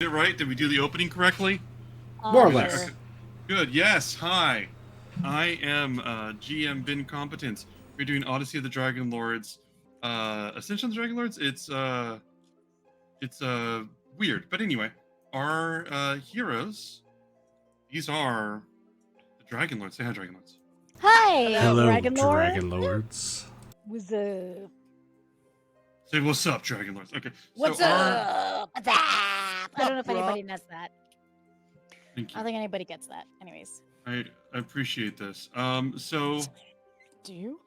It right? Did we do the opening correctly? More or less. Okay. Good. Yes. Hi. I am GM Ben Competence. We're doing Odyssey of the Dragonlords. Ascension of the Dragonlords. It's weird, but anyway, our heroes. These are the Dragonlords. Say hi, Dragonlords. Hi, Hello, Dragonlord. Dragonlords. What's up? Say what's up, Dragonlords. Okay. What's so up? What's up? I don't know if bro? anybody knows that. Thank I you. don't think anybody gets that. Anyways. I appreciate this. So Do you?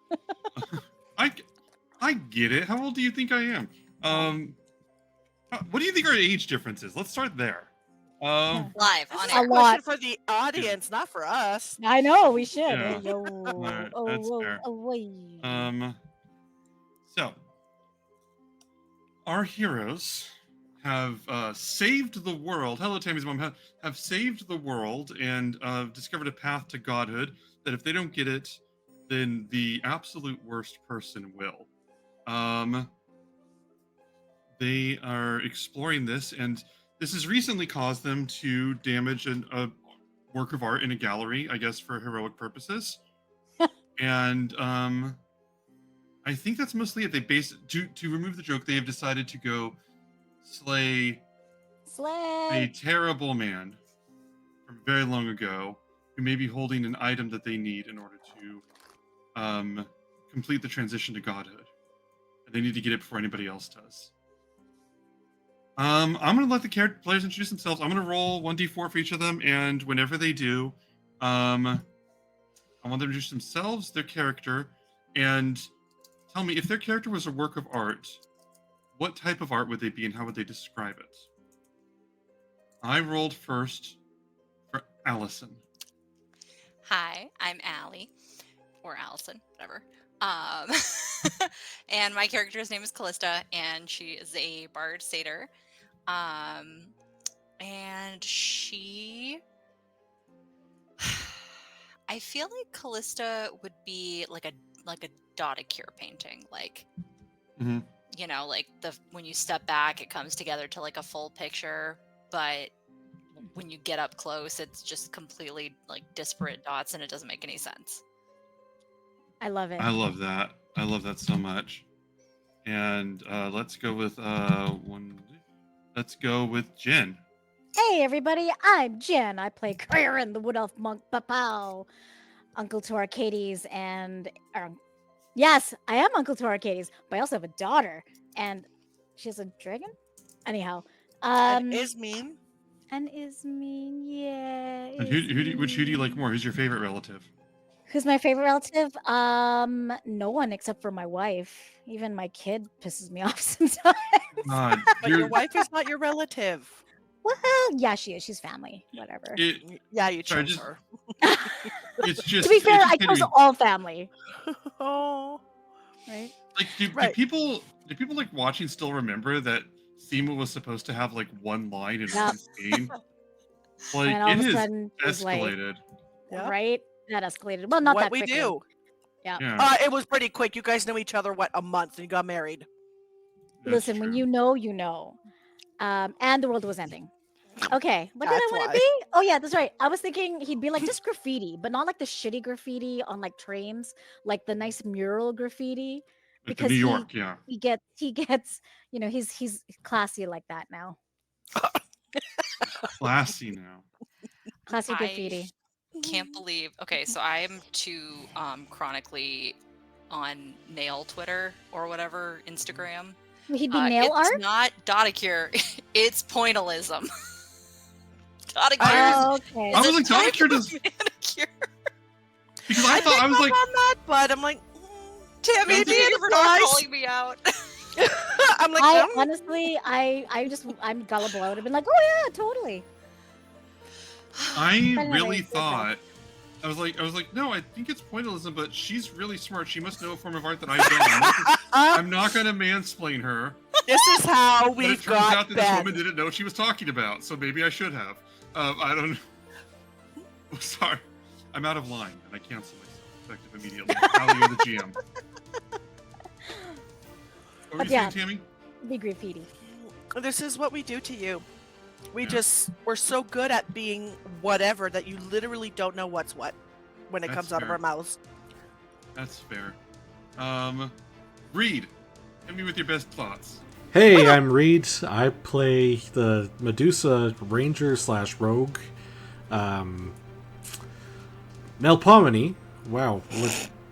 I get it. How old do you think I am? What do you think our age difference is? Let's start there. Live This on is air. a lot. question for the audience, not for us. I know, we should. Yeah. Yo. Right, Oh, that's whoa, fair. away. So our heroes have saved the world. Hello, Tammy's mom. Have saved the world and discovered a path to godhood. That if they don't get it, then the absolute worst person will. They are exploring this, and this has recently caused them to damage a work of art in a gallery, I guess, for heroic purposes. And I think that's mostly it. They to remove the joke. They have decided to go slay a Slay. terrible man from very long ago who may be holding an item that they need in order to complete the transition to godhood. And they need to get it before anybody else does. I'm going to let the players introduce themselves. I'm going to roll 1d4 for each of them, and whenever they do, I want them to introduce themselves, their character, and tell me if their character was a work of art, what type of art would they be and how would they describe it? I rolled first for Allison. Hi, I'm Allie, or Allison, whatever. And my character's name is Callista, and she is a bard satyr. And she, I feel like Callista would be like a Dotacure painting, like Mhm. you know, like when you step back, it comes together to like a full picture, but when you get up close, it's just completely like disparate dots, and it doesn't make any sense. I love it. I love that. I love that so much. And let's go with Let's go with Jen. Hey, everybody. I'm Jen. I play Kieran, the Wood Elf Monk Papow, uncle to Arcades, and yes, I am uncle to Arcades, but I also have a daughter, and she has a dragon. Anyhow, And is mean. and Ismeen, yeah. And who do you like more? Who's your favorite relative? Who's my favorite relative? No one except for my wife. Even my kid pisses me off sometimes. But your wife is not your relative. Well, yeah, she is. She's family. Whatever. Yeah, you Sorry, chose just- her. It's just To be fair, it's I just chose kidding. all family. Oh. Right? Like, do Right. people like watching still remember that Seema was supposed to have like one line in Yeah. one scene? Like and all it of a has sudden, it was like, escalated. Yeah. right? That escalated. Well, not What that we quickly. do. Yeah. It was pretty quick. You guys knew each other, what, a month, and you got married. That's Listen, when true. you know, you know. And the world was ending. Okay, what did I That's want to why. be? Oh yeah, that's right. I was thinking he'd be like just graffiti, but not like the shitty graffiti on like trains, like the nice mural graffiti. Like Because New York, yeah. he gets, you know, he's classy like that now. Classy now. Classy I graffiti. can't believe. Okay, so I am too chronically on nail Twitter or whatever Instagram. He'd be nail it's art. not Dotacure. It's pointillism. Dotacure. Oh, okay. I was like, Dotacure does manicure. because I thought I was like, on that, but I'm like, Tammy, Maybe thank you it's for not nice. calling me out. I'm like, I honestly, I'm gullible. I would have been like, oh yeah, totally. I But really anyways, it's thought I was like, no, I think it's pointillism, but she's really smart. She must know a form of art that I don't. I'm not gonna mansplain her. this is how But it we've turns out got that this woman Ben. didn't know what she was talking about, so maybe I should have. I don't know. Oh, sorry. I'm out of line, and I cancel myself effective immediately. Allie, you're the GM. What were you yeah. saying, Tammy? Be graffiti. This is what we do to you. We're so good at being whatever that you literally don't know what's what when it That's comes out of fair. our mouths. That's fair. Reed, hit me with your best plots. Hey, I'm Reed. I play the Medusa Ranger / Rogue. Melpomene. Wow,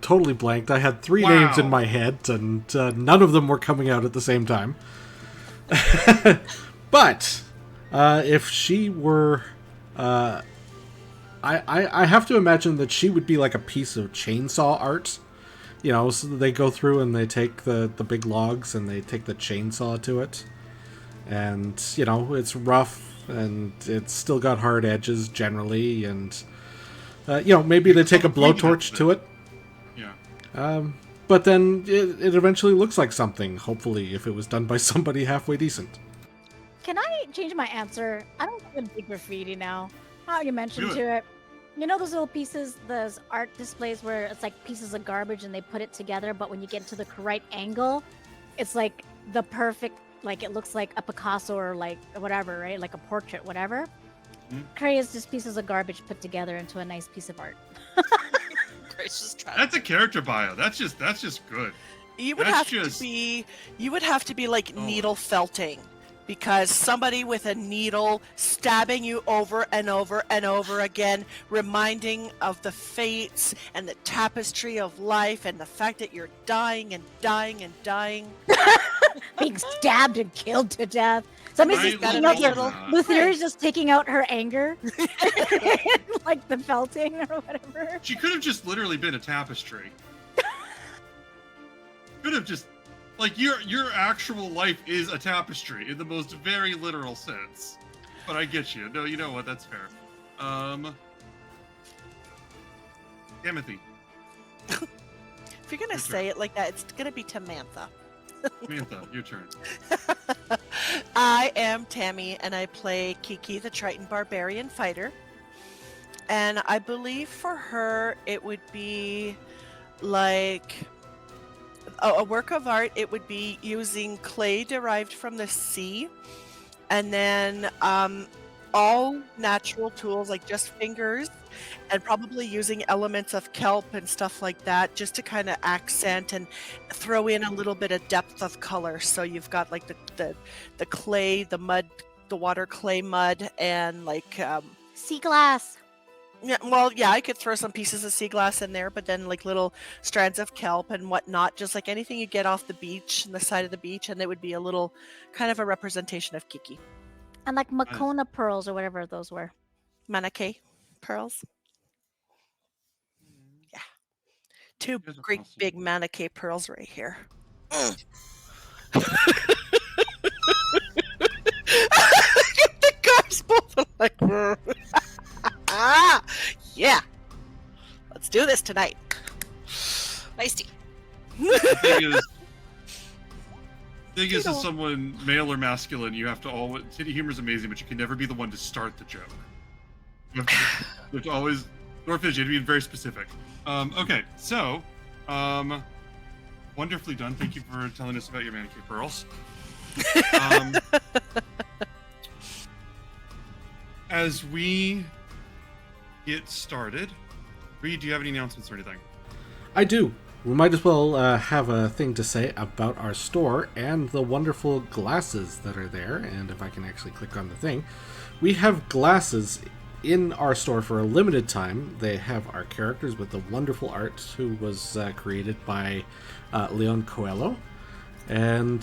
totally blanked. I had 3 names in Wow. my head, and none of them were coming out at the same time. But if she were, I have to imagine that she would be like a piece of chainsaw art. You know, so they go through and they take the big logs and they take the chainsaw to it. And, you know, it's rough and it's still got hard edges generally. And, you know, maybe they take a blowtorch to it. Yeah. But then it eventually looks like something, hopefully, if it was done by somebody halfway decent. Can I change my answer? I don't think big graffiti now. How you mentioned Do to it. You know those little pieces, those art displays where it's like pieces of garbage and they put it together, but when you get to the right angle, it's like the perfect, like it looks like a Picasso or like whatever, right? Like a portrait, whatever. Creates just pieces of garbage put together into a nice piece of art. Grace just tried. That's a character bio. That's just good. You would That's have just- to be like Oh. needle felting, because somebody with a needle stabbing you over and over and over again, reminding of the fates and the tapestry of life and the fact that you're dying and dying and dying. Being stabbed and killed to death. Somebody's I just gotta taking love out make their, that. Luthier's just taking out her anger. Like the felting or whatever. She could have just literally been a tapestry. Could have just, like, your actual life is a tapestry in the most very literal sense. But I get you. No, you know what? That's fair. Timothy. If you're gonna Your say it like that, it's gonna be Tamantha. Samantha, your turn. I am Tammy, and I play Kiki, the Triton Barbarian Fighter. And I believe for her, it would be like a work of art. It would be using clay derived from the sea, and then all natural tools, like just fingers, and probably using elements of kelp and stuff like that, just to kind of accent and throw in a little bit of depth of color. So you've got like the clay, the mud, the water clay mud, and like Sea glass. yeah, well, yeah, I could throw some pieces of sea glass in there, but then like little strands of kelp and whatnot, just like anything you get off the beach, and the side of the beach, and it would be a little kind of a representation of Kiki. And like Makona pearls or whatever those were. Manake pearls. Yeah. Two You guys are great awesome. big Manake pearls right here. The guys both are like, yeah. Let's do this tonight. Feisty. The thing is, as someone male or masculine, you have to always. Titty humor is amazing, but you can never be the one to start the joke. You have to always. Norfish, you have to be very specific. Okay, so, wonderfully done. Thank you for telling us about your manicure pearls. As we get started, Reed, do you have any announcements or anything? I do. We might as well have a thing to say about our store and the wonderful glasses that are there. And if I can actually click on the thing, we have glasses in our store for a limited time. They have our characters with the wonderful art, who was created by Leon Coelho. And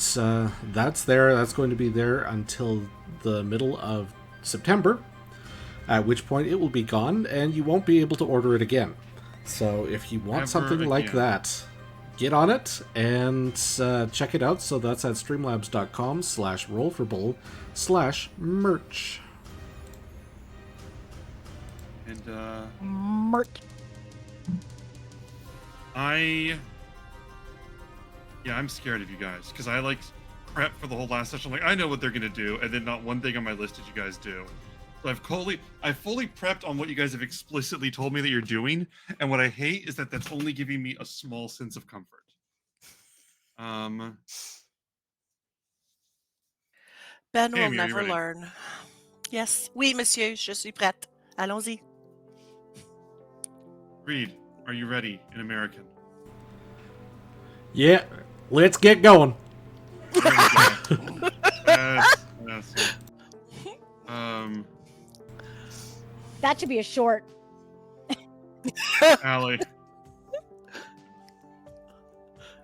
that's there. That's going to be there until the middle of September, at which point it will be gone and you won't be able to order it again. So if you want Never something like again. that, get on it and check it out. So that's at streamlabs.com/rollforbull/merch. And Merc. I'm scared of you guys because I like prep for the whole last session. Like I know what they're gonna do, and then not one thing on my list did you guys do. So I've fully prepped on what you guys have explicitly told me that you're doing, and what I hate is that that's only giving me a small sense of comfort. Ben will Tammy, are you never ready? learn. Yes. Oui, monsieur, je suis prête. Allons-y. Reed, are you ready in American? Yeah, let's get going. There we go. Yes. That should be a short. Allie.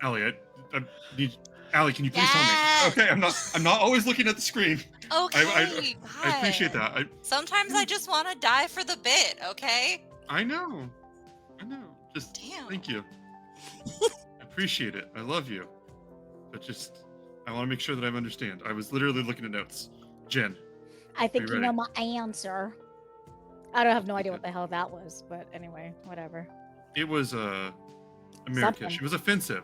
Allie, I need. Allie, can you please Yes. tell me? Okay, I'm not always looking at the screen. Okay. I appreciate God. that. Sometimes I just want to die for the bit, okay? I know. Just Damn. thank you. I appreciate it. I love you. But just, I want to make sure that I understand. I was literally looking at notes. Jen. I think you you know ready? my answer. I don't have no idea what the hell that was, but anyway, whatever. It was American. Something. It was offensive.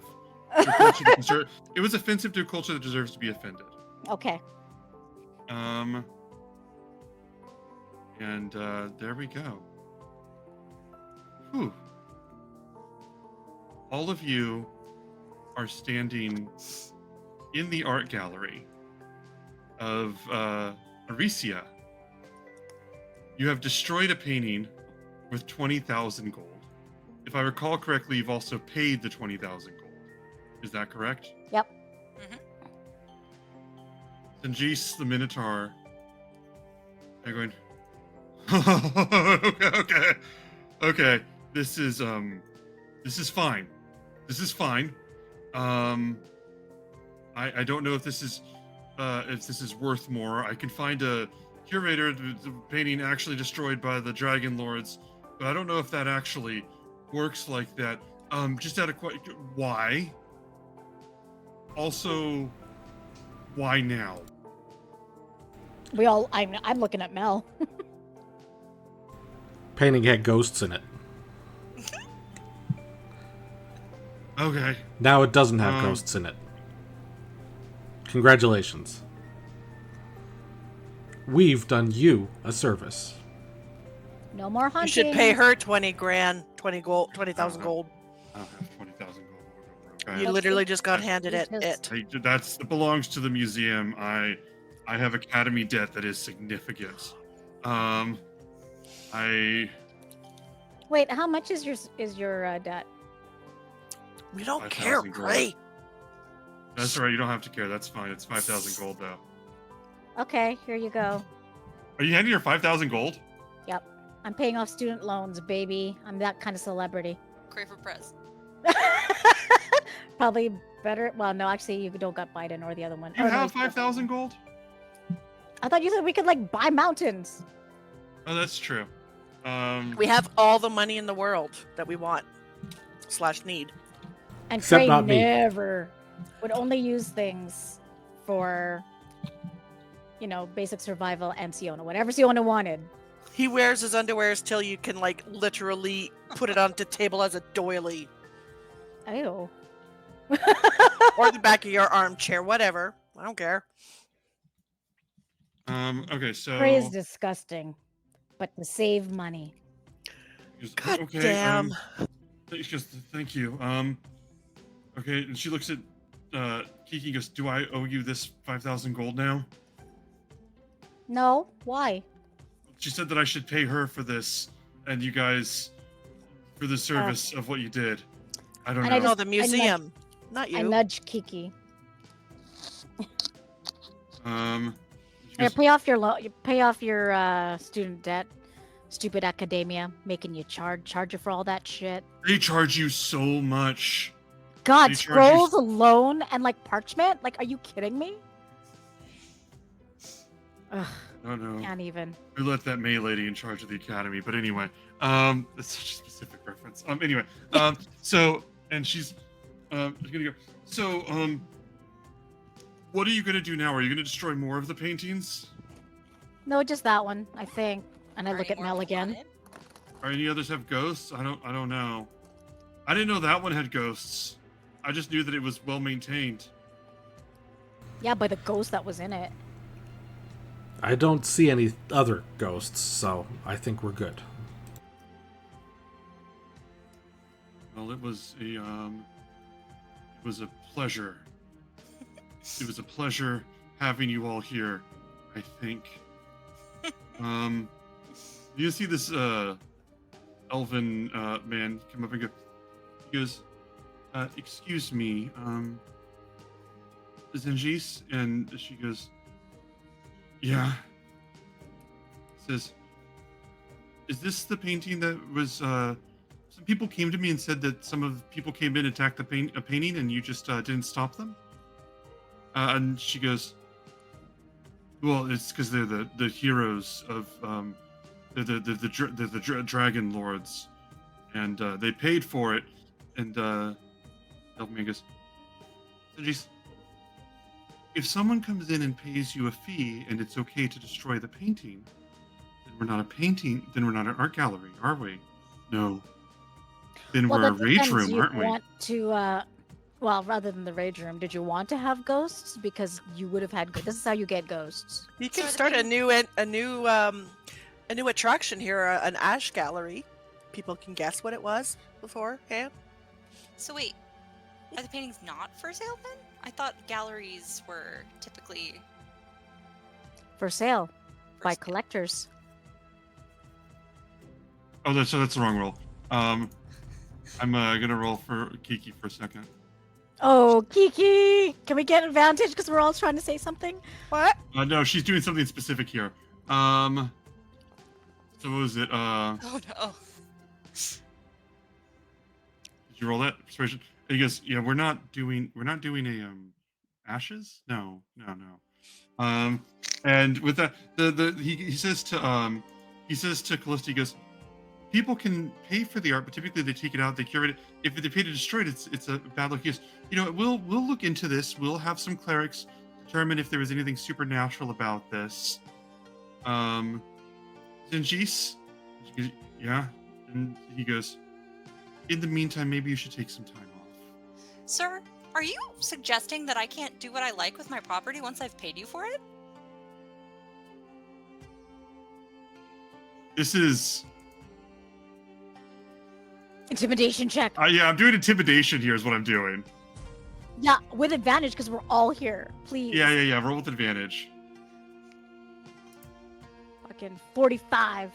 To a culture that it was offensive to a culture that deserves to be offended. Okay. And there we go. Whew. All of you are standing in the art gallery of Aricia. You have destroyed a painting with 20,000 gold. If I recall correctly, you've also paid the 20,000 gold. Is that correct? Yep. Sanjis the Minotaur. I'm going. Okay. This is fine. This is fine. I don't know if this is worth more. I can find a curator, the painting actually destroyed by the Dragonlords, but I don't know if that actually works like that. Just out of why? Also, why now? I'm looking at Mel. Painting had ghosts in it. Okay. Now it doesn't have ghosts in it. Congratulations. We've done you a service. No more hunting. You should pay her 20 grand, 20,000 gold. I don't have 20,000 gold. Okay. You literally just got handed it. That belongs to the museum. I have academy debt that is significant. Wait, how much is your debt? We don't 5,000 care, gold. Gray. That's all right. You don't have to care. That's fine. It's 5,000 gold though. Okay, here you go. Are you handing her 5,000 gold? Yep. I'm paying off student loans, baby. I'm that kind of celebrity. Craver Press. Probably better. Well, no, actually, you don't got Biden or the other one. You Oh, no, have you don't. 5,000 gold? I thought you said we could like buy mountains. Oh, that's true. We have all the money in the world that we want / need. And Except Trey not me. never would only use things for, basic survival and Siona, whatever Siona wanted. He wears his underwears till you can like literally put it onto the table as a doily Ew. or the back of your armchair, whatever. I don't care. Okay, so. Trey is disgusting, but to save money. God okay, damn. Thank you. Okay, and she looks at Kiki and goes, "Do I owe you this 5,000 gold now?" No, why? She said that I should pay her for this, and you guys for the service of what you did. I don't And know. I No, the museum, not I you. nudge Kiki. She Here, goes, pay off your student debt. Stupid academia making you charge you for all that shit. they charge you so much. God, They charge you scrolls alone and like parchment? Like, are you kidding me? Ugh, I don't know. can't even. We let that May lady in charge of the academy, but anyway, that's such a specific reference. Anyway, so and she's gonna go. So, what are you gonna do now? Are you gonna destroy more of the paintings? No, just that one, I think. And I Are look any at more Mel again. wanted? Are any others have ghosts? I don't know. I didn't know that one had ghosts. I just knew that it was well maintained. Yeah, by the ghost that was in it. I don't see any other ghosts, so I think we're good. Well, it was a pleasure. It was a pleasure having you all here. I think. You see this elven man come up and go. He goes, "Excuse me, Zenjis?" And she goes, "Yeah." Says, "Is this the painting that was?" Some people came to me and said that some of the people came in and attacked a painting, and you just didn't stop them. And she goes, "Well, it's because they're the heroes of they're the Dragonlords, and they paid for it." And Elfman goes, "Geez, if someone comes in and pays you a fee, and it's okay to destroy the painting, then we're not a painting. Then we're not an art gallery, are we? No. Then Well, we're a that rage depends. room, You aren't we?" want to, well, rather than the rage room, did you want to have ghosts? Because you would have had. This is how you get ghosts. You So can the start a thing- new attraction here, an ash gallery. People can guess what it was beforehand. So wait, are the paintings not for sale then? I thought galleries were typically For sale for by sale. collectors. Oh, that's the wrong roll. I'm gonna roll for Kiki for a second. Oh, Kiki! Can we get advantage because we're all trying to say something? What? No, she's doing something specific here. So what was it? Oh no. Did you roll that persuasion? He goes, "Yeah, we're not doing a ashes. No. And with that, he says to Callista, he goes, people can pay for the art, but typically they take it out, they curate it. If they pay to destroy it, it's a bad luck. Yes, we'll look into this. We'll have some clerics determine if there was anything supernatural about this. Zenjis? Yeah. And he goes, in the meantime, maybe you should take some time off." Sir, are you suggesting that I can't do what I like with my property once I've paid you for it? This is Intimidation check. yeah, I'm doing intimidation here is what I'm doing. Yeah, with advantage because we're all here. Please. Yeah. Roll with advantage. Fucking 45.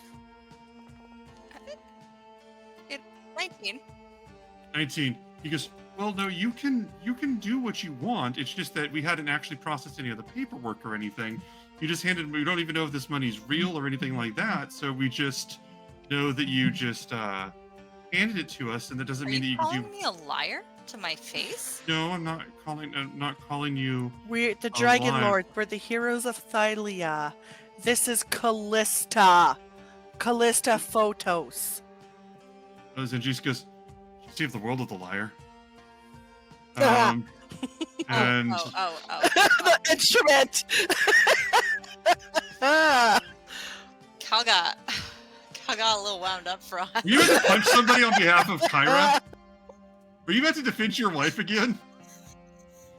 19. 19. He goes, "Well, no, you can do what you want. It's just that we hadn't actually processed any of the paperwork or anything. You just we don't even know if this money's real or anything like that. So we just know that you just handed it to us, and that doesn't Are mean that you you can calling do." me a liar to my face? No, I'm not calling you. We're the A Dragonlords. We're the heroes of Thylia. This is Callista. Callista Photos. Zenjis goes, "Save the world with a liar." Ah. And Oh. The instrument. Cal got a little wound up for us. were you about to punch somebody on behalf of Kyra? Were you about to defend your wife again?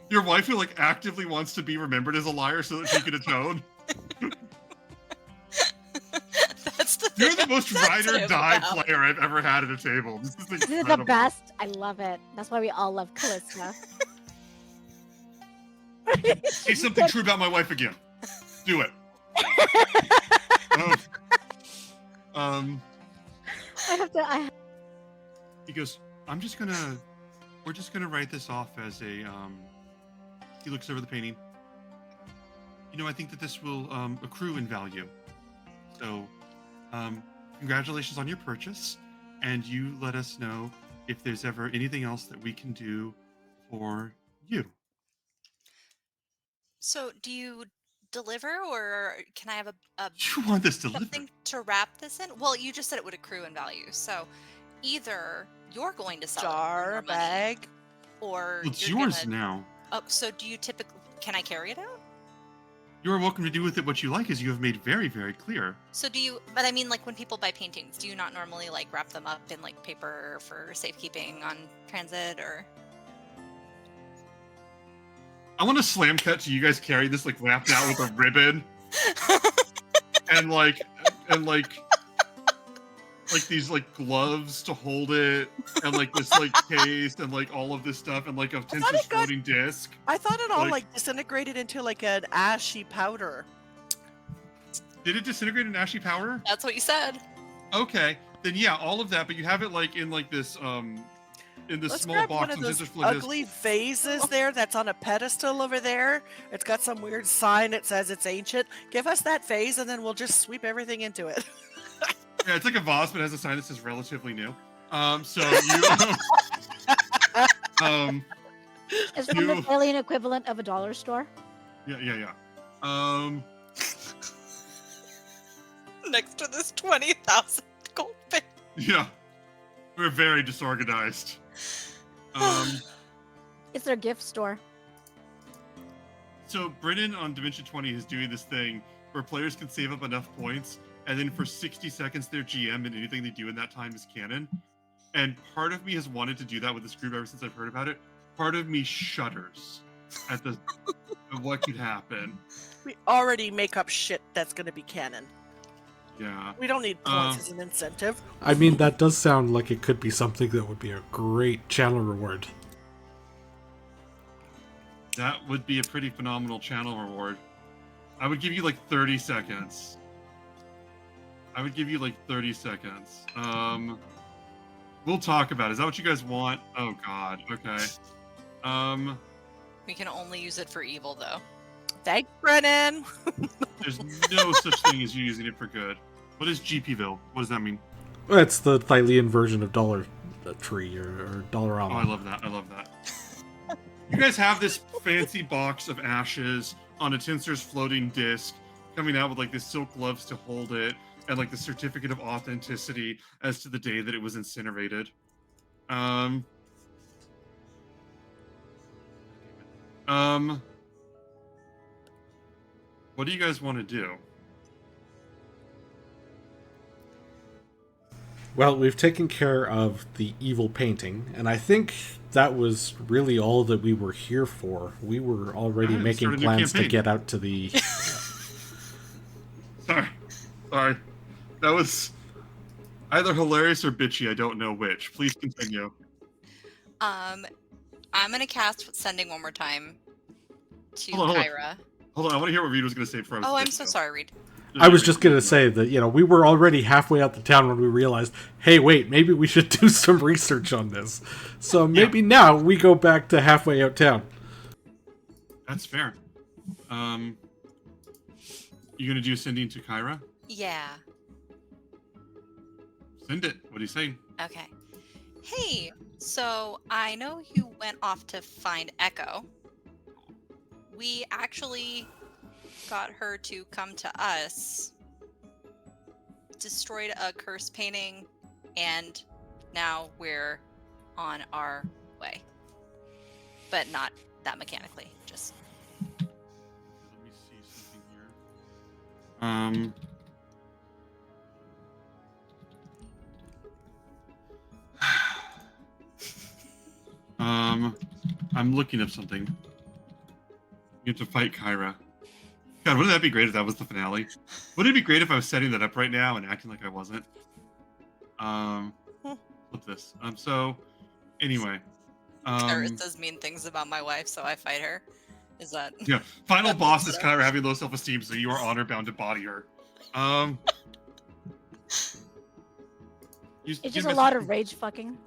Your wife who actively wants to be remembered as a liar so that she can atone? That's the You're thing the I'm most ride or sensitive die about. player I've ever had at a table. This is This is the incredible. best. I love it. That's why we all love Callista. Say something true about my wife again. Do it. I have to. He goes, we're just gonna write this off as a, he looks over the painting. I think that this will accrue in value. So, congratulations on your purchase, and you let us know if there's ever anything else that we can do for you. So, do you deliver, or can I have a You want this delivered? something to wrap this in? Well, you just said it would accrue in value. So, either you're going to sell it for Jar, more money, bag. or Well, it's you're yours gonna... now. Oh, so do you typically? Can I carry it out? You are welcome to do with it what you like, as you have made very, very clear. So do you? But I mean, when people buy paintings, do you not normally wrap them up in paper for safekeeping on transit, or? I want to slam cut to you guys carrying this wrapped out with a ribbon and these gloves to hold it, and this case, and all of this stuff, and a tinsel it got- floating disc. I thought it all Like- disintegrated into an ashy powder. Did it disintegrate in ashy powder? That's what you said. Okay, then yeah, all of that, but you have it like in like this in this Let's small grab box. one of and those Scissors Flint has- ugly vases there that's on a pedestal over there. It's got some weird sign that says it's ancient. Give us that vase and then we'll just sweep everything into it. Yeah, it's like a vase, but it has a sign that says relatively new. So you It's from the alien equivalent of a dollar store. yeah. Next to this 20,000 gold piece. Yeah. We're very disorganized. It's their gift store. So Brennan on Dimension 20 is doing this thing where players can save up enough points, and then for 60 seconds their GM and anything they do in that time is canon. And part of me has wanted to do that with this group ever since I've heard about it. Part of me shudders at the at what could happen. We already make up shit that's going to be canon. Yeah. We don't need points as an incentive. I mean, that does sound like it could be something that would be a great channel reward. That would be a pretty phenomenal channel reward. I would give you like 30 seconds. We'll talk about it. Is that what you guys want? Oh god. Okay. We can only use it for evil, though. Thanks, Brennan. There's no such thing as you using it for good. What is GPville? What does that mean? Well, it's the Thylean version of Dollar Tree or Dollarama. Oh, I love that. You guys have this fancy box of ashes on a Tinser's floating disc coming out with like this silk gloves to hold it and like the certificate of authenticity as to the day that it was incinerated. What do you guys want to do? Well, we've taken care of the evil painting, and I think that was really all that we were here for. We were already Alright, making start a new plans to campaign. get out to the... Sorry. That was either hilarious or bitchy. I don't know which. Please continue. I'm gonna cast sending one more time to Hold on. Kyra. Hold on, I want to hear what Reed was going to say before I was Oh, I'm supposed so to. sorry, Reed. I was just going to say that, we were already halfway out the town when we realized, hey, wait, maybe we should do some research on this. So maybe now we go back to halfway out town. That's fair. You going to do sending to Kyra? Yeah. Send it. What are you saying? Okay. Hey, so I know you went off to find Echo. We actually got her to come to us, destroyed a curse painting, and now we're on our way. But not that mechanically, just... Let me see something here. I'm looking up something. You have to fight Kyra. God, wouldn't that be great if that was the finale? Wouldn't it be great if I was setting that up right now and acting like I wasn't? Flip this. So, anyway. Kyra says mean things about my wife, so I fight her. Is that... Yeah, final boss is Kyra having low self-esteem, so you are honor-bound to body her. It's just a lot of rage fucking.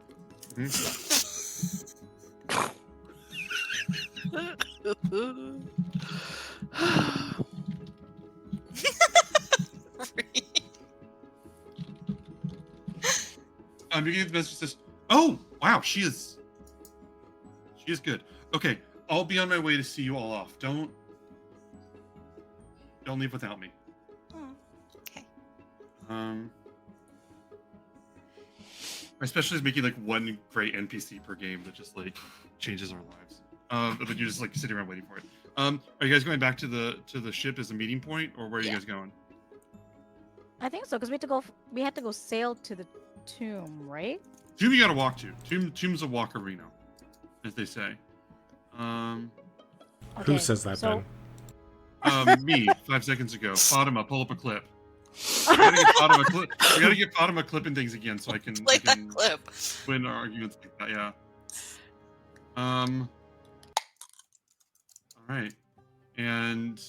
You get the message that says, "Oh, wow, she is good." Okay, I'll be on my way to see you all off. Don't leave without me. Oh, okay. My specialty is making like one great NPC per game that just like changes our lives. But you're just like sitting around waiting for it. Are you guys going back to the ship as a meeting point, or where are you guys going? I think so, because we had to go sail to the tomb, right? Tomb you gotta walk to. Tomb's a walk-a-reno, as they say. Who says that, so... Ben? Me, 5 seconds ago. Fatima, pull up a clip. We gotta get Fatima clipping things again so I can Play that clip. win arguments like that, yeah. Alright. And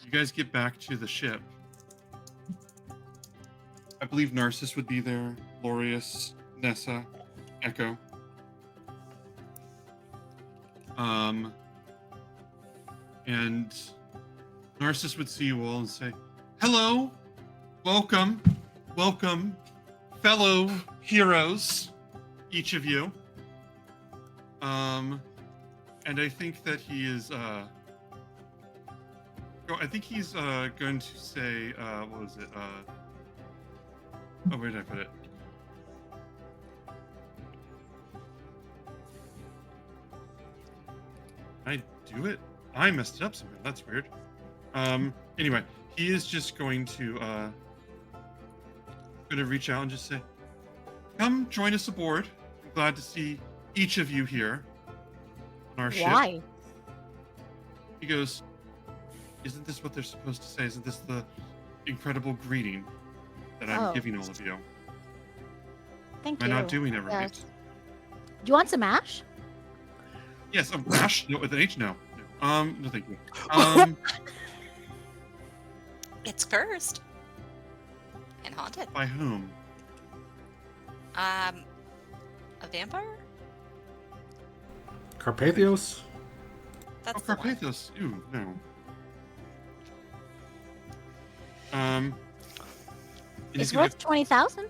you guys get back to the ship. I believe Narcissus would be there. Glorious, Nessa, Echo. And Narcissus would see you all and say, "Hello, welcome, welcome, fellow heroes, each of you." And I think that he is. I think he's going to say, what was it? Oh, where did I put it? Did I do it? I messed it up somehow. That's weird. Anyway, he is just going to reach out and just say, "Come join us aboard. I'm glad to see each of you here on our ship." Why? He goes, "Isn't this what they're supposed to say? Isn't this the incredible greeting that I'm Oh. giving all of you? Thank Am you. I not doing it right?" Yes. Do you want some ash? Yes, Ash? No, with an H? No. No, thank you. It's cursed and haunted. By whom? A vampire? Carpathios? That's Oh, the one. Carpathos. Ew, no. And he's It's gonna worth 20,000.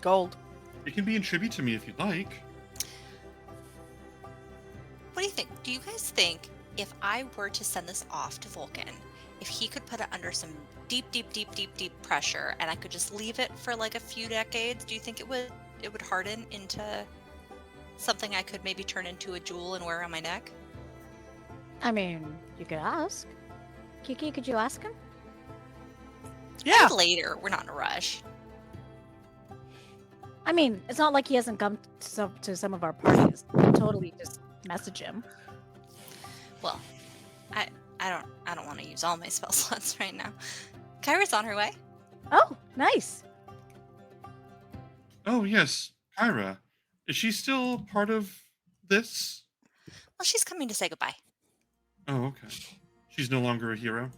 Gold. it can be in tribute to me if you'd like. What do you think? Do you guys think if I were to send this off to Vulcan, if he could put it under some deep pressure and I could just leave it for like a few decades, do you think it would harden into something I could maybe turn into a jewel and wear on my neck? I mean, you could ask. Kiki, could you ask him? Yeah. Later, we're not in a rush. I mean, it's not like he hasn't come to some of our parties. You can totally just message him. Well, I don't want to use all my spell slots right now. Kyra's on her way. Oh, nice. Oh, yes. Kyra. Is she still part of this? Well, she's coming to say goodbye. Oh, okay. She's no longer a hero?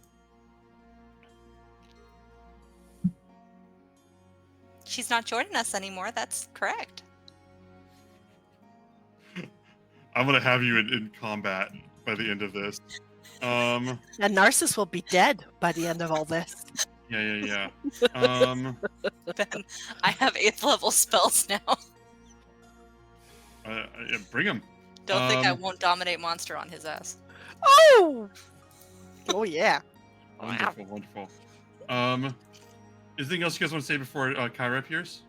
She's not joining us anymore. That's correct. I'm going to have you in combat by the end of this. And Narcissus will be dead by the end of all this. Yeah. Ben, I have 8th level spells now. Bring him. Don't think I won't dominate monster on his ass. Oh! Oh, yeah. Wonderful, wonderful. Is there anything else you guys want to say before Kyra appears?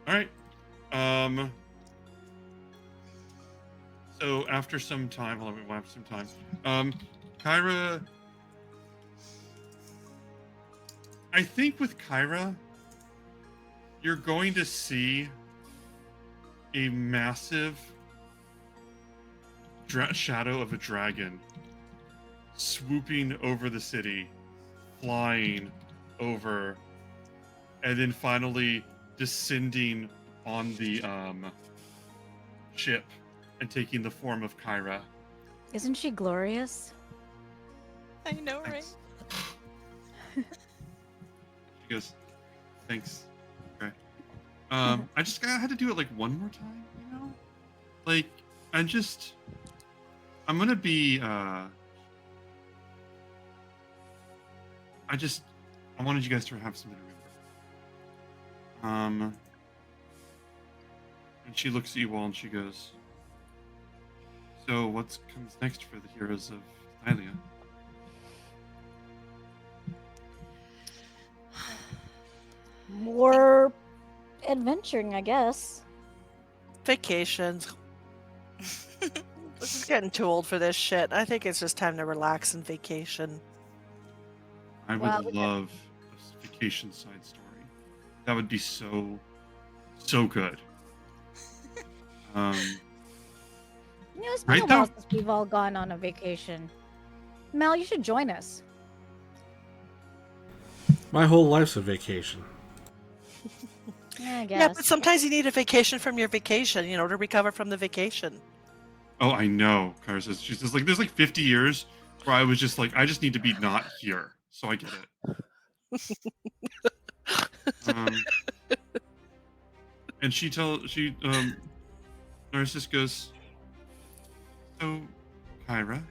All right. So after some time, Kyra. I think with Kyra, you're going to see a massive shadow of a dragon swooping over the city, flying over, and then finally descending on the ship and taking the form of Kyra. Isn't she glorious? I know, right? Thanks. She goes, "Thanks." Okay. I had to do it like one more time, you know? Like, I'm gonna be I wanted you guys to have something to remember. And she looks at you all and she goes, "So what comes next for the heroes of Thalia?" More adventuring, I guess. Vacations. This is getting too old for this shit. I think it's just time to relax and vacation. I would Well, we can- love a vacation side story. That would be so good. You know, it's been Right a while now- since we've all gone on a vacation. Mel, you should join us. My whole life's a vacation. Yeah, I Yeah, guess. but sometimes you need a vacation from your vacation, you know, to recover from the vacation. Oh, I know. Kyra says, she's just like, there's like 50 years where I was just like, I just need to be not here so I get it. And Narcissus goes, so, Kyra, and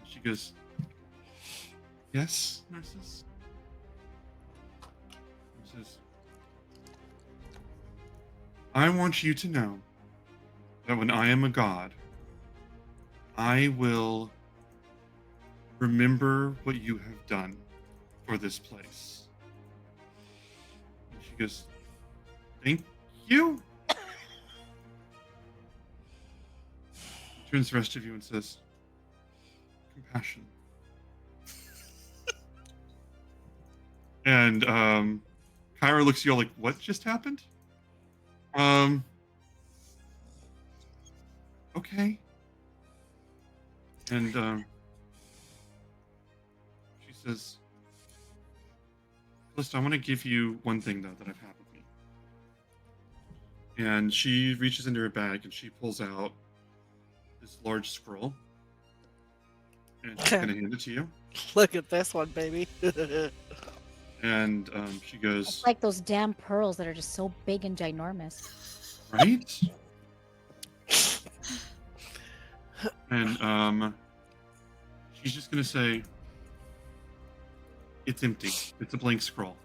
she goes, yes, Narcissus. He says, I want you to know that when I am a god, I will remember what you have done for this place. And she goes, thank you. Turns to the rest of you and says, compassion. And Kyra looks at you all like, what just happened? Okay. And she says, Listen, I want to give you one thing though that I've had with me. And she reaches into her bag and she pulls out this large scroll. And she's gonna hand it to you. Look at this one, baby. And she goes, It's like those damn pearls that are just so big and ginormous. right? And she's just gonna say, it's empty. It's a blank scroll.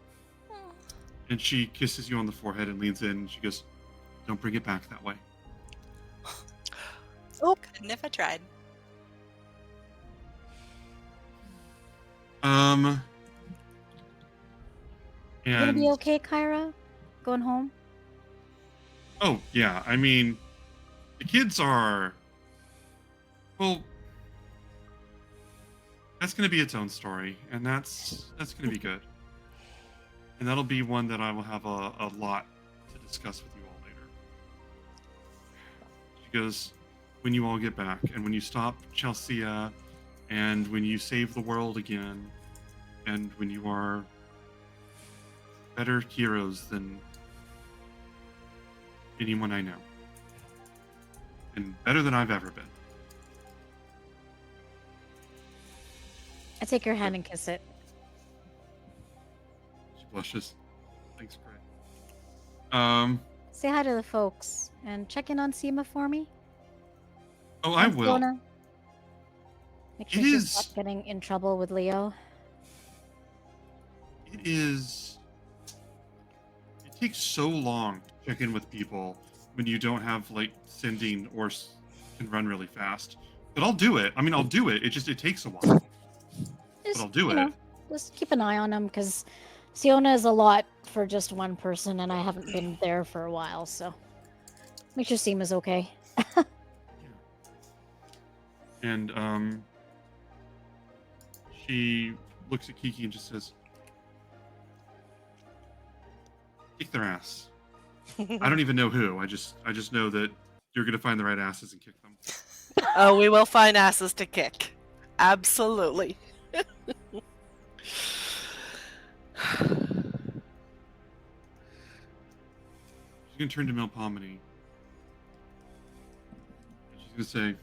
And she kisses you on the forehead and leans in and she goes, don't bring it back that way. Oh, couldn't if I tried. You gonna And be okay, Kyra? Going home? oh yeah, I mean, the kids are, well, that's going to be its own story, and that's going to be good, and that'll be one that I will have a lot to discuss with you all later. She goes, when you all get back, and when you stop Chelsea, and when you save the world again, and when you are better heroes than anyone I know, and better than I've ever been. I take your hand and kiss it. She blushes. Thanks, Gray. Say hi to the folks and check in on Seema for me. Oh, I And will. Fiona. Make sure It she's is- not getting in trouble with Leo. It takes so long to check in with people when you don't have like sending or can run really fast. But I'll do it. I mean, I'll do it. It takes a while. Just, I'll do you it. know, just keep an eye on him because Siona is a lot for just one person, and I haven't been there for a while. So make sure Seema's okay. And she looks at Kiki and just says, kick their ass. I don't even know who. I just know that you're gonna find the right asses and kick them. Oh, we will find asses to kick. Absolutely. She's gonna turn to Melpomene. She's gonna say,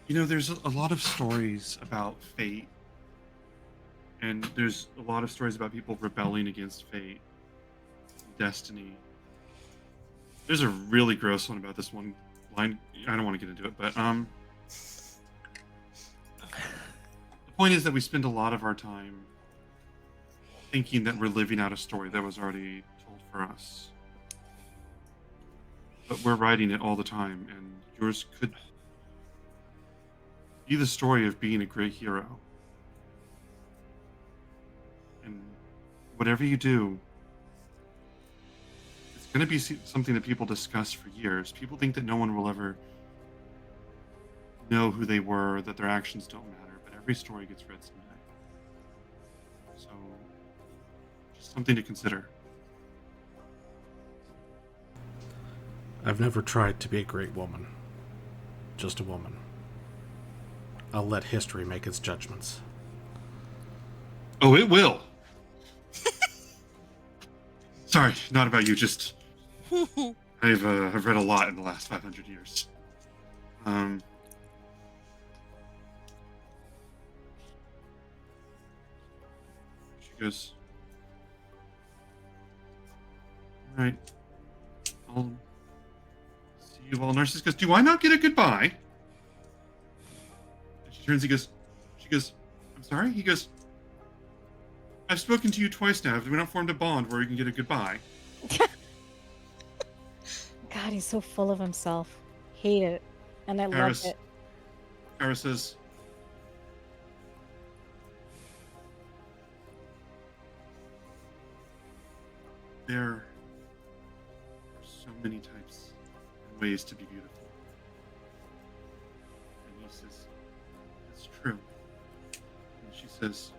you know, there's a lot of stories about fate. And there's a lot of stories about people rebelling against fate, destiny. There's a really gross one about this one line. I don't want to get into it, but the point is that we spend a lot of our time thinking that we're living out a story that was already told for us. But we're writing it all the time, and yours could be the story of being a great hero. And whatever you do, it's going to be something that people discuss for years. People think that no one will ever know who they were, that their actions don't matter, but every story gets read someday. So, just something to consider. I've never tried to be a great woman. Just a woman. I'll let history make its judgments. Oh, it will. Sorry, not about you. Just I've read a lot in the last 500 years. goes, all right, I'll see you all. Narcissus goes, do I not get a goodbye? And she turns, she goes, I'm sorry? He goes, I've spoken to you twice now. Have we not formed a bond where we can get a goodbye? God, he's so full of himself. Hate it. And I love it. Kara says, there are so many types and ways to be beautiful. And he says, that's true. And she says,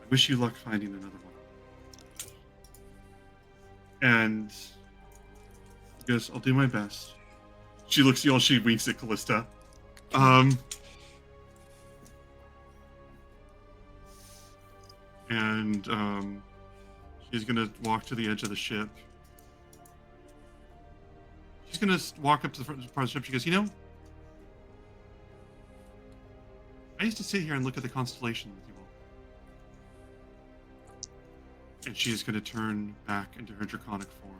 I wish you luck finding another one. And he goes, I'll do my best. She looks at y'all, she winks at Callista. She's gonna walk to the edge of the ship. She's gonna walk up to the front part of the ship. She goes, you know, I used to sit here and look at the constellation with you all. And she's gonna turn back into her draconic form.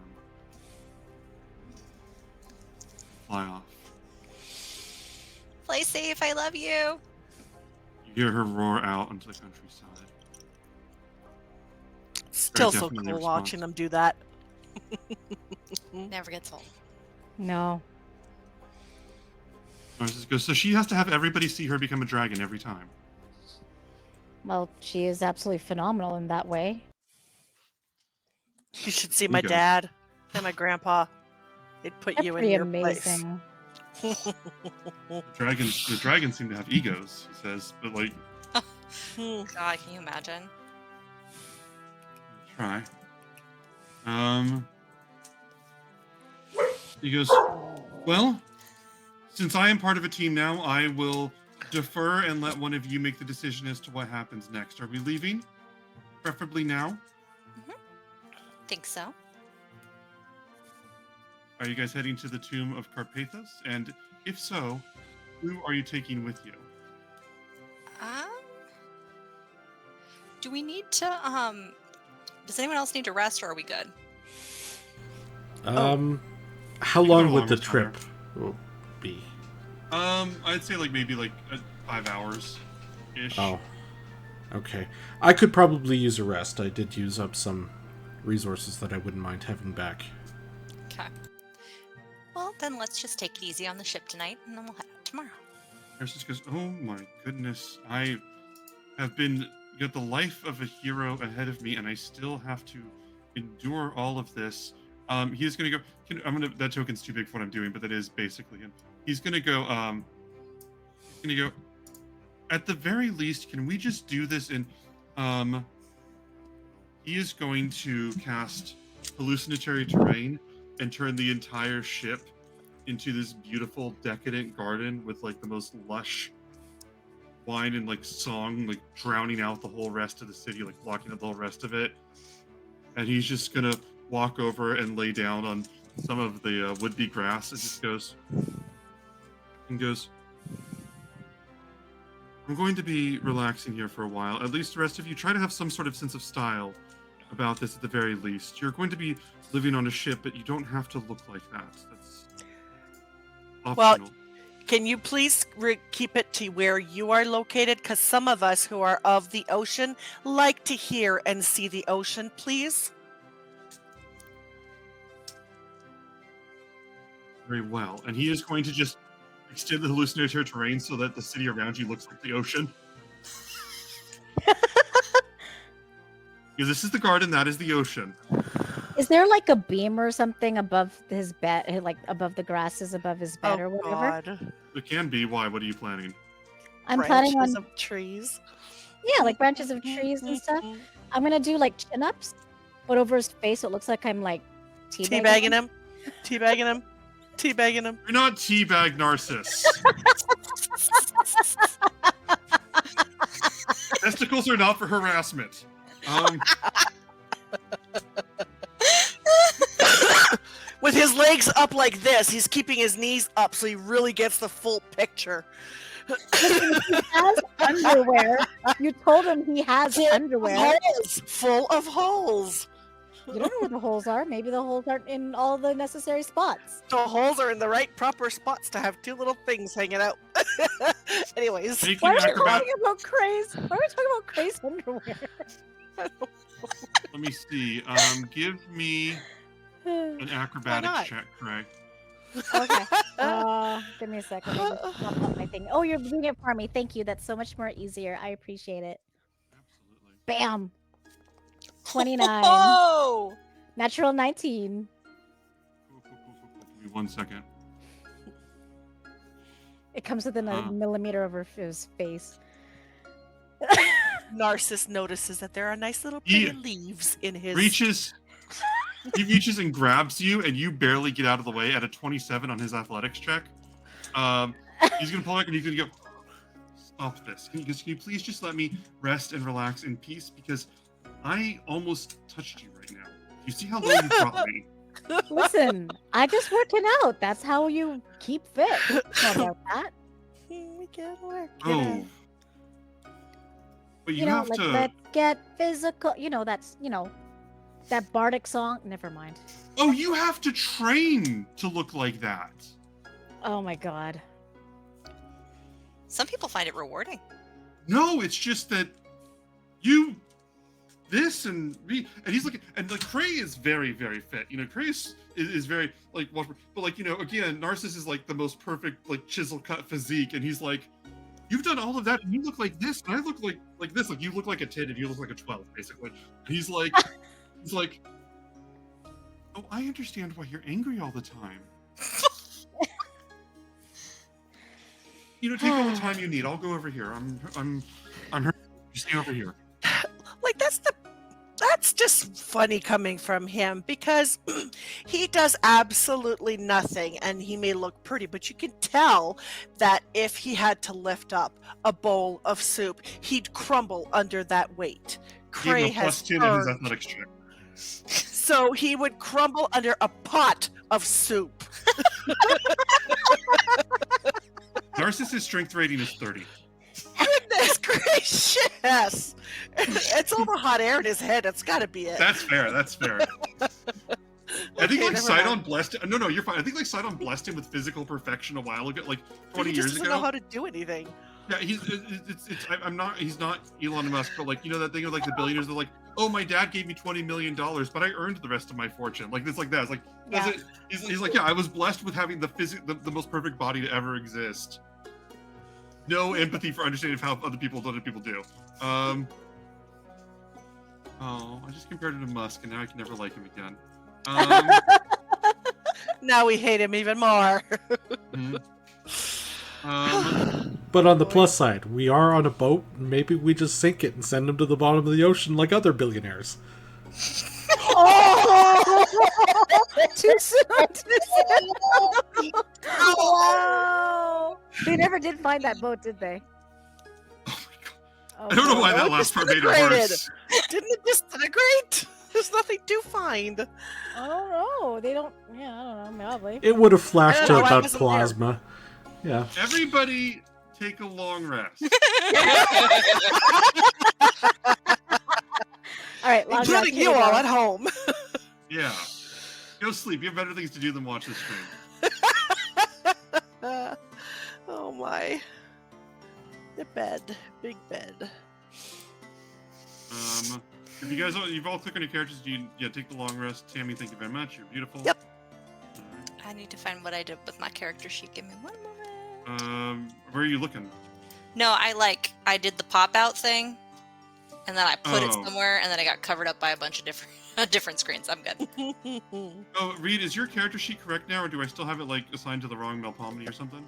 Fly off. Play safe. I love you. You hear her roar out onto the countryside. Still so definitely cool response. watching them do that. Never gets old. No. Narcissus goes, so she has to have everybody see her become a dragon every time. Well, she is absolutely phenomenal in that way. You should see my Ego. dad and my grandpa. They'd put That's you in pretty your amazing. place. The dragons seem to have egos, he says, but like, God, can you imagine? try. He goes, well, since I am part of a team now, I will defer and let one of you make the decision as to what happens next. Are we leaving? Preferably now? Think so. Are you guys heading to the tomb of Carpathos? And if so, who are you taking with you? Do we need to does anyone else need to rest, or are we good? How You long go would along the with trip be? I'd say like maybe like 5 hours ish. Oh, okay. I could probably use a rest. I did use up some resources that I wouldn't mind having back. Okay. Well, then let's just take it easy on the ship tonight, and then we'll head out tomorrow. Narcissus goes, oh my goodness, I have got the life of a hero ahead of me, and I still have to endure all of this. He's gonna go. That token's too big for what I'm doing, but that is basically him. He's gonna go. At the very least, can we just do this in? He is going to cast hallucinatory terrain and turn the entire ship into this beautiful, decadent garden with like the most lush wine and like song, like drowning out the whole rest of the city, like blocking up the whole rest of it. And he's just gonna walk over and lay down on some of the would-be grass and just goes, I'm going to be relaxing here for a while. At least the rest of you try to have some sort of sense of style about this at the very least. You're going to be living on a ship, but you don't have to look like that. That's optional. Well, can you please keep it to where you are located? Because some of us who are of the ocean like to hear and see the ocean, please. Very well. And he is going to just extend the hallucinatory terrain so that the city around you looks like the ocean. Because this is the garden, that is the ocean. Is there like a beam or something above his bed, like above the grasses above his bed or whatever? God. It can be. Why? What are you planning? I'm planning on, Branches of trees. yeah, like branches of trees and stuff. I'm gonna do like chin-ups, put over his face so it looks like I'm like Teabagging him. Teabagging him. Teabagging him. You're not teabag Narcissus. Testicles are not for harassment. With his legs legs up like this. He's keeping his knees up so he really gets the full picture. Listen, he has underwear. You told him he has underwear. Holes, full of holes. You don't know where the holes are. Maybe the holes aren't in all the necessary spots. The holes are in the right proper spots to have two little things hanging out. Anyways. Make Why an are we acrobat. talking about Craze? Why are we talking about Craze underwear? Let me see. Give me an acrobatics check, Craig. Okay. Give me a second. I just popped up my thing. Oh, you're doing it for me. Thank you. That's so much more easier. I appreciate it. Absolutely. Bam. 29. Oh! Natural 19. Give me 1 second. It comes within a millimeter of his face. Narcissus notices that there are nice little He pretty leaves in his. He reaches and grabs you, and you barely get out of the way at a 27 on his athletics check. He's gonna pull back, and he's gonna go, "Stop this! Can you please just let me rest and relax in peace? Because I almost touched you right now. You see how low you brought me." Listen, I just working out. That's how you keep fit. How about that? We can work. Oh. But you, You know, have like to. let's get physical. You know, that's that bardic song. Never mind. Oh, you have to train to look like that. Oh my god. Some people find it rewarding. No, it's just that you, this and me, and he's looking, and like Cray is very, very fit. You know, Cray is very like, but like again, Narcissus is like the most perfect like chisel cut physique, and he's like, you've done all of that, and you look like this, and I look like this, like you look like a 10, and you look like a 12, basically. And he's like, oh, I understand why you're angry all the time. Take all the time you need. I'll go over here. I'm hurt. You stay over here. Like that's just funny coming from him because he does absolutely nothing and he may look pretty, but you can tell that if he had to lift up a bowl of soup, he'd crumble under that weight. Cray Gave him a has +10 on his earned, athletics check. so he would crumble under a pot of soup. Narcissus' strength rating is 30. Goodness gracious! It's all the hot air in his head. It's got to be it. That's fair. I think Okay, like never Sidon mind. blessed. No, you're fine. I think like Sidon blessed him with physical perfection a while ago, like 20 He just years doesn't ago. know how to do anything. Yeah, I'm not. He's not Elon Musk, but like that thing of like the billionaires. They're like, oh, my dad gave me $20 million, but I earned the rest of my fortune. Like this, like that. It's like Yeah. he's like, yeah, I was blessed with having the most perfect body to ever exist. No empathy for understanding how other people do. Oh, I just compared him to Musk, and now I can never like him again. Now we hate him even more. But on the plus side, we are on a boat, and maybe we just sink it and send them to the bottom of the ocean like other billionaires. Oh! Too soon. Wow. They never did find that boat, did they? Oh, I don't know why no, that it last part made it disintegrated. worse. Didn't it disintegrate? There's nothing to find. I don't know. They don't. Yeah, I don't know. Probably. It would have flashed I to don't know, I about wasn't plasma. Yeah. Everybody, take a long rest. All right, long Including rest, you here we all go. at home. Yeah, go sleep. You have better things to do than watch this stream. Oh my. The bed. Big bed. If you guys you've all clicked on your characters, take the long rest. Tammy, thank you very much. You're beautiful. Yep. I need to find what I did with my character sheet. Give me one moment. Where are you looking? No, I did the pop out thing, and then I put it Oh. somewhere, and then I got covered up by a bunch of different screens. I'm good. Oh, Reed, is your character sheet correct now, or do I still have it like assigned to the wrong Melpomene or something?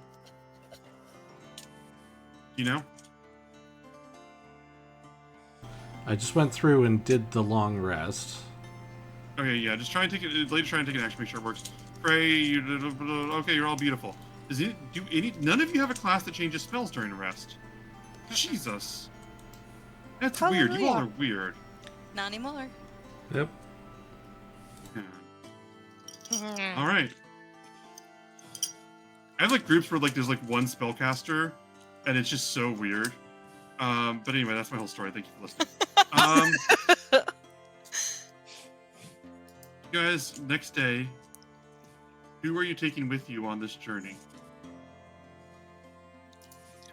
You know? I just went through and did the long rest. Okay, yeah. Just try and take it. Later, try and take an action. Make sure it works. Pray. Okay, you're all beautiful. None of you have a class that changes spells during a rest? Jesus. That's weird. You all Hallelujah. are weird. Not anymore. Yep. Yeah. All right. I have like groups where like there's like one spellcaster, and it's just so weird. But anyway, that's my whole story. Thank you for listening. You guys, next day, who are you taking with you on this journey?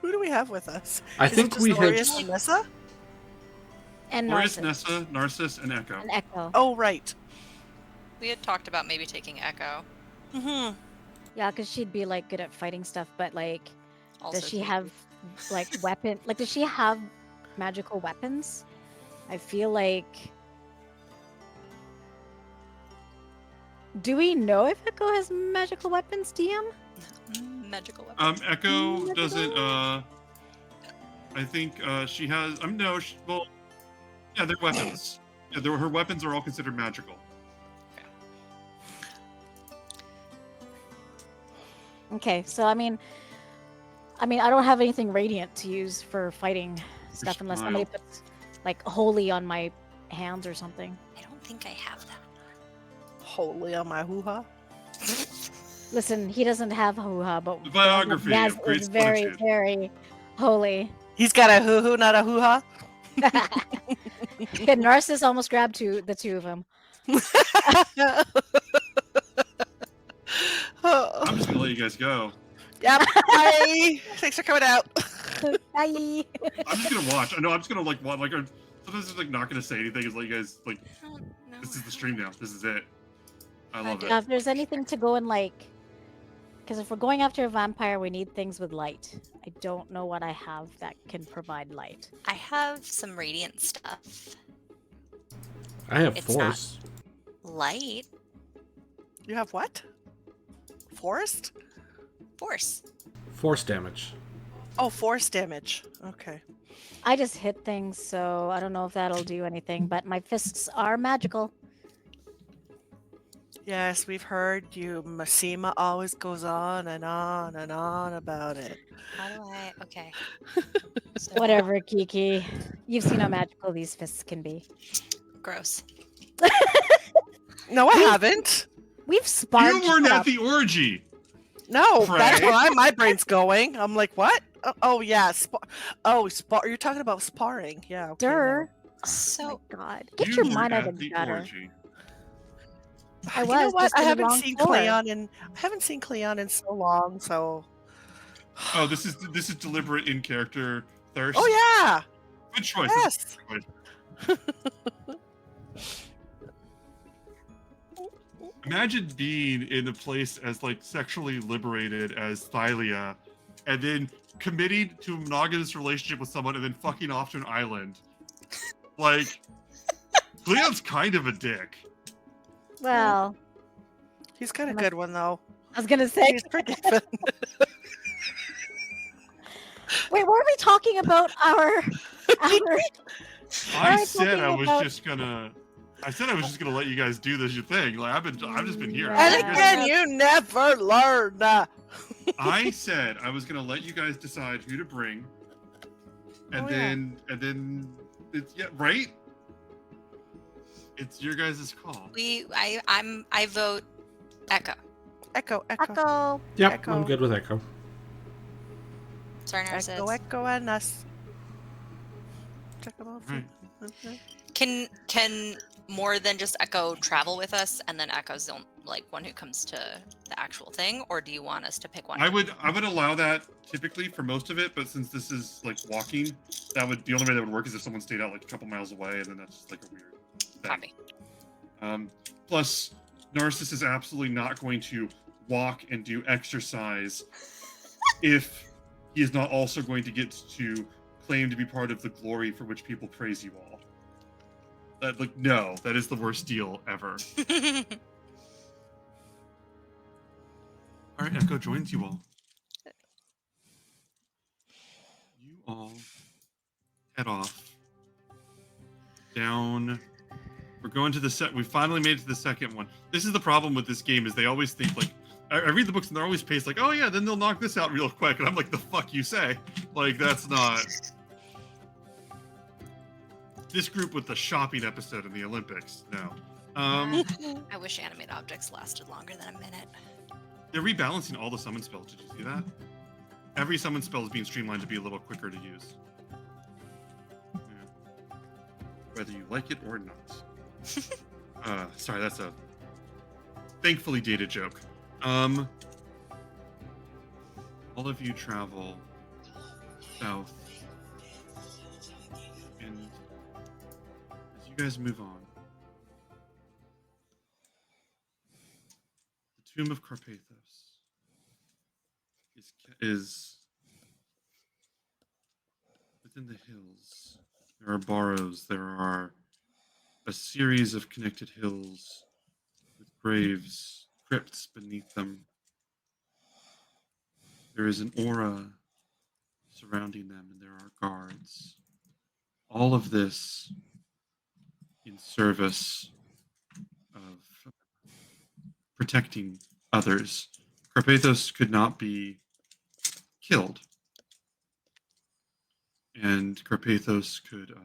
Who do we have with us? I Is it think just we had. Laureus and Nessa? And Laureus, Narcissus. Nessa, Narcissus, and Echo. And Echo. Oh, right. We had talked about maybe taking Echo. Mm-hmm. Yeah, because she'd be like good at fighting stuff, but like, Also does she Kiki. have like weapon? Like, does she have magical weapons? I feel like. Do we know if Echo has magical weapons, DM? Magical weapons? Echo doesn't. I think she has. No. Well, yeah, they're weapons. Yeah, her weapons are all considered magical. Okay, so I mean, I don't have anything radiant to use for fighting stuff unless somebody smile. puts like holy on my hands or something. I don't think I have that. Holy on my hoo-ha. Listen, he doesn't have hoo-ha, but The biography Yaz of Great is very, Solitude. very holy. He's got a hoo-hoo, not a hoo-ha. And Narcissus almost grabbed the two of them. I'm just gonna let you guys go. Yep. Bye. Thanks for coming out. Bye. I'm just gonna watch. I know I'm just gonna like watch. Like, sometimes just like not gonna say anything. Is let you guys like. I don't know. This is the stream now. This is it. I love Now, it. if there's anything to go and like, because if we're going after a vampire, we need things with light. I don't know what I have that can provide light. I have some radiant stuff. I have It's not- force. Light. You have what? Forest? Force. Force damage. Oh, force damage. Okay. I just hit things, so I don't know if that'll do anything. But my fists are magical. Yes, we've heard you. Masima always goes on and on and on about it. How do I? Okay. So, Whatever, Kiki. You've seen how magical these fists can be. Gross. No, I haven't. We've sparred. You weren't shut at up. the orgy. No, that's Right. where my brain's going. I'm like, what? Oh yeah, You're talking about sparring. Yeah. Okay, Durr. So Oh my God. Get You your were mind out at of the the gutter. orgy. I You know was, what? just I in the haven't wrong seen floor. Cleon in so long. So. Oh, this is deliberate in character thirst. Oh yeah. Good choice. Yes. Imagine being in a place as like sexually liberated as Thylia, and then committing to a monogamous relationship with someone, and then fucking off to an island. Like, Cleon's kind of a dick. Well, He's got a Am I- good one though. I was gonna say. He's forgiven. Wait, were we talking about our? I Alright, said I talking was about- just gonna. I said I was just gonna let you guys do this thing. Like I've just been here. Yeah. And You guys- again, you never learn. I said I was gonna let you guys decide who to bring, and Oh, yeah. then it's right. It's your guys' call. I vote Echo. Echo. Echo. Yep, Echo. I'm good with Echo. Sorry, Narcissus. Echo, and us. Check them out. Right. Okay. Can more than just Echo travel with us, and then Echo's the like one who comes to the actual thing, or do you want us to pick one? I would allow that typically for most of it, but since this is like walking, the only way that would work is if someone stayed out like a couple miles away, and then that's just like a weird thing. Copy. Plus, Narcissus is absolutely not going to walk and do exercise if he is not also going to get to claim to be part of the glory for which people praise you all. No, that is the worst deal ever. All right, Echo joins you all. You all head off down. We're going to the set. We finally made it to the second one. This is the problem with this game is they always think like I read the books and they're always paced like, oh yeah, then they'll knock this out real quick, and I'm like, the fuck you say? Like that's not. This group with the shopping episode in the Olympics. No. I wish animate objects lasted longer than a minute. They're rebalancing all the summon spells. Did you see that? Every summon spell is being streamlined to be a little quicker to use. Yeah. Whether you like it or not. Sorry, that's a thankfully dated joke. All of you travel south, and as you guys move on, the tomb of Carpathos is within the hills. There are barrows. There are a series of connected hills with graves, crypts beneath them. There is an aura surrounding them, and there are guards. All of this in service of protecting others. Carpathos could not be killed, and Carpathos could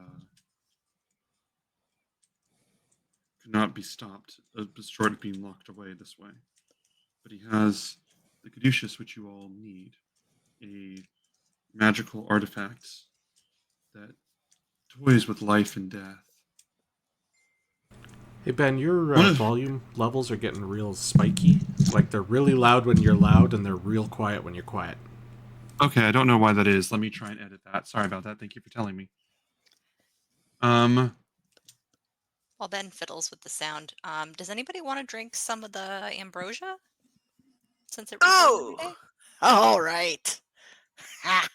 not be stopped, short of being locked away this way. But he has the caduceus, which you all need, a magical artifact that toys with life and death. Hey Ben, your volume levels are getting real spiky. Like they're really loud when you're loud, and they're real quiet when you're quiet. Okay, I don't know why that is. Let me try and edit that. Sorry about that. Thank you for telling me. While Ben fiddles with the sound, does anybody want to drink some of the ambrosia? Since it refills every day? All right. Ha.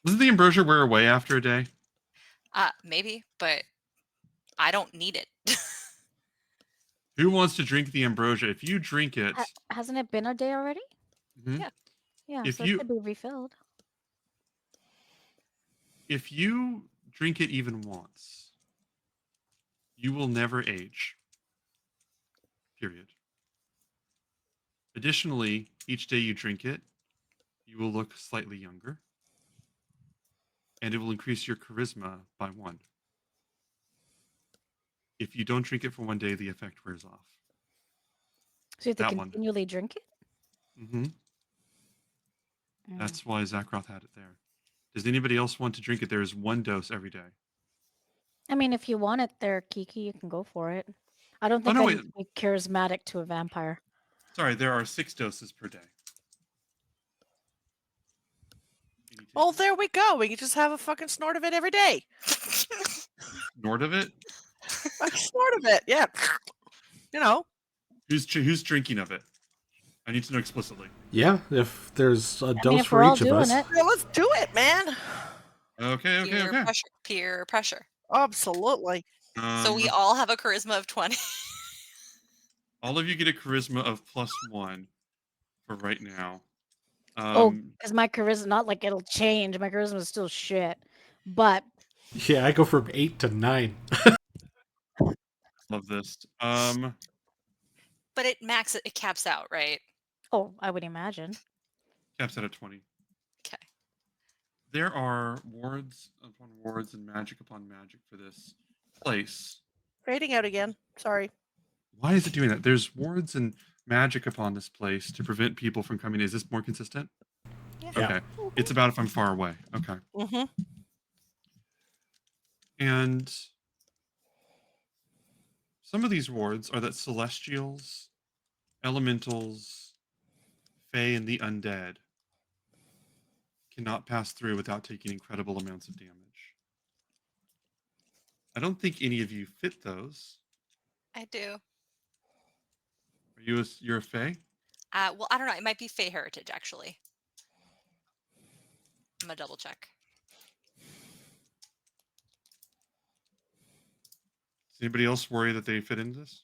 Doesn't the ambrosia wear away after a day? Maybe, but I don't need it. Who wants to drink the ambrosia? If you drink it, Hasn't it been a day already? Mhm. Yeah. Yeah, If so you- it could be refilled. if you drink it even once, you will never age. Period. Additionally, each day you drink it, you will look slightly younger, and it will increase your charisma by 1. If you don't drink it for 1 day, the effect wears off. So you have to That one. continually drink it? Mm-hmm. Mm. That's why Zakroth had it there. Does anybody else want to drink it? There is 1 dose every day. I mean, if you want it there, Kiki, you can go for it. I don't Oh, think no, I'm wait. charismatic to a vampire. Sorry, there are 6 doses per day. Can you take Oh, it? there we go. We can just have a fucking snort of it every day. Snort of it? A snort of it, yeah. You know. Who's drinking of it? I need to know explicitly. Yeah, if there's a I dose mean, if for we're all each of doing us. it. Yeah, let's do it, man. Okay. Peer pressure. Absolutely. So we all have a charisma of 20. all of you get a charisma of +1 for right now. Because my charisma, not like it'll change. My charisma is still shit. But Yeah, I go from 8 to 9. Love this. But it caps out, right? I would imagine. Caps out at 20. Okay. There are wards upon wards and magic upon magic for this place. Fading out again. Sorry. Why is it doing that? There's wards and magic upon this place to prevent people from coming. Is this more consistent? Yeah. Okay. It's about if I'm far away. Okay. Mm-hmm. And some of these wards are that celestials, elementals, fae, and the undead cannot pass through without taking incredible amounts of damage. I don't think any of you fit those. I do. You're a fae? Well, I don't know. It might be Fey Heritage, actually. I'm gonna double check. Does anybody else worry that they fit into this?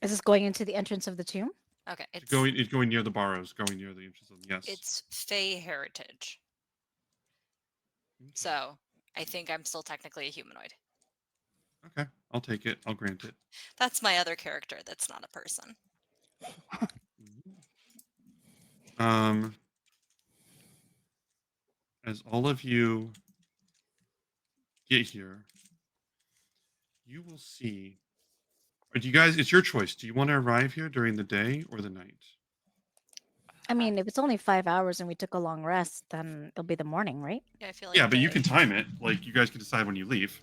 Is this going into the entrance of the tomb? Okay, it's Going near the Barrows, going near the entrance of them. Yes. It's Fey Heritage. So I think I'm still technically a humanoid. Okay, I'll take it. I'll grant it. That's my other character. That's not a person. As all of you get here, you will see But you guys, it's your choice. Do you want to arrive here during the day or the night? I mean, if it's only 5 hours and we took a long rest, then it'll be the morning, right? Yeah, I feel like Yeah, but you day. can time it. Like, you guys can decide when you leave.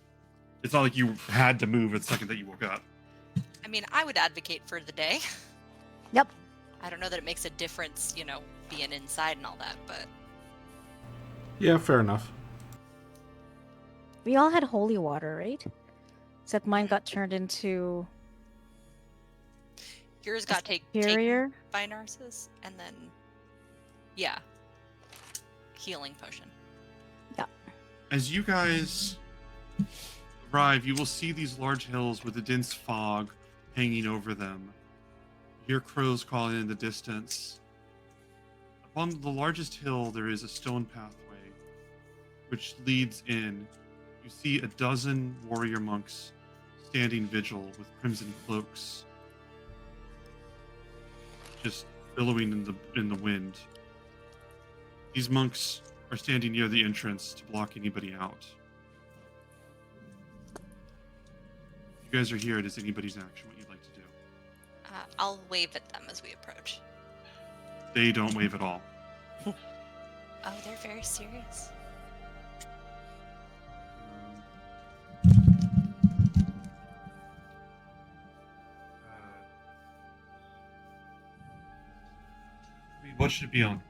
It's not like you had to move at the second that you woke up. I mean, I would advocate for the day. Yep. I don't know that it makes a difference, being inside and all that, but Yeah, fair enough. We all had holy water, right? Except mine got turned into yours got taken superior. by Narcissus, and then, yeah, healing potion. As you guys arrive, you will see these large hills with a dense fog hanging over them. You hear crows calling in the distance. Upon the largest hill, there is a stone pathway which leads in. You see a dozen warrior monks standing vigil with crimson cloaks, just billowing in the wind. These monks are standing near the entrance to block anybody out. You guys are here. It is anybody's action. What you'd like to do? I'll wave at them as we approach. They don't wave at all. Oh, they're very serious. What should it be on?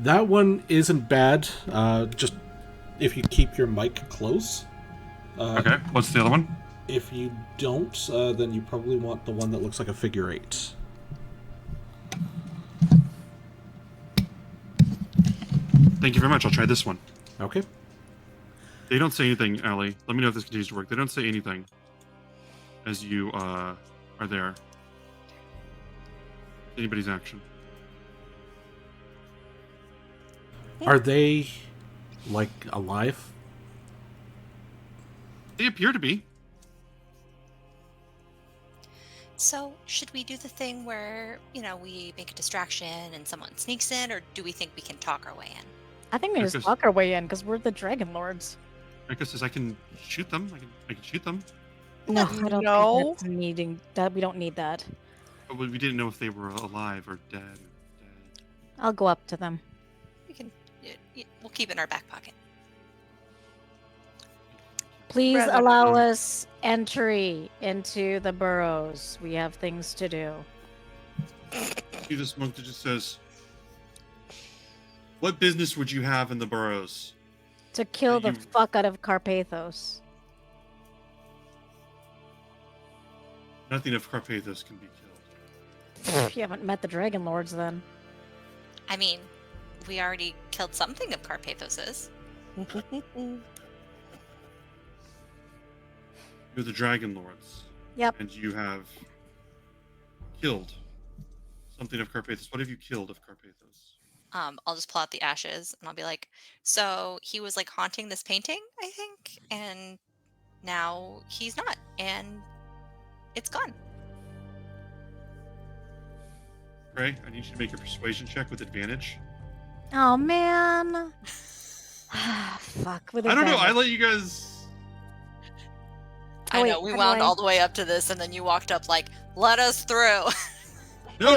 That one isn't bad. Just if you keep your mic close. Okay. What's the other one? If you don't, then you probably want the one that looks like a figure 8. Thank you very much. I'll try this one. Okay. They don't say anything, Allie. Let me know if this continues to work. They don't say anything as you are there. Anybody's action. Are they, like, alive? They appear to be. So, should we do the thing where, we make a distraction and someone sneaks in, or do we think we can talk our way in? I think we just walk our way in because we're the Dragonlords. Micah says I can shoot them. I can shoot them. No, I don't No. think that's needing that. We don't need that. But we didn't know if they were alive or dead. I'll go up to them. We can. We'll keep it in our back pocket. Please Rather- allow us entry into the burrows. We have things to do. See this monk that just says, "What business would you have in the burrows?" To kill the You- fuck out of Carpathos. Nothing of Carpathos can be killed. You haven't met the Dragonlords then. I mean, we already killed something of Carpathos's. You're the Dragonlords. Yep. And you have killed something of Carpathos. What have you killed of Carpathos? I'll just pull out the ashes and I'll be like, so he was like haunting this painting, I think, and now he's not, and it's gone. Ray, I need you to make a persuasion check with advantage. Oh man. Fuck. With I don't know. I advantage. let you guys. Oh, I wait, know, we how do wound I- all the way up to this, and then you walked up like, let us through. No.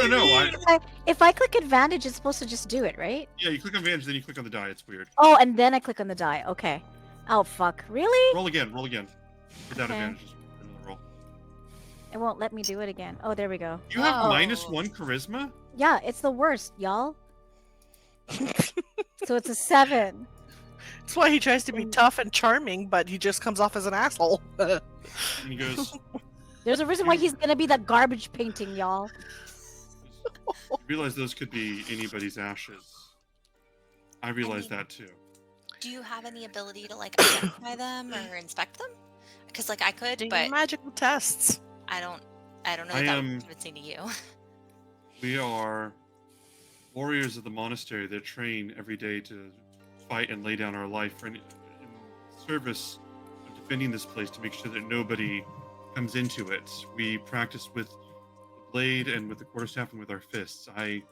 If I click advantage, it's supposed to just do it, right? Yeah, you click on advantage, then you click on the die. It's weird. Oh, and then I click on the die. Okay. Oh fuck. Really? Roll again. Without Okay. advantage, just another roll. It won't let me do it again. Oh, there we go. You have Oh. -1 charisma? Yeah, it's the worst, y'all. So it's a 7. That's why he tries to be tough and charming, but he just comes off as an asshole. And he goes, There's a reason why he's gonna be that garbage painting, y'all. you realize those could be anybody's ashes. I realize mean- that too. Do you have any ability to like identify them or inspect them? Because like I could, Do but magical tests. I don't know I if that am- would convincing to you. We are warriors of the monastery that train every day to fight and lay down our life in service of defending this place to make sure that nobody comes into it. We practice with the blade and with the quarterstaff and with our fists. I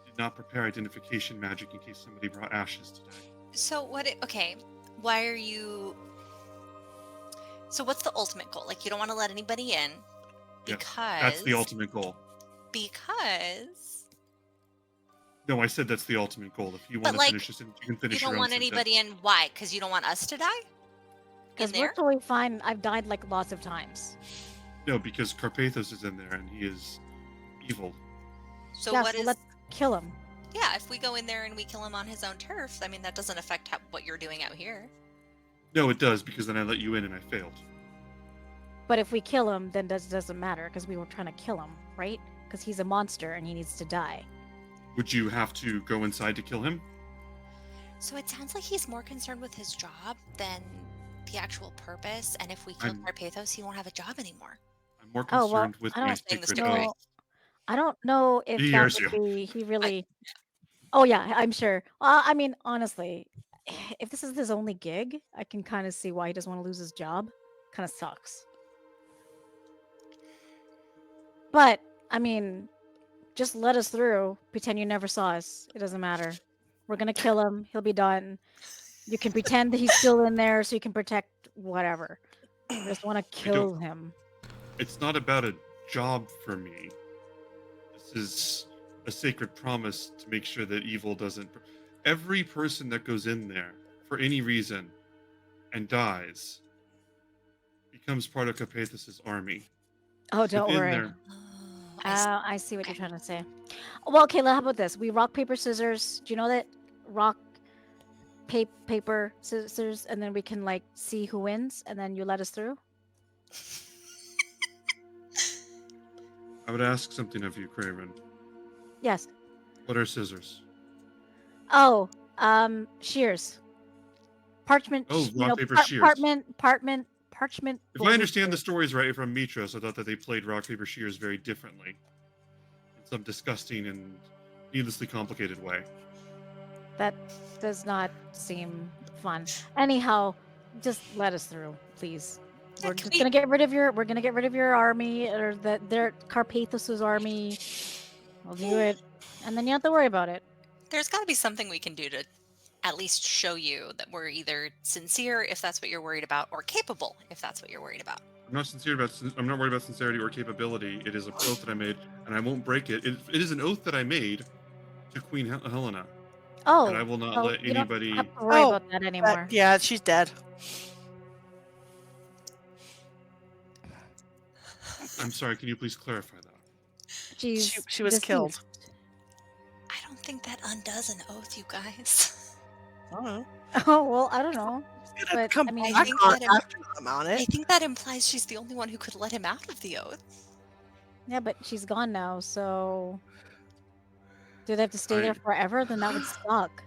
did not prepare identification magic in case somebody brought ashes today. So okay, why are you So what's the ultimate goal? Like, you don't want to let anybody in Yes, because that's the ultimate goal. because No, I said that's the ultimate goal. If you want to like, finish this, you can you finish don't your own want sentence. anybody in. Why? Because you don't want us to die in Because we're there. totally fine. I've died like lots of times. No, because Carpathos is in there and he is evil. So Yeah, what so is? let's kill him. Yeah, if we go in there and we kill him on his own turf, I mean that doesn't affect what you're doing out here. No, it does, because then I let you in and I failed. But if we kill him, then doesn't matter because we were trying to kill him, right? Because he's a monster and he needs to die. Would you have to go inside to kill him? So it sounds like he's more concerned with his job than the actual purpose. And if we kill I'm- Carpathos, he won't have a job anymore. I'm more Oh, well, concerned with I my don't saying this sacred to oath. Grace. know. I don't know if He that hears would you. be. He really. Oh yeah, I'm sure. I mean, honestly, if this is his only gig, I can kind of see why he doesn't want to lose his job. Kind of sucks. But I mean, just let us through. Pretend you never saw us. It doesn't matter. We're gonna kill him. He'll be done. You can pretend that he's still in there, so you can protect whatever. We just want to kill him. It's not about a job for me. This is a sacred promise to make sure that evil doesn't. Every person that goes in there for any reason and dies becomes part of Carpathos' army. Oh, don't Within worry. there- Oh, I see what Okay. you're trying to say. Well, Kayla, how about this? We rock, paper, scissors. Do you know that? Rock, paper, scissors, and then we can like see who wins, and then you let us through. I would ask something of you, Craven. Yes. What are scissors? Oh, shears. Parchment. Oh, you know, rock, paper, shears. parchment. If I understand the stories right from Mitros, I thought that they played rock, paper, shears very differently. In some disgusting and needlessly complicated way. That does not seem fun. Anyhow, just let us through, please. Yeah, We're can just we- gonna get rid of your. We're gonna get rid of your army, or their Carpathos' army. We'll do it, and then you don't have to worry about it. There's got to be something we can do to at least show you that we're either sincere, if that's what you're worried about, or capable, if that's what you're worried about. I'm not worried about sincerity or capability. It is an oath that I made, and I won't break it. It is an oath that I made to Queen Helena, Oh, and I will not well, let you don't anybody. have to worry Oh, about that anymore. Yeah, she's dead. I'm sorry. Can you please clarify that? She's She was killed. deceased. I don't think that undoes an oath, you guys. Oh, Oh well, I don't know. she's gonna But, come I mean- I back think on that after I'm on I it. think that implies she's the only one who could let him out of the oath. Yeah, but she's gone now, so do they have to stay there I- forever? Then that would suck.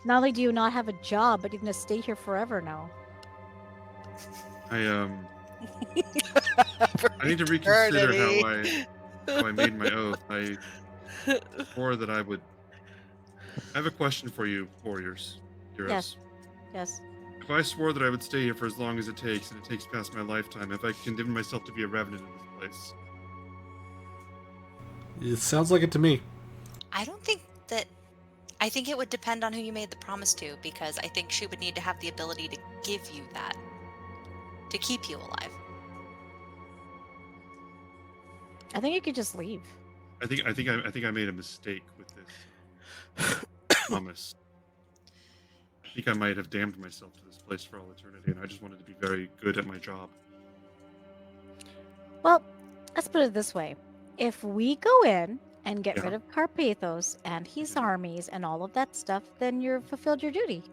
Not only do you not have a job, but you're gonna stay here forever now. I need to reconsider how I made my oath. I swore that I would. I have a question for you, warriors, heroes. Yes. Yes. If I swore that I would stay here for as long as it takes, and it takes past my lifetime, if I condemn myself to be a revenant in this place, It sounds like it to me. I don't think that. I think it would depend on who you made the promise to, because I think she would need to have the ability to give you that to keep you alive. I think you could just leave. I think I made a mistake with this promise. I think I might have damned myself to this place for all eternity, and I just wanted to be very good at my job. Well, let's put it this way. If we go in and get Yeah. rid of Carpathos and his Mhm. armies and all of that stuff, then you're fulfilled your duty.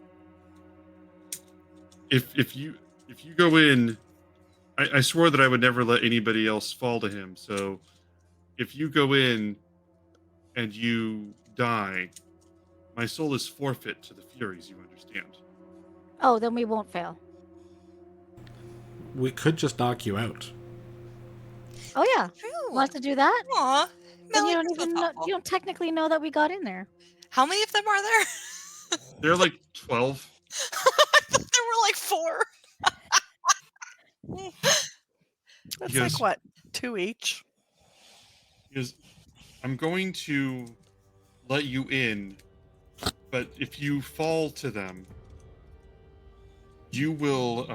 If you go in, I swore that I would never let anybody else fall to him. So if you go in and you die, my soul is forfeit to the Furies. You understand? Oh, then we won't fail. We could just knock you out. Oh yeah. True. Want us to do that? Aw, Then Melly, you don't you're so even know, thoughtful. you don't technically know that we got in there. How many of them are there? They're like 12. I thought there were like 4. That's Yes. like what, 2 each? Because I'm going to let you in, but if you fall to them, you will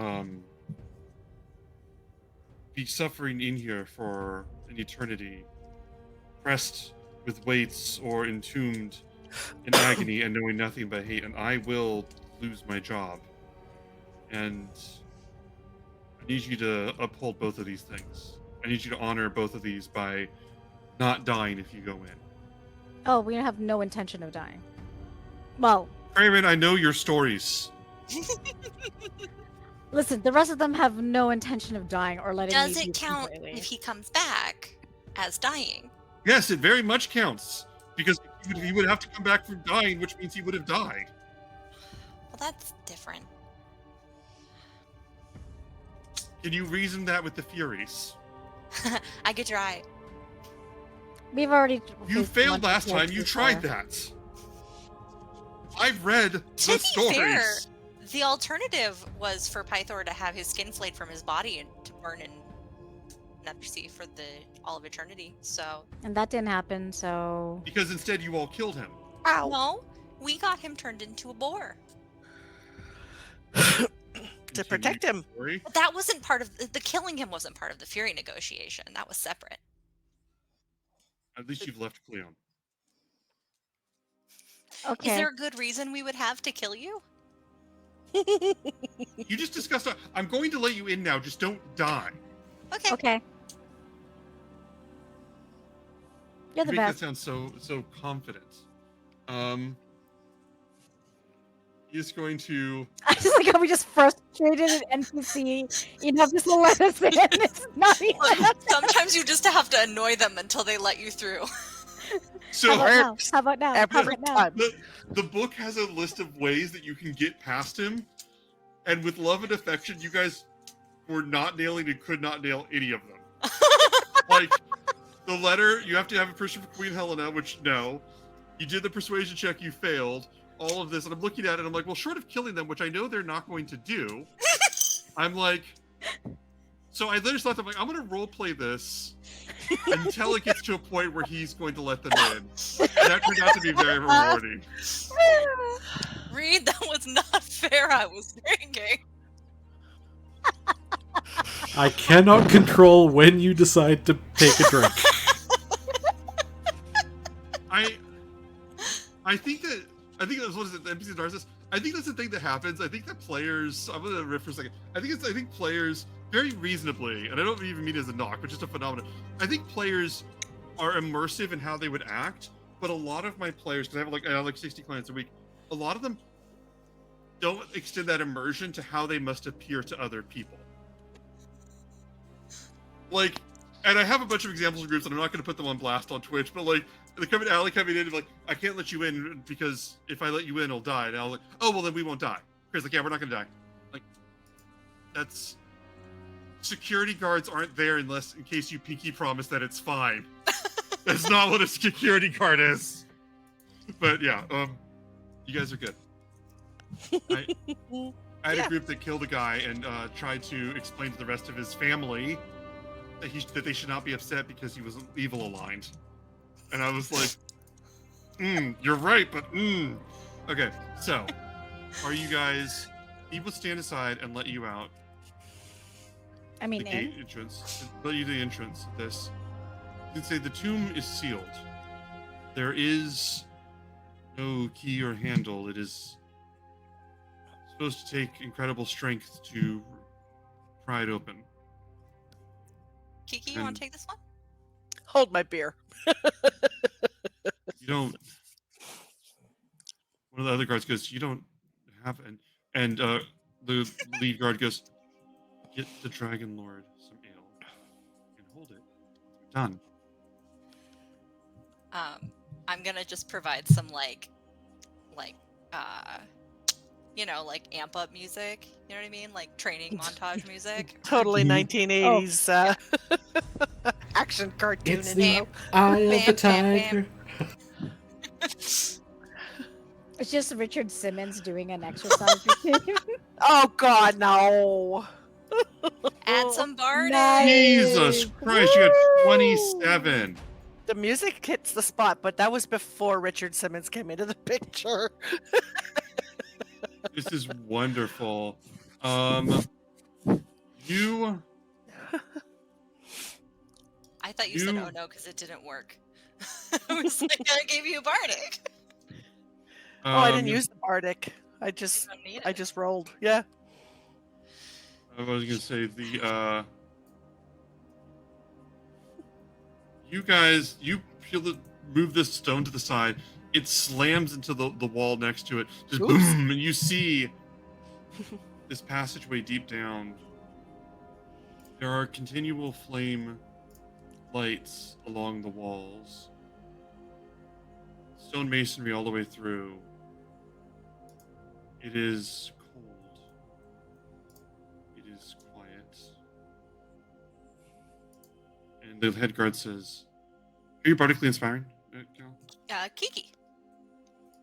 be suffering in here for an eternity, pressed with weights or entombed in agony and knowing nothing but hate, and I will lose my job. And I need you to uphold both of these things. I need you to honor both of these by not dying if you go in. Oh, we have no intention of dying. Well, Raymond, I know your stories. listen, the rest of them have no intention of dying or letting me Does be it count completely. if he comes back as dying? Yes, it very much counts. Because he would have to come back from dying, which means he would have died. Well, that's different. Can you reason that with the Furies? I could try. We've already. You faced failed much last worse time. You before. tried that. I've read the To be stories. fair, the alternative was for Pythor to have his skin flayed from his body and to burn in Nethersea for all of eternity. So And that didn't happen, so. Because instead you all killed him. Ow. no, we got him turned into a boar. To protect him. Story. But that wasn't part of the killing him. Wasn't part of the Fury negotiation. That was separate. At least you've left Cleon. Okay. Is there a good reason we would have to kill you? You just discussed. I'm going to let you in now. Just don't die. Okay. Okay. You're the You make best. that sound so confident. He's going to. I just like how we just frustrated an NPC enough just to let us in. It's not even. Sometimes you just have to annoy them until they let you through. So How about now? How about now? How Every about now? time. the book has a list of ways that you can get past him, and with love and affection, you guys were not nailing and could not nail any of them. Like the letter, you have to have a person for Queen Helena, which no. You did the persuasion check, you failed. All of this, and I'm looking at it, and I'm like, well, short of killing them, which I know they're not going to do, I'm like, so I literally thought, I'm like, I'm going to role play this until it gets to a point where he's going to let them in. And that turned out to be very rewarding. Reed, that was not fair. I was drinking. I cannot control when you decide to take a drink. I think that's what is it, the NPC Narcissus? I think that's the thing that happens. I think that players, I'm gonna riff for a second. I think players very reasonably, and I don't even mean it as a knock, but just a phenomenon. I think players are immersive in how they would act, but a lot of my players, because I have like 60 clients a week, a lot of them don't extend that immersion to how they must appear to other people. Like, and I have a bunch of examples of groups, and I'm not going to put them on blast on Twitch, but like, Allie coming in and like, I can't let you in because if I let you in, I'll die. And I'll like, oh, well, then we won't die. Chris, like, yeah, we're not going to die. Like, that's... Security guards aren't there unless, in case you pinky promise that it's fine. That's not what a security guard is. But yeah, you guys are good. I had a group that killed a guy and tried to explain to the rest of his family that they should not be upset because he was evil aligned. And I was like, you're right, but Okay, so are you guys? He will stand aside and let you out. I mean, The gate entrance. Let you to the entrance. This. You can say the tomb is sealed. There is no key or handle. It is supposed to take incredible strength to pry it open. Kiki, you want to take this one? Hold my beer. You don't. One of the other guards goes, "You don't have," and the lead guard goes, "Get the Dragonlord some ale and hold it. Done." I'm gonna just provide some like amp up music. You know what I mean? Like training montage music. Totally You- 1980s action cartoon. It's intro. the eye of the Bam, bam, tiger. It's just Richard Simmons doing an exercise routine. Oh God, no! Add some bard. Nice. Jesus Christ! You got 27. The music hits the spot, but that was before Richard Simmons came into the picture. This is wonderful. You I thought you said, You- oh no, because it didn't work. I was like, I gave you a bardic. Oh, I didn't you- use the bardic. I You just don't need I it. just rolled. Yeah. I was gonna say you guys, you feel the move this stone to the side. It slams into the wall next to it. Just Oops. boom, and you see this passageway deep down. There are continual flame lights along the walls. Stone masonry all the way through. It is cold. It is quiet. And the head guard says, "Are you bardically inspiring, Cal?" Kiki.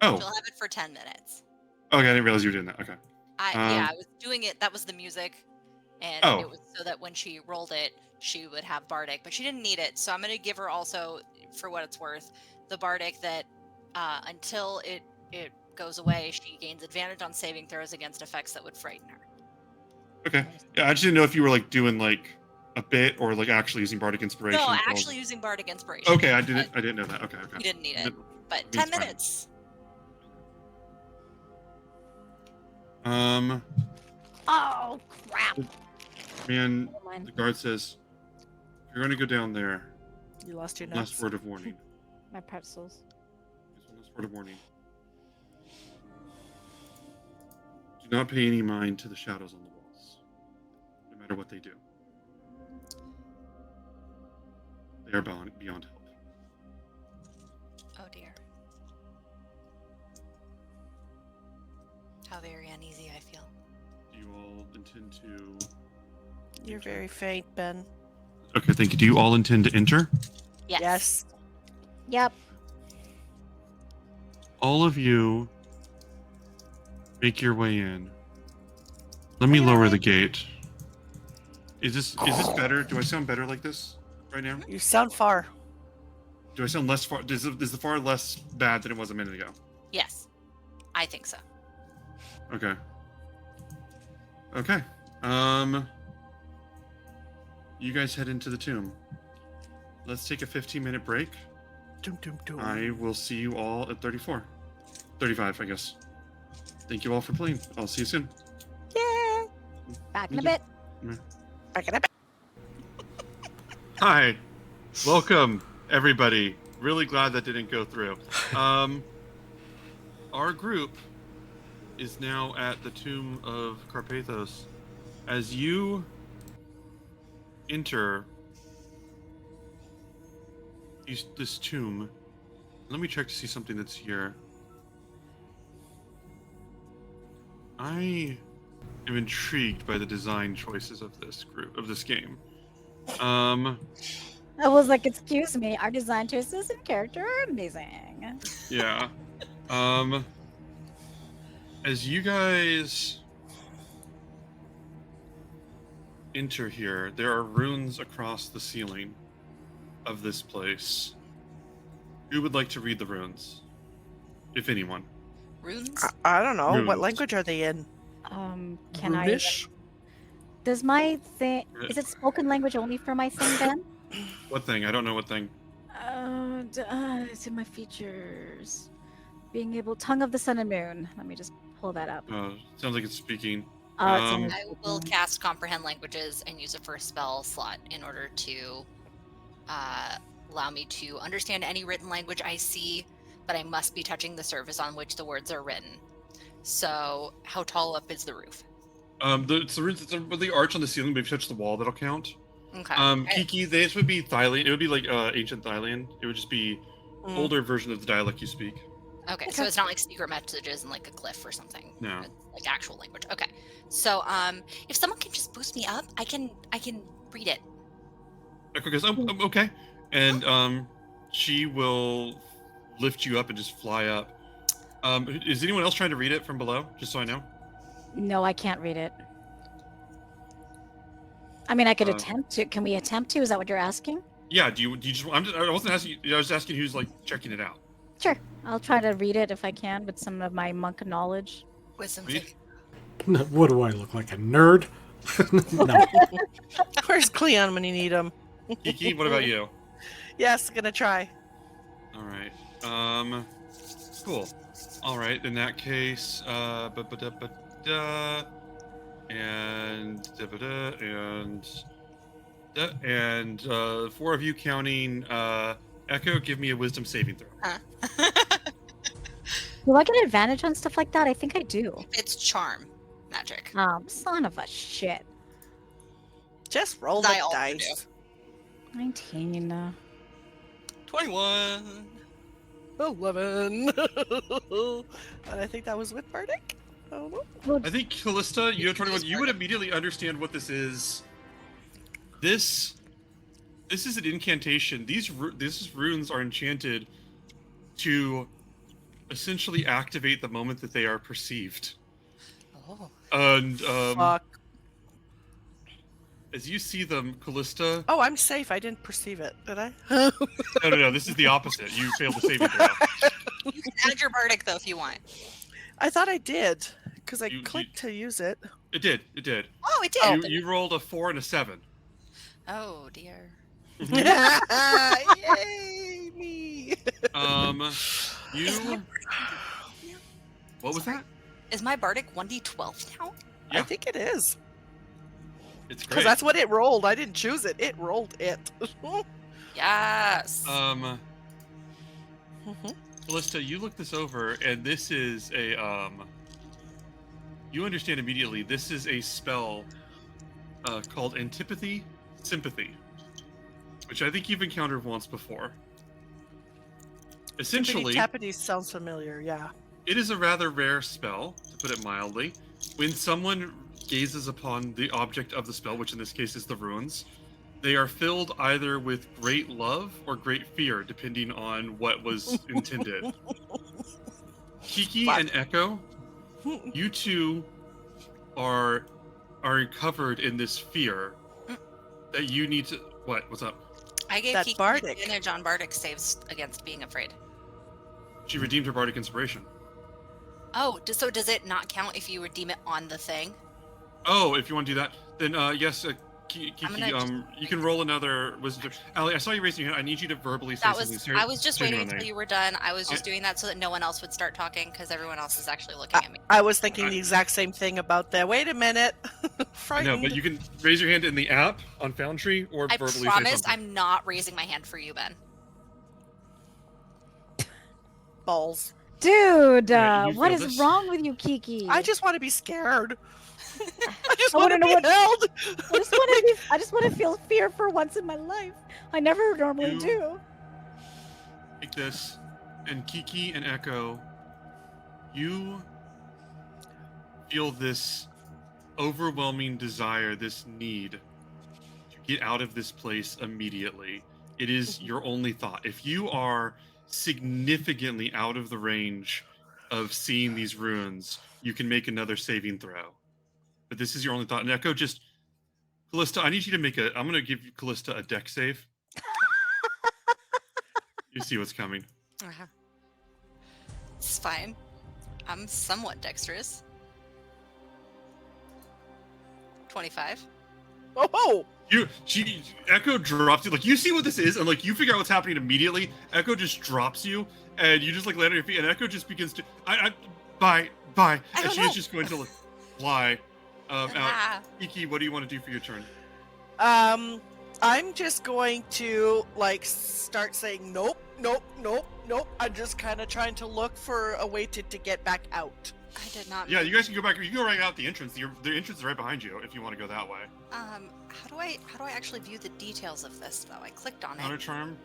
Oh, You'll have it for 10 minutes. okay. I didn't realize you were doing that. Okay. I was doing it. That was the music, and Oh. it was so that when she rolled it, she would have bardic, but she didn't need it. So I'm going to give her also, for what it's worth, the bardic that until it goes away, she gains advantage on saving throws against effects that would frighten her. Okay. Yeah, I just didn't know if you were like doing like a bit or like actually using bardic inspiration. No, or- actually using bardic inspiration. Okay, I didn't know that. Okay. You didn't need it, but It's 10 fine. minutes. Oh crap! Man, Never mind. the guard says, "If you're going to go down there, You lost your last nuts. word of warning. My pretzels. Just one last word of warning. Do not pay any mind to the shadows on the walls, no matter what they do. They are beyond help." Oh dear. How very uneasy I feel. Do you all intend to? You're very faint, Ben. Okay, thank you. Do you all intend to enter? Yes. Yep. All of you make your way in. Let me lower the gate. Is this better? Do I sound better like this right now? You sound far. Do I sound less far? Is the far less bad than it was a minute ago? Yes. I think so. Okay. Okay. You guys head into the tomb. Let's take a 15-minute break. Doom, doom, doom. I will see you all at 34. 35, I guess. Thank you all for playing. I'll see you soon. Yeah. Back in a Thank bit. Back it up. Hi. Welcome, everybody. Really glad that didn't go through. Our group is now at the tomb of Carpathos. As you enter this tomb, let me check to see something that's here. I am intrigued by the design choices of this game. I was like, excuse me, our design choices and character are amazing. Yeah. As you guys enter here, there are runes across the ceiling of this place. Who would like to read the runes? If anyone. Runes? I don't know. What Runes. language are they in? Can Runish? Does my thing? Is it spoken language only for my thing, Ben? What thing? I don't know what thing. It's in my features. Being able, tongue of the sun and moon. Let me just pull that up. Sounds like it's speaking. Oh, it's Um, in I will cast comprehend languages and use a first spell slot in order to allow me to understand any written language I see, but I must be touching the surface on which the words are written. So, how tall up is the roof? it's the arch on the ceiling, but if you touch the wall, that'll count. Okay. Kiki, this would be Thylian. It would be like ancient Thylian. It would just be Mm. older version of the dialect you speak. Okay, so it's not like secret messages in like a cliff or something. No. It's like actual language. Okay. So if someone can just boost me up, I can read it. Because okay, and she will lift you up and just fly up. Is anyone else trying to read it from below? Just so I know. No, I can't read it. I mean, I could Uh, attempt to. Can we attempt to? Is that what you're asking? Yeah. Do you just? I wasn't asking. I was asking who's like checking it out. Sure. I'll try to read it if I can with some of my monk knowledge. Wisdom Read. save. What do I look like? A nerd? No. Where's Cleon when you need him? Kiki, what about you? Yes, gonna try. All right. Cool. All right. In that case, and four of you counting Echo, give me a wisdom saving throw. Huh. Do I get an advantage on stuff like that? I think I do. It's charm magic. Son of a shit. Just roll I the also dice. 19. 21. 11. And I think that was with Bardic. Oh, no. I think Callista, you have 21. You would immediately understand what this is. This is an incantation. These runes are enchanted to essentially activate the moment that they are perceived. Oh. And Fuck. as you see them, Callista. Oh, I'm safe. I didn't perceive it, did I? No. This is the opposite. You failed the saving throw. You can add your bardic though if you want. I thought I did, because I You- clicked to use it. It did. Oh, it did. You rolled a 4 and a 7. Oh dear. Yay, me! You. What was that? Is my bardic 1d12 now? Yeah. I think it is. It's Because great. that's what it rolled. I didn't choose it. It rolled it. Yes. Callista, you look this over, and this is a you understand immediately. This is a spell called Antipathy Sympathy, which I think you've encountered once before. Essentially, Tappity sounds familiar, yeah. it is a rather rare spell, to put it mildly. When someone gazes upon the object of the spell, which in this case is the runes, they are filled either with great love or great fear, depending on what was intended. Kiki Fuck. and Echo, you two are covered in this fear that you need to. What's up? I gave that Kiki bardic. advantage on bardic saves against being afraid. She redeemed her bardic inspiration. Oh, so does it not count if you redeem it on the thing? Oh, if you want to do that, then yes, Kiki, I'm gonna you can roll another wisdom. Allie, I saw you raising your hand. I need you to verbally say That something. was. I was just waiting genuinely. until you were done. I was just doing that so that no one else would start talking because everyone else is actually looking at me. I was thinking the exact same thing about that. Wait a minute. I Frightened. know, but you can raise your hand in the app on Foundry or I verbally say promise something. I'm not raising my hand for you, Ben. Balls. Dude, Yeah, you what feel is this? wrong with you, Kiki? I just want to be scared. I just I want wanna to know be held. I just want to feel fear for once in my life. I never normally You- do. Take this, and Kiki and Echo, you feel this overwhelming desire, this need to get out of this place immediately. It is your only thought. If you are significantly out of the range of seeing these runes, you can make another saving throw. But this is your only thought. And Echo, just Callista, I need you to make I'm going to give Callista a deck save. You see what's coming. Uh-huh. It's fine. I'm somewhat dexterous. 25. Oh, Echo drops you. Like, you see what this is, and like you figure out what's happening immediately. Echo just drops you, and you just like land on your feet, and Echo just begins to, bye, I and don't she is know. just going to like, fly out. Ah. Iki, what do you want to do for your turn? I'm just going to like start saying nope. I'm just kind of trying to look for a way to get back out. I did not. Yeah, you guys can go back. You can go right out the entrance. The entrance is right behind you if you want to go that way. How do I actually view the details of this though? I clicked on Counter it. charm.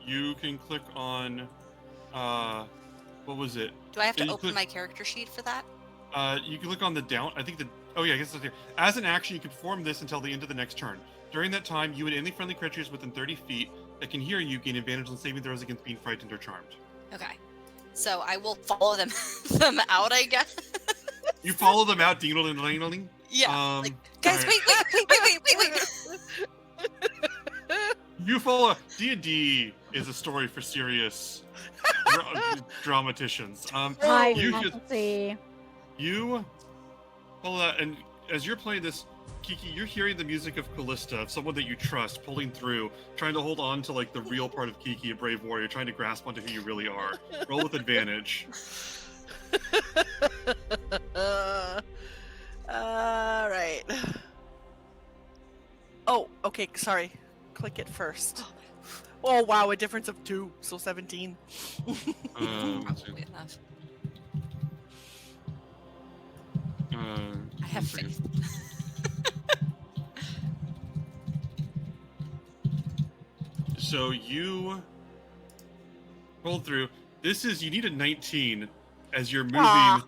You can click on. What was it? Do I have to you open click- my character sheet for that? You can click on the down. I think the. Oh yeah, I guess it's here. As an action, you can perform this until the end of the next turn. During that time, you and any friendly creatures within 30 feet that can hear you gain advantage on saving throws against being frightened or charmed. Okay. So I will follow them out, I guess. You follow them out, ding-a-ling-a-ling-a-ling. Yeah. Guys, alright. wait. You follow. D&D is a story for serious dramaticians. Hi, you fantasy. you follow that, and as you're playing this, Kiki, you're hearing the music of Callista, of someone that you trust, pulling through, trying to hold on to like the real part of Kiki, a brave warrior, trying to grasp onto who you really are. Roll with advantage. All right. Oh, okay. Sorry. Click it first. Oh wow, a difference of 2, so 17. Let's see. Probably enough. I have one second. faith. So you rolled through. This is, you need a 19 as you're moving Aw.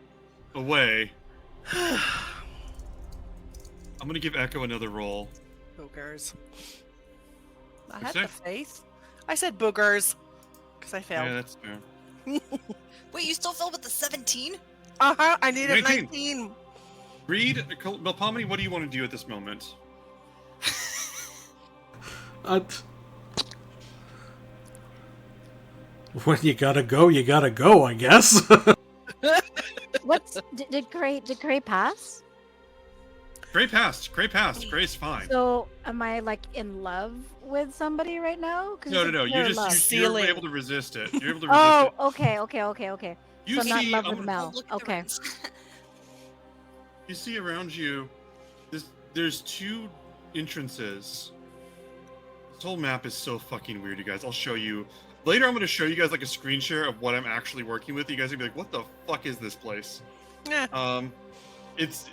away. I'm gonna give Echo another roll. Boogers. I What'd had you the say? faith. I said boogers. Because I Yeah, failed. that's fair. Wait, you still filled with the 17? Uh-huh, I needed 19. 19. Reed, Melpomene, what do you want to do at this moment? When you gotta go, I guess. What's did Gray pass? Gray passed. Gray's fine. So am I like in love with somebody right now? 'Cause No. it's You're pure just love. you're Ceiling. able to resist it. You're able to resist Oh, it. okay. You So I'm not in see, love with Mel. Look at the Okay. rings. you see around you, there's 2 entrances. This whole map is so fucking weird, you guys. I'll show you later. I'm going to show you guys like a screen share of what I'm actually working with. You guys are gonna be like, "What the fuck is this place?" Eh. It's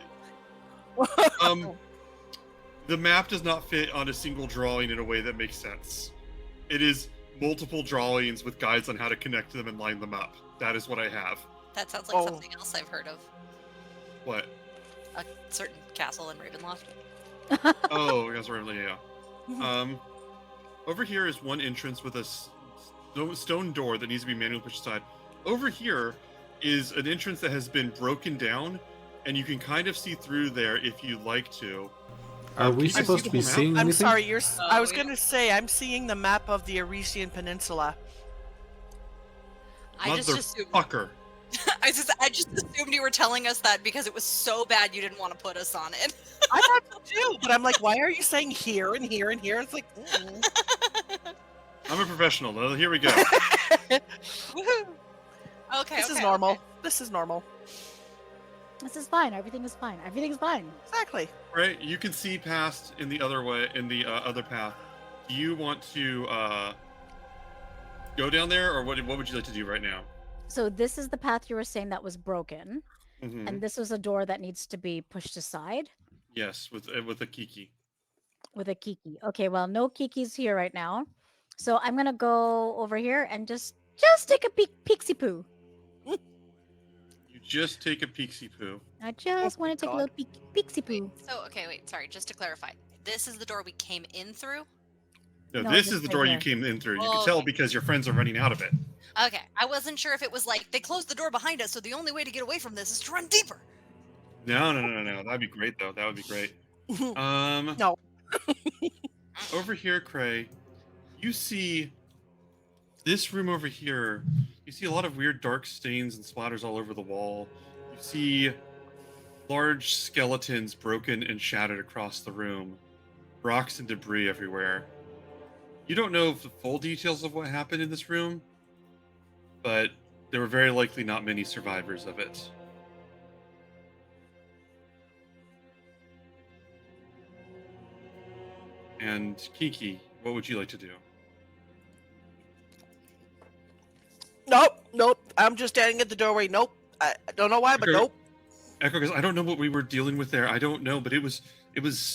the map does not fit on a single drawing in a way that makes sense. It is multiple drawings with guides on how to connect them and line them up. That is what I have. That sounds like Oh. something else I've heard of. What? A certain castle in Ravenloft. Oh, that's right. Yeah. Over here is one entrance with a stone door that needs to be manually pushed aside. Over here is an entrance that has been broken down, and you can kind of see through there if you'd like to. Are Can we you guys supposed see to be the map? seeing I'm anything? sorry, I was Oh, gonna say, I'm seeing the map of the Arisian Peninsula. I just assumed. Motherfucker. I just assumed you were telling us that because it was so bad you didn't want to put us on it. I thought so too, but I'm like, why are you saying here and here and here? It's like, I'm a professional. Well, here we go. Woohoo! Okay. this is okay, normal. okay. This is normal. This is fine. Everything is fine. Exactly. Right? You can see past in the other way, in the other path. Do you want to go down there, or what would you like to do right now? So this is the path you were saying that was broken, Mhm. and this was a door that needs to be pushed aside Yes, with a Kiki. with a Kiki. Okay, well, no Kiki's here right now, so I'm gonna go over here and just take a pixie poo. You just take a pixie poo. I just want to take God. a little pixie Wait, poo. so wait, sorry, just to clarify. This is the door we came in through? No, No, this just is the right door you here. came in through. You Oh, can tell okay. because your friends are running out of it. Okay. I wasn't sure if it was like they closed the door behind us, so the only way to get away from this is to run deeper. No. That'd be great though. That would be great. No. Over here, Cray, you see this room over here. You see a lot of weird dark stains and splatters all over the wall. You see large skeletons broken and shattered across the room. Rocks and debris everywhere. You don't know the full details of what happened in this room, but there were very likely not many survivors of it. And Kiki, what would you like to do? Nope. I'm just standing at the doorway. Nope. I don't know why, but Okay. nope. Echo, because I don't know what we were dealing with there. I don't know, but it was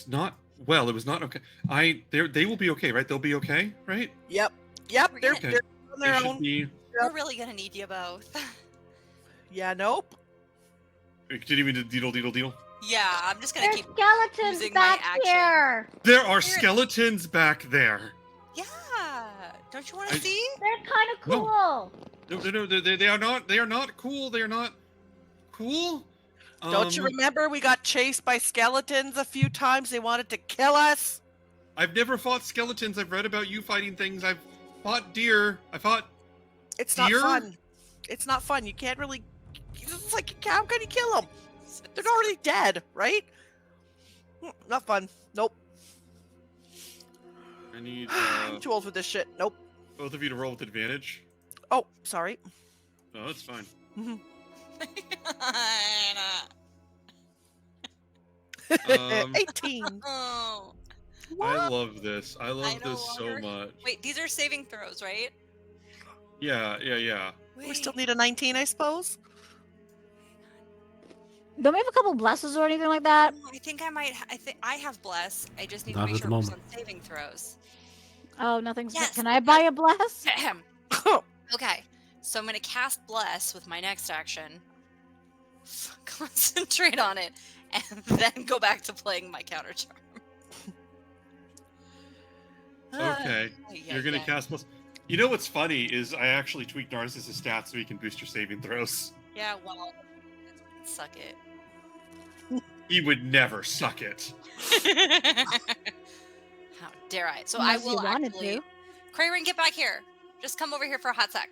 not well. It was not okay. They will be okay, right? They'll be okay, right? Yep. We're They're, gonna- they're on They their should own. be. We're really gonna need you both. Yeah, nope. Continue to deal. Yeah, I'm just gonna There's keep skeletons using my back action. here. There are Here- skeletons back there. Yeah. Don't you want to I- see? They're kind of No. cool. No, they are not. They are not cool. They are not cool. Don't you remember we got chased by skeletons a few times? They wanted to kill us. I've never fought skeletons. I've read about you fighting things. I've fought deer. I fought. It's not Deer? fun. It's not fun. You can't really. It's like, how can you kill them? They're already dead, right? Not fun. Nope. I need I'm too old for this shit. Nope. both of you to roll with advantage. Oh, sorry. No, that's fine. 18. Oh, I love this. I I love no this so longer- much. wait, these are saving throws, right? Yeah. We still need a 19, I suppose. Don't we have a couple blesses or anything like that? I think I might. I think I have bless. I just need Not to make at sure the it works moment. on saving throws. Oh, nothing's. Yes. Can I buy a bless? Okay, so I'm gonna cast bless with my next action. Concentrate on it, and then go back to playing my counter charm. Okay. You're gonna cast plus. You know what's funny is I actually tweaked Narcissus' stats so he can boost your saving throws. Yeah, well, suck it. He would never suck it. How dare I? So Unless I you will wanted actually. to. Crayrin, get back here. Just come over here for a hot sec.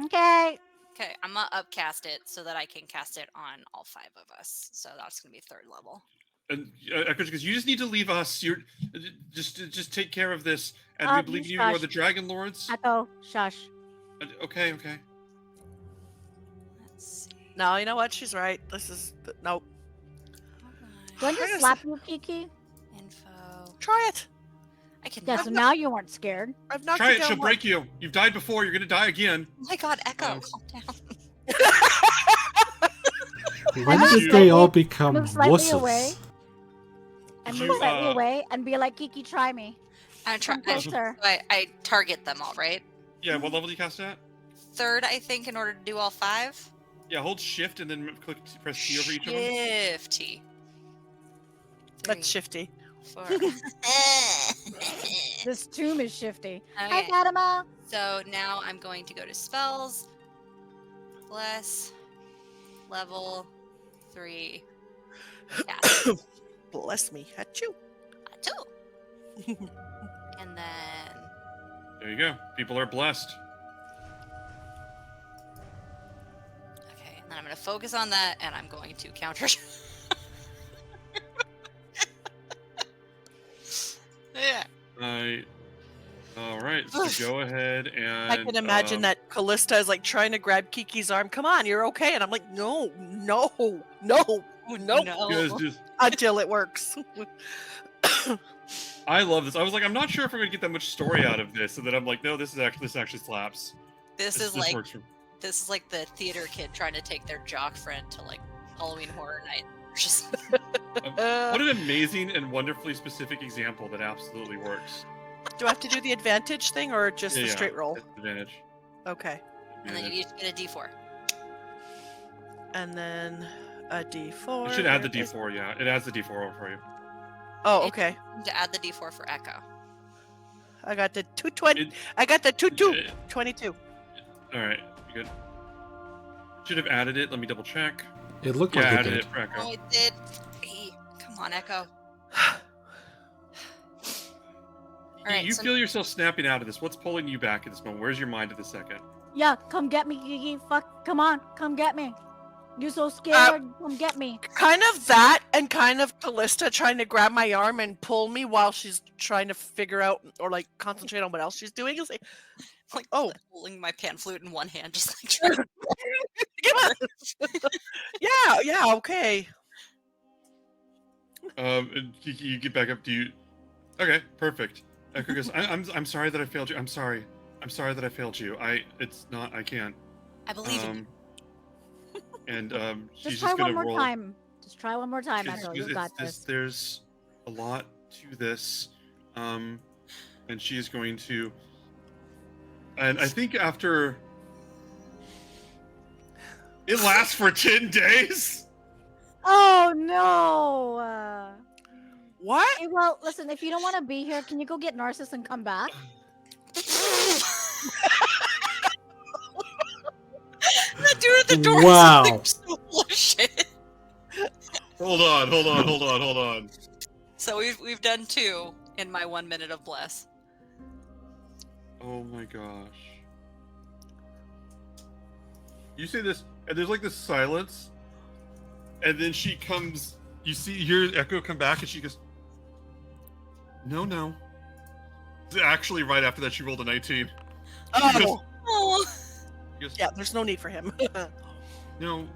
Okay. Okay, I'm gonna upcast it so that I can cast it on all 5 of us. So that's gonna be 3rd level. And because you just need to leave us. You're just take care of this, and we believe you shush. are the Dragonlords. Echo. Shush. Okay. Let's see. No, you know what? She's right. This is nope. Do I just slap you, Kiki? Info. Try it. I can. Yeah. So now you weren't scared. I've knocked Try you it. down She'll once. break you. You've died before. You're gonna die again. Oh my God, Echo, Um, calm down. When move did they all slightly- become move slightly away. wusses? And You, move slightly uh, away and be like, Kiki, try me. I'm Come trying. closer. I target them all, right? Yeah. What level do you cast it at? 3rd, I think, in order to do all 5. Yeah. Hold Shift and then press T over each of them. Shift T. That's shifty. 4. This tomb is shifty. Hi, Okay, Fatima. so now I'm going to go to spells. Bless. Level 3. Cast. Bless me. Achoo. 2. And then There you go. People are blessed. okay, and then I'm gonna focus on that, and I'm going to counter. Yeah. All right. So go ahead and. I can imagine that Callista is like trying to grab Kiki's arm. Come on, you're okay. And I'm like, no. Just, Until it works. I love this. I was like, I'm not sure if we're gonna get that much story out of this, and then I'm like, no, this actually slaps. This is This like works for. this is like the theater kid trying to take their jock friend to like Halloween Horror Night. Just What an amazing and wonderfully specific example that absolutely works. Do I have to do the advantage thing or just the Yeah, straight roll? it's advantage. Okay. and then you each get a D4. And then a D4. You should add the Where is- D4. Yeah, it adds the D4 over for you. Oh, okay. To add the D4 for Echo. I got the 220. It- I got the 22. All right, you good. Should have added it. Let me double check. It looked Yeah, like it added did. it for Echo. Oh, it did. Hey, come on, Echo. All right, You so- feel yourself snapping out of this. What's pulling you back at this moment? Where's your mind at this second? Yeah, come get me, Kiki. Fuck, come on, come get me. You so scared? Come get me. Kind of that, and kind of Callista trying to grab my arm and pull me while she's trying to figure out or like concentrate on what else she's doing. It's like, Like oh, holding my pan flute in one hand, just like trying to yeah, okay. You get back up. Do you? Okay, perfect. Echo goes. I'm sorry that I failed you. I'm sorry that I failed you. It's not. I can't. I believe in you. And she's Just try just gonna one more roll. time. Just try one more time, It's- Echo. You it's- got it's- this. There's a lot to this, and she is going to. And I think after it lasts for 10 days. Oh no. What? Hey, well, listen. If you don't want to be here, can you go get Narcissus and come back? The dude at the door Wow. is so full of shit. Hold on. So we've done 2 in my 1 minute of bless. Oh my gosh. You say this, and there's like this silence, and then she comes. You hear Echo come back, and she goes, No. Actually, right after that, she rolled a 19. Oh, Oh, She goes, yeah. There's no need for him. no,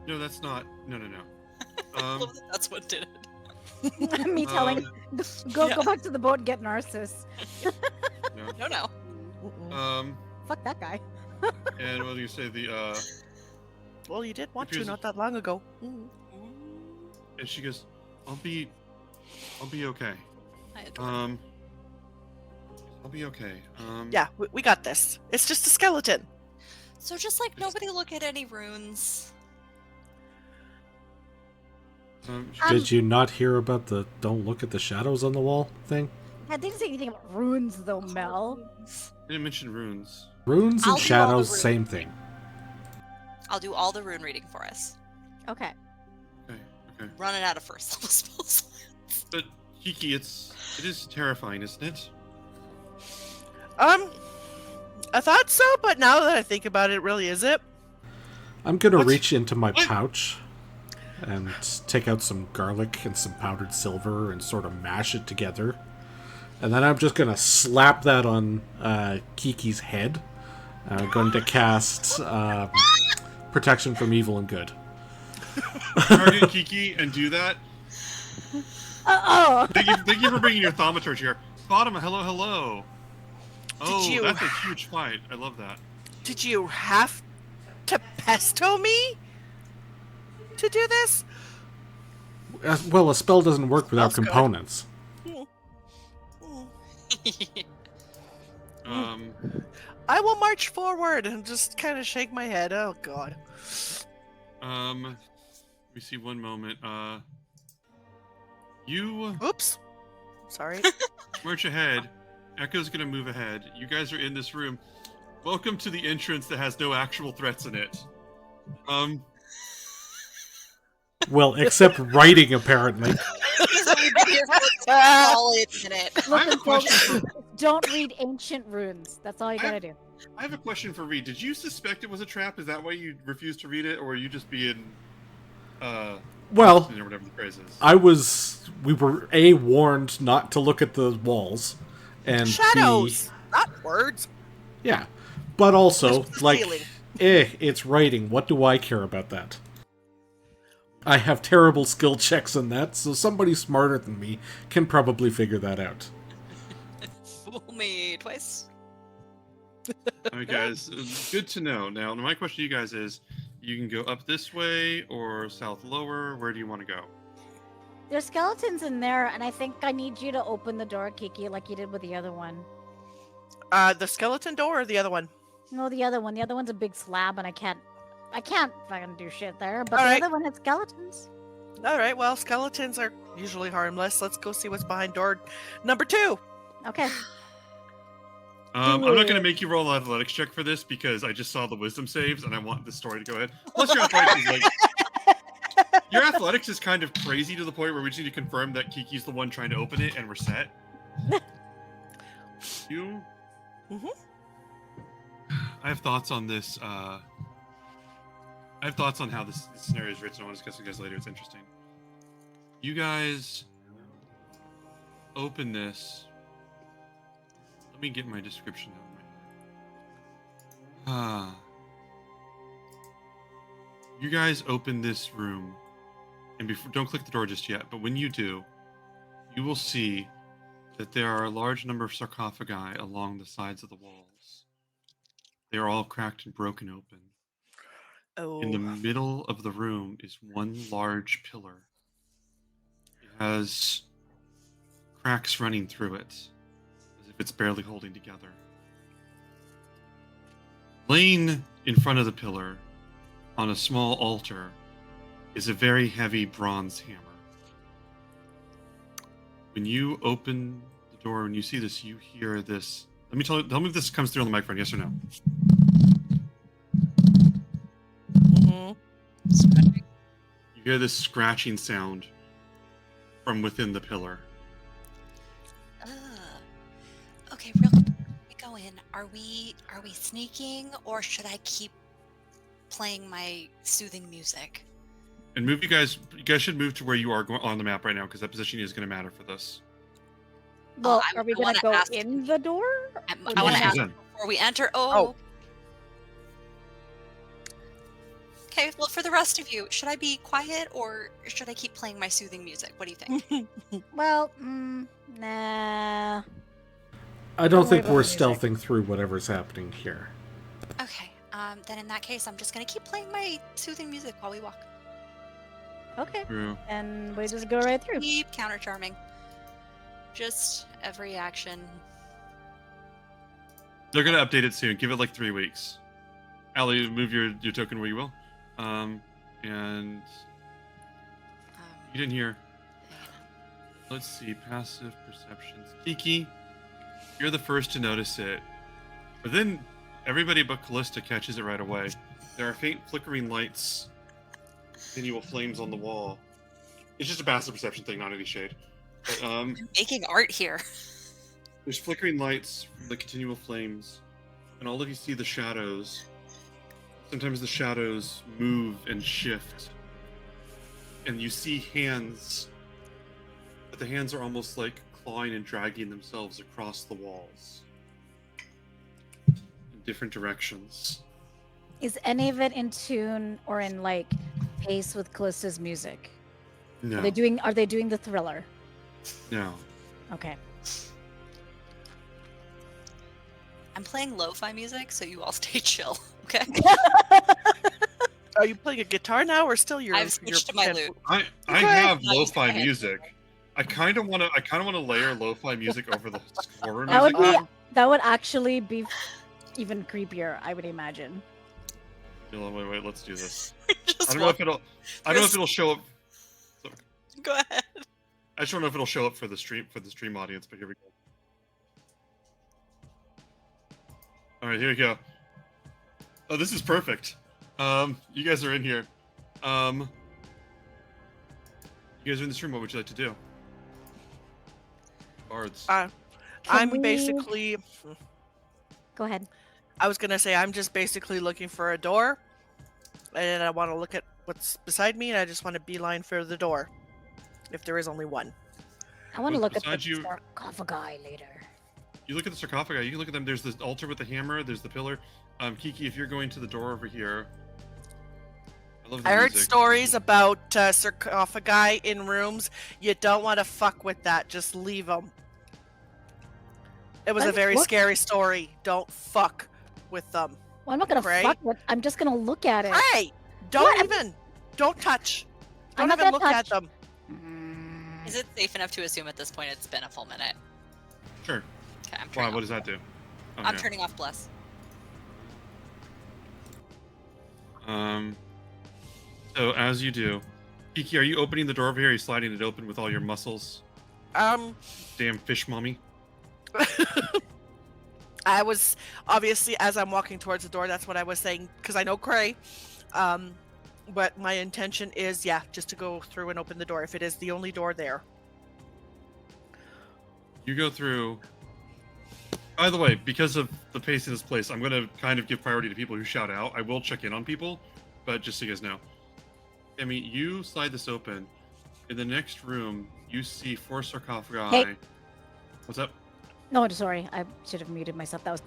that's not. No. that's what did it. Me telling go Yeah. back to the boat and get Narcissus. No. Fuck that guy. And what do you say? Well, you did want to Confusing. not that long ago. And she goes, I'll be okay. I adore it. I'll be okay. Yeah, we got this. It's just a skeleton. So just like nobody look at any runes. Did you not hear about the "don't look at the shadows on the wall" thing? I didn't say anything about runes though, Mel. I didn't mention runes. Runes I'll and do all the shadows, runes. same thing. I'll do all the rune reading for us. Okay. Okay. Running out of first level spells. But Kiki, it is terrifying, isn't it? I thought so, but now that I think about it, really is it? I'm gonna What? reach into my What? pouch and take out some garlic and some powdered silver and sort of mash it together. And then I'm just gonna slap that on Kiki's head. I'm going to cast Protection from Evil and Good. Target Kiki and do that. Oh. Thank you for bringing your thaumaturge here. Bottom, hello. Oh, you- that's a huge fight. I love that. Did you have to pesto me to do this? Well, a spell doesn't work without Smells good. components. I will march forward and just kind of shake my head. Oh god. Let me see one moment. You Oops. Sorry. march ahead. Echo's gonna move ahead. You guys are in this room. Welcome to the entrance that has no actual threats in it. Well, except writing, apparently. He's only been here for a solid minute. I have a Listen, folks, question for don't read ancient runes. That's all you gotta do. I have a question for Reed. Did you suspect it was a trap? Is that why you refused to read it, or were you just being Well, or whatever the phrase is? we were warned not to look at the walls, and Shadows, not words. yeah, but also Just like, feeling. it's writing. What do I care about that? I have terrible skill checks in that, so somebody smarter than me can probably figure that out. Fool me twice. All right, guys. Good to know. Now, my question to you guys is: you can go up this way or south lower. Where do you want to go? There's skeletons in there, and I think I need you to open the door, Kiki, like you did with the other one. The skeleton door or the other one? No, the other one. The other one's a big slab, and I can't fucking do shit there. But All the right. other one had skeletons. All right. Well, skeletons are usually harmless. Let's go see what's behind door number 2. Okay. I'm not going to make you roll an athletics check for this because I just saw the wisdom saves and I want the story to go ahead. Plus, your athletics is like your athletics is kind of crazy to the point where we just need to confirm that Kiki's the one trying to open it and we're set. You. Mhm. I have thoughts on this. I have thoughts on how this scenario is written. I want to discuss with you guys later. It's interesting. You guys open this. Let me get my description out. You guys open this room, and don't click the door just yet. But when you do, you will see that there are a large number of sarcophagi along the sides of the walls. They are all cracked and broken open. Oh. In the middle of the room is one large pillar. It has cracks running through it, as if it's barely holding together. Laying in front of the pillar, on a small altar, is a very heavy bronze hammer. When you open the door and you see this, you hear this. Tell me if this comes through on the microphone, yes or no? Mhm. You hear this scratching sound from within the pillar. Okay, real quick. We go in. Are we sneaking, or should I keep playing my soothing music? And move you guys should move to where you are on the map right now because that position is going to matter for this. Well, I are we wanna gonna go ask- in the door? I want Yeah. to ask Zen. before we enter. Oh. Okay, well, for the rest of you, should I be quiet or should I keep playing my soothing music? What do you think? Well, nah. I don't Don't worry think about we're the music. stealthing through whatever's happening here. Okay, then in that case, I'm just gonna keep playing my soothing music while we walk. Okay. True. And we just go right through. Keep counter charming. Just every action. They're gonna update it soon. Give it like 3 weeks. Allie, move your token where you will. And Um, you didn't hear. hang on. Let's see, passive perceptions. Kiki, you're the first to notice it. But then everybody but Callista catches it right away. There are faint flickering lights, continual flames on the wall. It's just a passive perception thing, not any shade. But I'm making art here. there's flickering lights from the continual flames, and all of you see the shadows. Sometimes the shadows move and shift, and you see hands, but the hands are almost like clawing and dragging themselves across the walls in different directions. Is any of it in tune or in like pace with Callista's music? No, Are they doing the Thriller? no. Okay. I'm playing lo-fi music, so you all stay chill, okay? Are you playing a guitar now, or still your? I've switched to my lute. I Okay. have No, just go lo-fi ahead. music. I kind of want to layer lo-fi music over the horror That would music. be that would actually be even creepier, I would imagine. Wait, let's do this. Just I don't know if it'll. I don't know if Chris- it'll show up. go ahead. I just don't know if it'll show up for the stream audience, but here we go. All right, here we go. Oh, this is perfect. You guys are in here. You guys are in this room. What would you like to do? Bards. Can I'm we- basically. Go ahead. I was gonna say I'm just basically looking for a door, and I want to look at what's beside me, and I just want to beeline for the door, if there is only one. I want to What's look at the beside you? sarcophagi later. You look at the sarcophagi. You can look at them. There's the altar with the hammer. There's the pillar. Kiki, if you're going to the door over here. I love the I heard music. stories about sarcophagi in rooms. You don't want to fuck with that. Just leave them. It was a Let's very look- scary story. Don't fuck with them. Well, I'm not gonna Right? fuck with. I'm just gonna look at it. Hey, don't What? even. Don't touch. I'm Don't not even gonna look at touch. them. Mm. Is it safe enough to assume at this point it's been a full minute? Sure. Okay, I'm Why? turning What off. does that do? I'm Okay. turning off bless. So as you do, Kiki, are you opening the door over here? Are you sliding it open with all your muscles? Damn fish mommy. I was obviously, as I'm walking towards the door, that's what I was saying, because I know Cray. But my intention is, yeah, just to go through and open the door if it is the only door there. You go through. By the way, because of the pace of this place, I'm going to kind of give priority to people who shout out. I will check in on people, but just so you guys know. Emmy, you slide this open. In the next room, you see 4 sarcophagi. Hey. What's up? No, sorry. I should have muted myself. That was.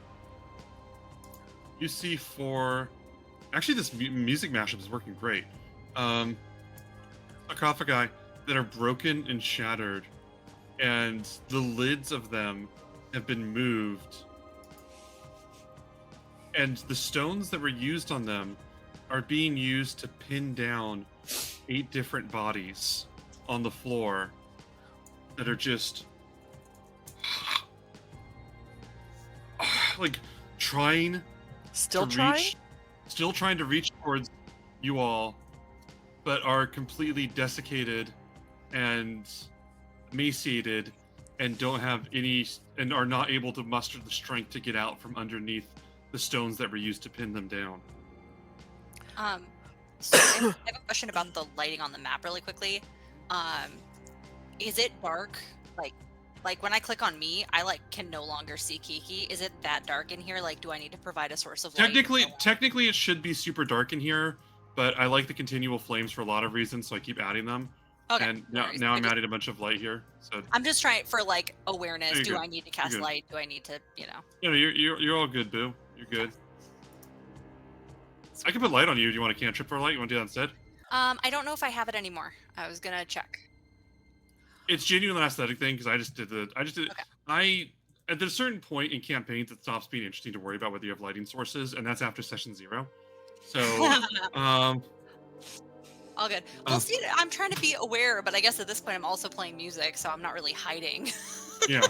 You see 4. Actually, this music mashup is working great. Sarcophagi that are broken and shattered, and the lids of them have been moved. And the stones that were used on them are being used to pin down 8 different bodies on the floor that are just like trying Still to trying? reach, still trying to reach towards you all, but are completely desiccated and emaciated and don't have any, and are not able to muster the strength to get out from underneath the stones that were used to pin them down. So I have a question about the lighting on the map really quickly. Is it dark? Like when I click on me, I can no longer see Kiki. Is it that dark in here? Like, do I need to provide a source of light? Technically, it should be super dark in here, but I like the continual flames for a lot of reasons, so I keep adding them. Okay. And no now, worries. now I'm adding a bunch of light here. So I'm just trying for like awareness. You're Do good. I need to cast good. light? Do I need to, you're all good, Boo. You're good. I can put light on you. Do you want a cantrip for light? You want to do that instead? I don't know if I have it anymore. I was gonna check. It's genuinely an aesthetic thing because I just did. Okay. At a certain point in campaigns, it stops being interesting to worry about whether you have lighting sources, and that's after session 0. So, All good. Well, see, I'm trying to be aware, but I guess at this point I'm also playing music, so I'm not really hiding. yeah.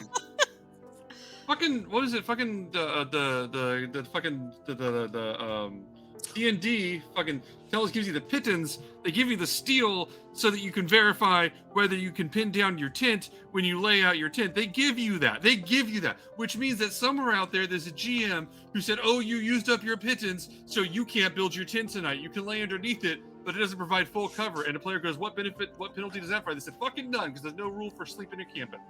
Fucking what is it? Fucking the fucking the D&D fucking gives you the pittance. They give you the steel so that you can verify whether you can pin down your tent when you lay out your tent. They give you that. Which means that somewhere out there there's a GM who said, "Oh, you used up your pittance, so you can't build your tent tonight. You can lay underneath it, but it doesn't provide full cover." And the player goes, "What penalty does that provide?" They said, "Fucking none, because there's no rule for sleeping or camping."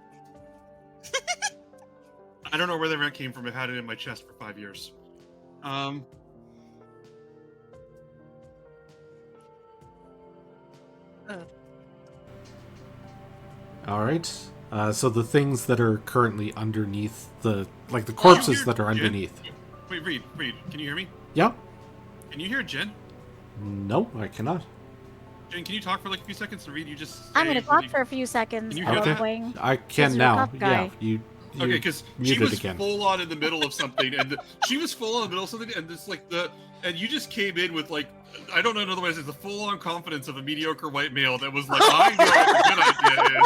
I don't know where that rant came from. I've had it in my chest for 5 years. All right. So the things that are currently underneath the corpses that are underneath. Wait, Reed, can you hear me? Yeah. Can you hear Jen? No, I cannot. Jen, can you talk for like a few seconds and Reed, you just I'm gonna say talk what you- for a few seconds. Can you hear that? Wing. I can you're a now. cop Yeah. guy. You Okay, because she muted was again. full on in the middle of something, and she was full on in the middle of something, and this and you just came in with like, I don't know another way to say it, the full on confidence of a mediocre white male that was like, I know what a good idea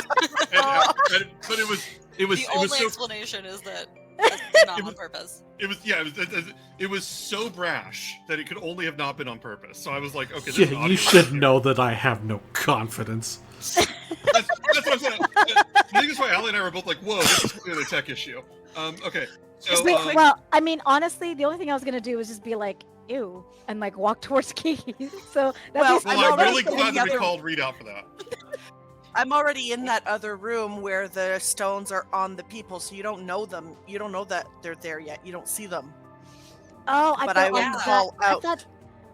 is, but it was The it only was so explanation is that it's not on purpose. it was so brash that it could only have not been on purpose. So I was like, okay, this Yeah, is you audio should right here. know that I have no confidence. That's what I'm saying. I think that's why Allie and I were both like, whoa, this is clearly a tech issue. Okay. So, Well, I mean, honestly, the only thing I was gonna do was just be like, "Ew," and like walk towards Kiki. So that's Well, well, I'm already really in glad the that we other- called Reed out for that. I'm already in that other room where the stones are on the people, so you don't know them. You don't know that they're there yet. You don't see them. Oh, I But thought I will that- call out.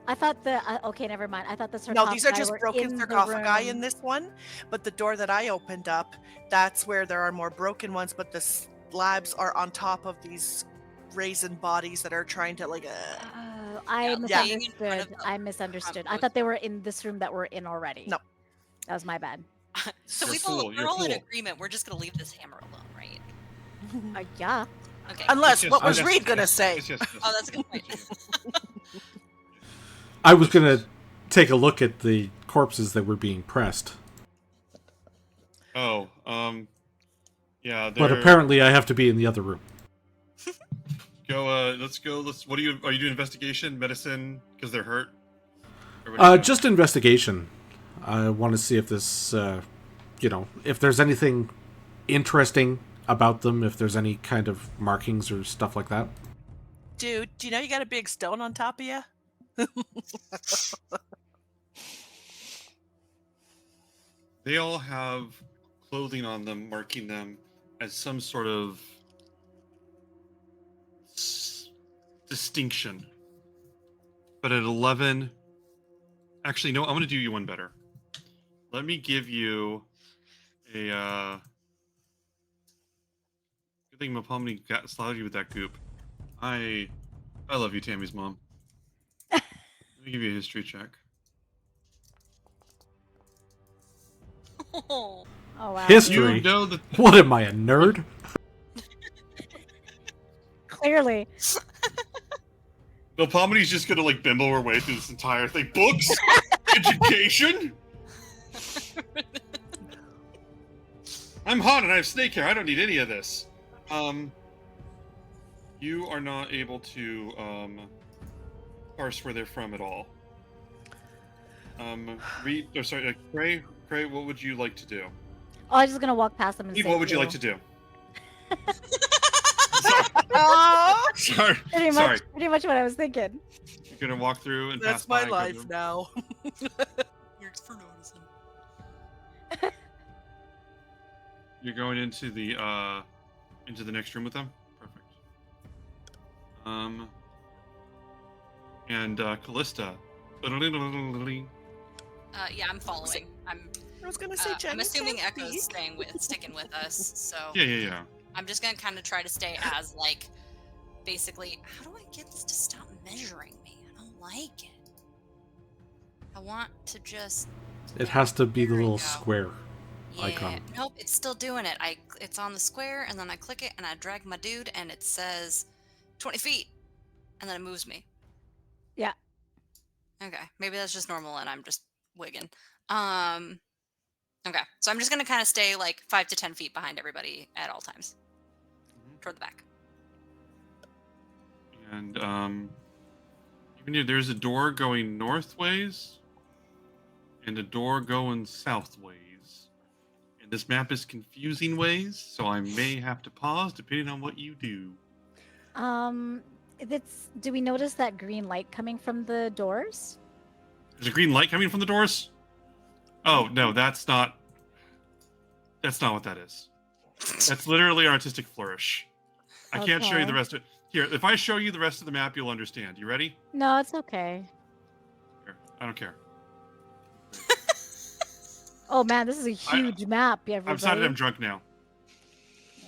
I thought the okay, never mind. I thought the No, sarcophagus these are just were broken in the sarcophagi room. in this one. But the door that I opened up, that's where there are more broken ones. But the slabs are on top of these raisin bodies that are trying to like. Oh, I Yeah, being in front of misunderstood. the I misunderstood. I front thought they were in this room that we're in already. No. That was my bad. So You're a we're fool, all in you're a fool. agreement. We're just gonna leave this hammer alone, right? Yeah. Okay. Unless, Yes, what was yes, Reed gonna yes, say? yes, yes. Oh, that's a good point. I was gonna take a look at the corpses that were being pressed, Oh, yeah. but they're- apparently I have to be in the other room. go. Let's go. What are you doing? Investigation, medicine, because they're hurt. Or what are you doing? Just investigation. I want to see if this, if there's anything interesting about them, if there's any kind of markings or stuff like that. Dude, do you know you got a big stone on top of you? They all have clothing on them, marking them as some sort of distinction. But at 11, actually, no, I'm going to do you one better. Let me give you a. Good thing Mapomni got slaughtered you with that goop. I love you, Tammy's mom. Let me give you a history check. Oh, Oh wow. History. You know that What am I, a nerd? Clearly. Mapomni's just gonna like bimbo her way through this entire thing. Books, education. I'm hot and I have snake hair. I don't need any of this. You are not able to parse where they're from at all. Reed, or sorry, Cray, what would you like to do? Oh, I'm just gonna walk past them and Reed, say, what would you "Ew." like to do? Oh, Sorry, Pretty much what I was thinking. You're gonna walk through and pass that's my by, go life to- now. thanks for noticing. You're going into the next room with them? Perfect. And Callista. Yeah, I'm following. I'm I was gonna say, Jen, I'm you assuming can't Echo's speak. sticking with us, so Yeah. I'm just gonna kind of try to stay as like, basically, how do I get this to stop measuring me? I don't like it. I want to just. It has to be There the we little go. square Yeah. icon. Nope, it's still doing it. It's on the square, and then I click it, and I drag my dude, and it says 20 feet, and then it moves me. Yeah. Okay, maybe that's just normal, and I'm just wigging. Okay, so I'm just gonna kind of stay like 5 to 10 feet behind everybody at all times, toward the back. And even if there's a door going northways and a door going southways. And this map is confusing ways, so I may have to pause depending on what you do. Do we notice that green light coming from the doors? There's a green light coming from the doors? Oh, no, that's not what that is. That's literally an artistic flourish. I can't show you the Okay. rest of it. Here, if I show you the rest of the map, you'll understand. You ready? No, it's okay. Here, I don't care. Oh man, this is a huge map, everybody. I'm decided I'm drunk now.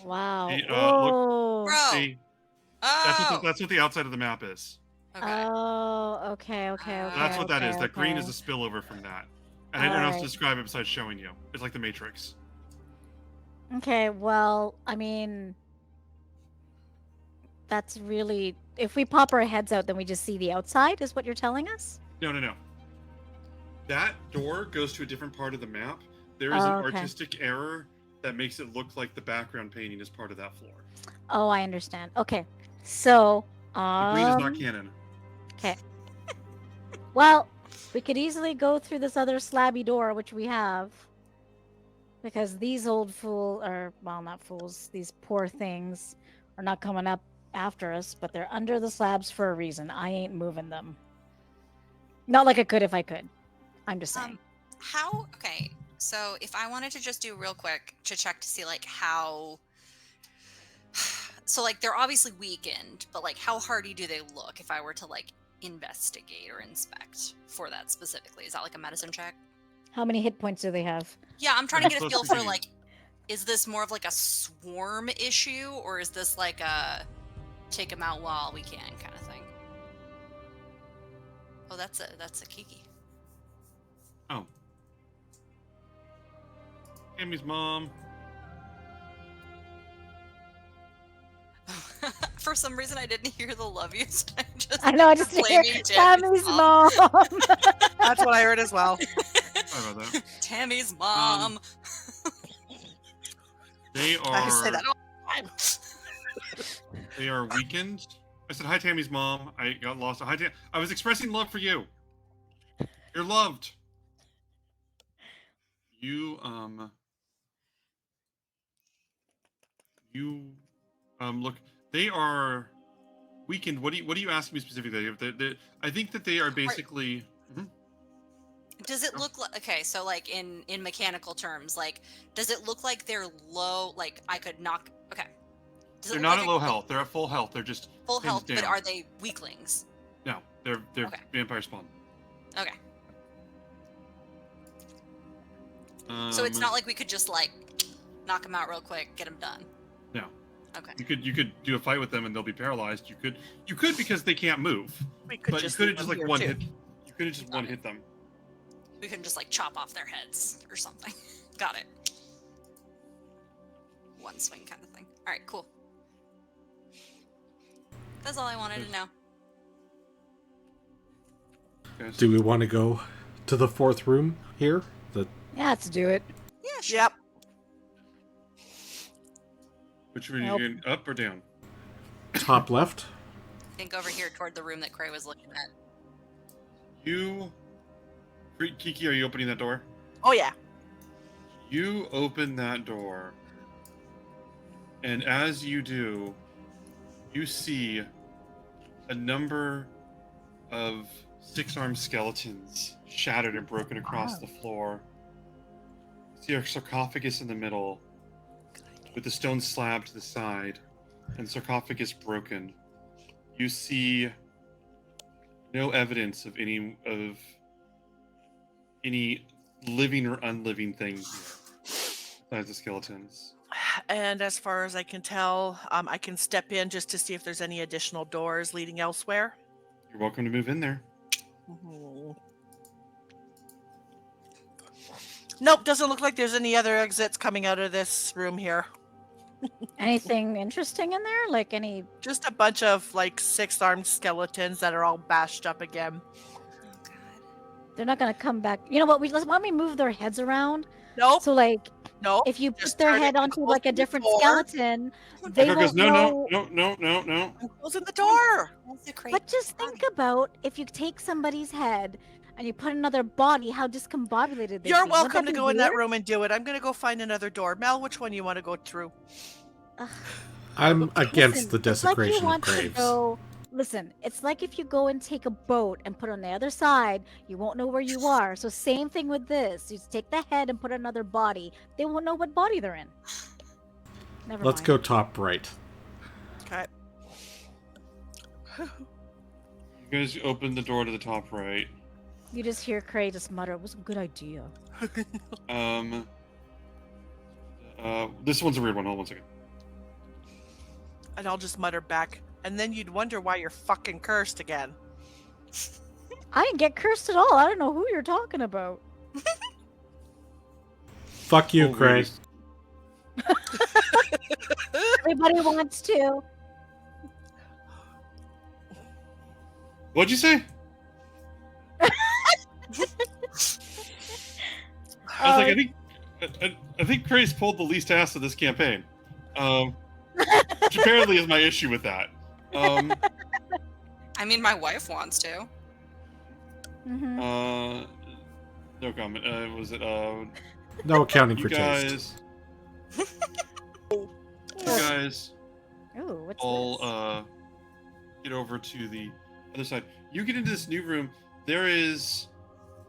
Wow. Hey, look, Whoa. Bro! see, Oh! that's what the outside of the map is. Okay. Oh, okay. That's what that is. okay, That green is okay. a spillover from that. And I don't know how to Alright. describe it besides showing you. It's like the Matrix. Okay, well, I mean, that's really. If we pop our heads out, then we just see the outside, is what you're telling us? No. That door goes to a different part of the map. There is an Okay. artistic error that makes it look like the background painting is part of that floor. Oh, I understand. Okay, so The green is not canon. Okay. Well, we could easily go through this other slabby door, which we have, because these old not fools, these poor things are not coming up after us, but they're under the slabs for a reason. I ain't moving them. Not like I could if I could. I'm just saying. Okay, so if I wanted to just do real quick to check to see like how. So like they're obviously weakened, but like how hardy do they look if I were to like investigate or inspect for that specifically? Is that like a medicine check? How many hit points do they have? Yeah, I'm trying to get a Plus feel for 3. like, is this more of like a swarm issue or is this like a take them out while we can kind of thing? Oh, that's a Kiki. Oh. Tammy's mom. For some reason, I didn't hear the love yous. I know, I just hear blaming Tammy's mom. That's what I heard as well. Sorry about that. Tammy's mom. They I say are that all the time. they are weakened. I said hi, Tammy's mom. I got lost. Hi, Tam. I was expressing love for you. You're loved. You look. They are weakened. What do you ask me specifically? I think that they are basically. Mhm. Does it look like, okay, so like in mechanical terms, like does it look like they're low, like I could knock, okay. Does it They're look not like at low health. They're at full health. They're just full pinned health, but down. are they weaklings? No, they're Okay. vampire spawn. Okay. So it's Um, not like we could just like knock them out real quick, get them done. No. Okay. You could do a fight with them and they'll be paralyzed. You could because they can't move. We could But just you could leave have just them like here, one too. hit. You could have just one hit them. We can just like chop off their heads or something. Got it. One swing kind of thing. All right, cool. That's all I wanted to know. Okay, so Do we want to go to the fourth room here? Yeah, let's do it. Yeah, sure. Yep. which one are Nope. you going, up or down? Top left. I think over here toward the room that Cray was looking at. Kiki, are you opening that door? Oh yeah. You open that door, and as you do, you see a number of six-armed skeletons shattered and broken across the floor. You see a sarcophagus in the middle, with the stone slab to the side, and sarcophagus broken. You see no evidence of any living or unliving thing here besides the skeletons. And as far as I can tell, I can step in just to see if there's any additional doors leading elsewhere. You're welcome to move in there. Mhm. Nope, doesn't look like there's any other exits coming out of this room here. Anything interesting in there? Like any? Just a bunch of like 6-armed skeletons that are all bashed up again. Oh god. They're not gonna come back. You know what? Why don't we move their heads around? Nope, So like, nope. if you Just put their turn it head onto like a close to the different door. skeleton, they Echo goes, won't know. no. I'm closing the door. That's a great But just think about if you take somebody's head and you put another body, how discombobulated they'd be. You're Wouldn't welcome to be go in that weird? room and do it. I'm going to go find another door. Mel, which one you want to go through? Ugh. I'm against Listen, the it's like you desecration of want to graves. go. Listen, it's like if you go and take a boat and put it on the other side, you won't know where you are. So same thing with this. You just take the head and put another body. They won't know what body they're in. Never Let's mind. go top right. Okay. You guys open the door to the top right. You just hear Cray just mutter, "It was a good idea." This one's a weird one. Hold on 1 second. And I'll just mutter back. And then you'd wonder why you're fucking cursed again. I didn't get cursed at all. I don't know who you're talking about. Fuck you, Oh, Craig. Everybody wants to. What'd you say? I was like, I think Craze pulled the least ass of this campaign. Which apparently is my issue with that. I mean, my wife wants to. Mhm. No comment. Was it No accounting you for taste. guys? You guys Ooh, what's all this? get over to the other side. You get into this new room. There is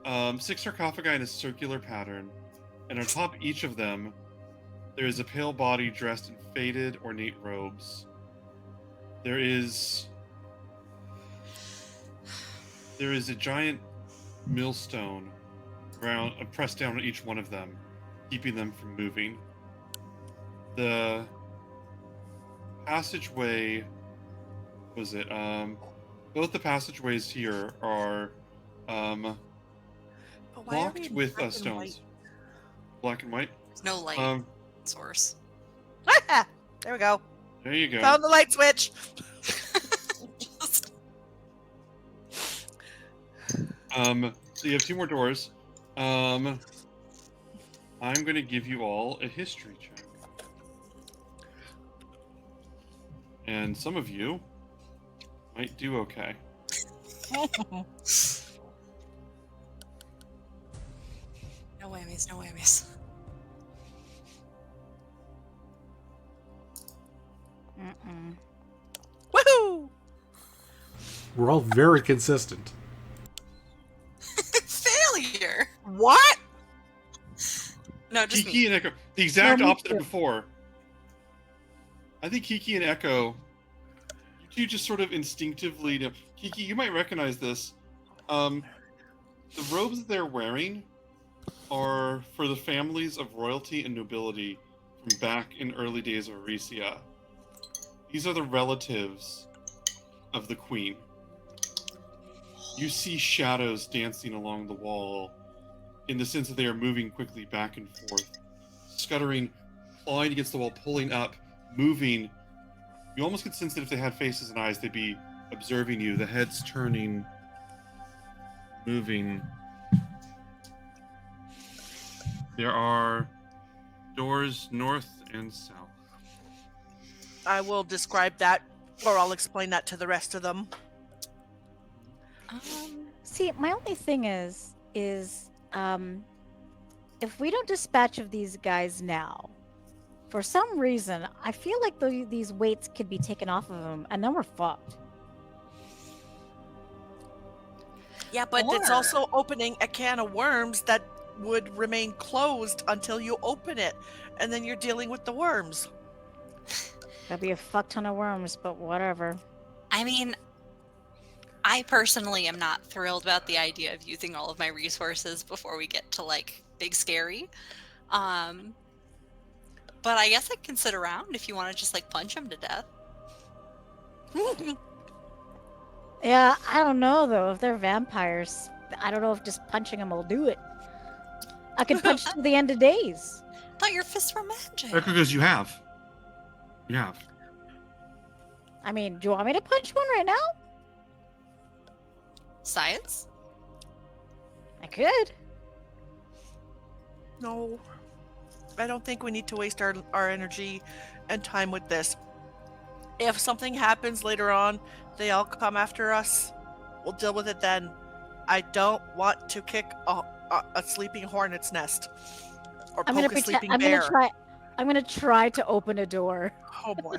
6 sarcophagi in a circular pattern, and on top each of them, there is a pale body dressed in faded, ornate robes. There is a giant millstone around, pressed down on each one of them, keeping them from moving. The passageway, was it? Both the passageways here are But why are we blocked in with black and stones. white? Black and white. There's no light source. There we go. There you go. Found the light switch. Just- So you have 2 more doors. I'm going to give you all a history check. And some of you might do okay. No whammies, no whammies. Mm-mm. Woohoo! We're all very consistent. Failure! What? No, just Kiki me. and Echo, the exact No, me opposite too. of before. I think Kiki and Echo, you two just sort of instinctively know. Kiki, you might recognize this. The robes that they're wearing are for the families of royalty and nobility from back in early days of Aricia. These are the relatives of the queen. You see shadows dancing along the wall, in the sense that they are moving quickly back and forth, scuttering, clawing against the wall, pulling up, moving. You almost get the sense that if they had faces and eyes, they'd be observing you. The heads turning, moving. There are doors north and south. I will describe that, or I'll explain that to the rest of them. See, my only thing is, if we don't dispatch of these guys now, for some reason, I feel like these weights could be taken off of them, and then we're fucked. Yeah, but it's Or- also opening a can of worms that would remain closed until you open it, and then you're dealing with the worms. That'd be a fuck ton of worms, but whatever. I mean, I personally am not thrilled about the idea of using all of my resources before we get to like big scary. Um, but I guess I can sit around if you want to just like punch him to death. Yeah, I don't know though. If they're vampires, I don't know if just punching them will do it. I could punch to the end of days. I thought your fists were magic. Echo goes, you have. You have. I mean, do you want me to punch one right now? Science? I could. No, I don't think we need to waste our energy and time with this. If something happens later on, they all come after us. We'll deal with it then. I don't want to kick a sleeping hornet's nest or I'm poke gonna a sleeping I'm bear. gonna try. I'm gonna try to open a door. Oh boy.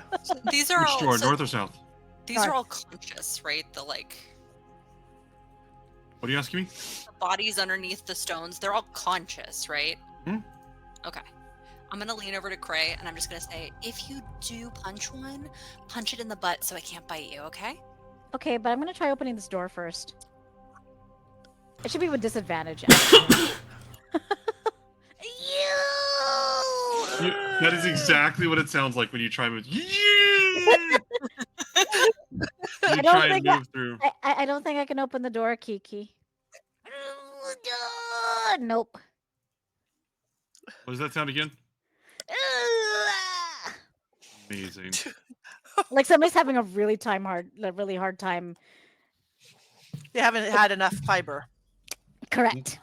These are Which all door, so north or south? these are North. all conscious, right? The like What are you asking me? the bodies underneath the stones, they're all conscious, right? Hmm. Okay. I'm gonna lean over to Cray and I'm just gonna say, if you do punch one, punch it in the butt so it can't bite you, okay? Okay, but I'm gonna try opening this door first. It should be with disadvantage. actually. You- that is exactly what it sounds like when you try and move. You don't try and think I- move through. I don't think I can open the door, Kiki. Nope. What does that sound again? Amazing. Like somebody's having a really hard time. They haven't had enough fiber. Correct.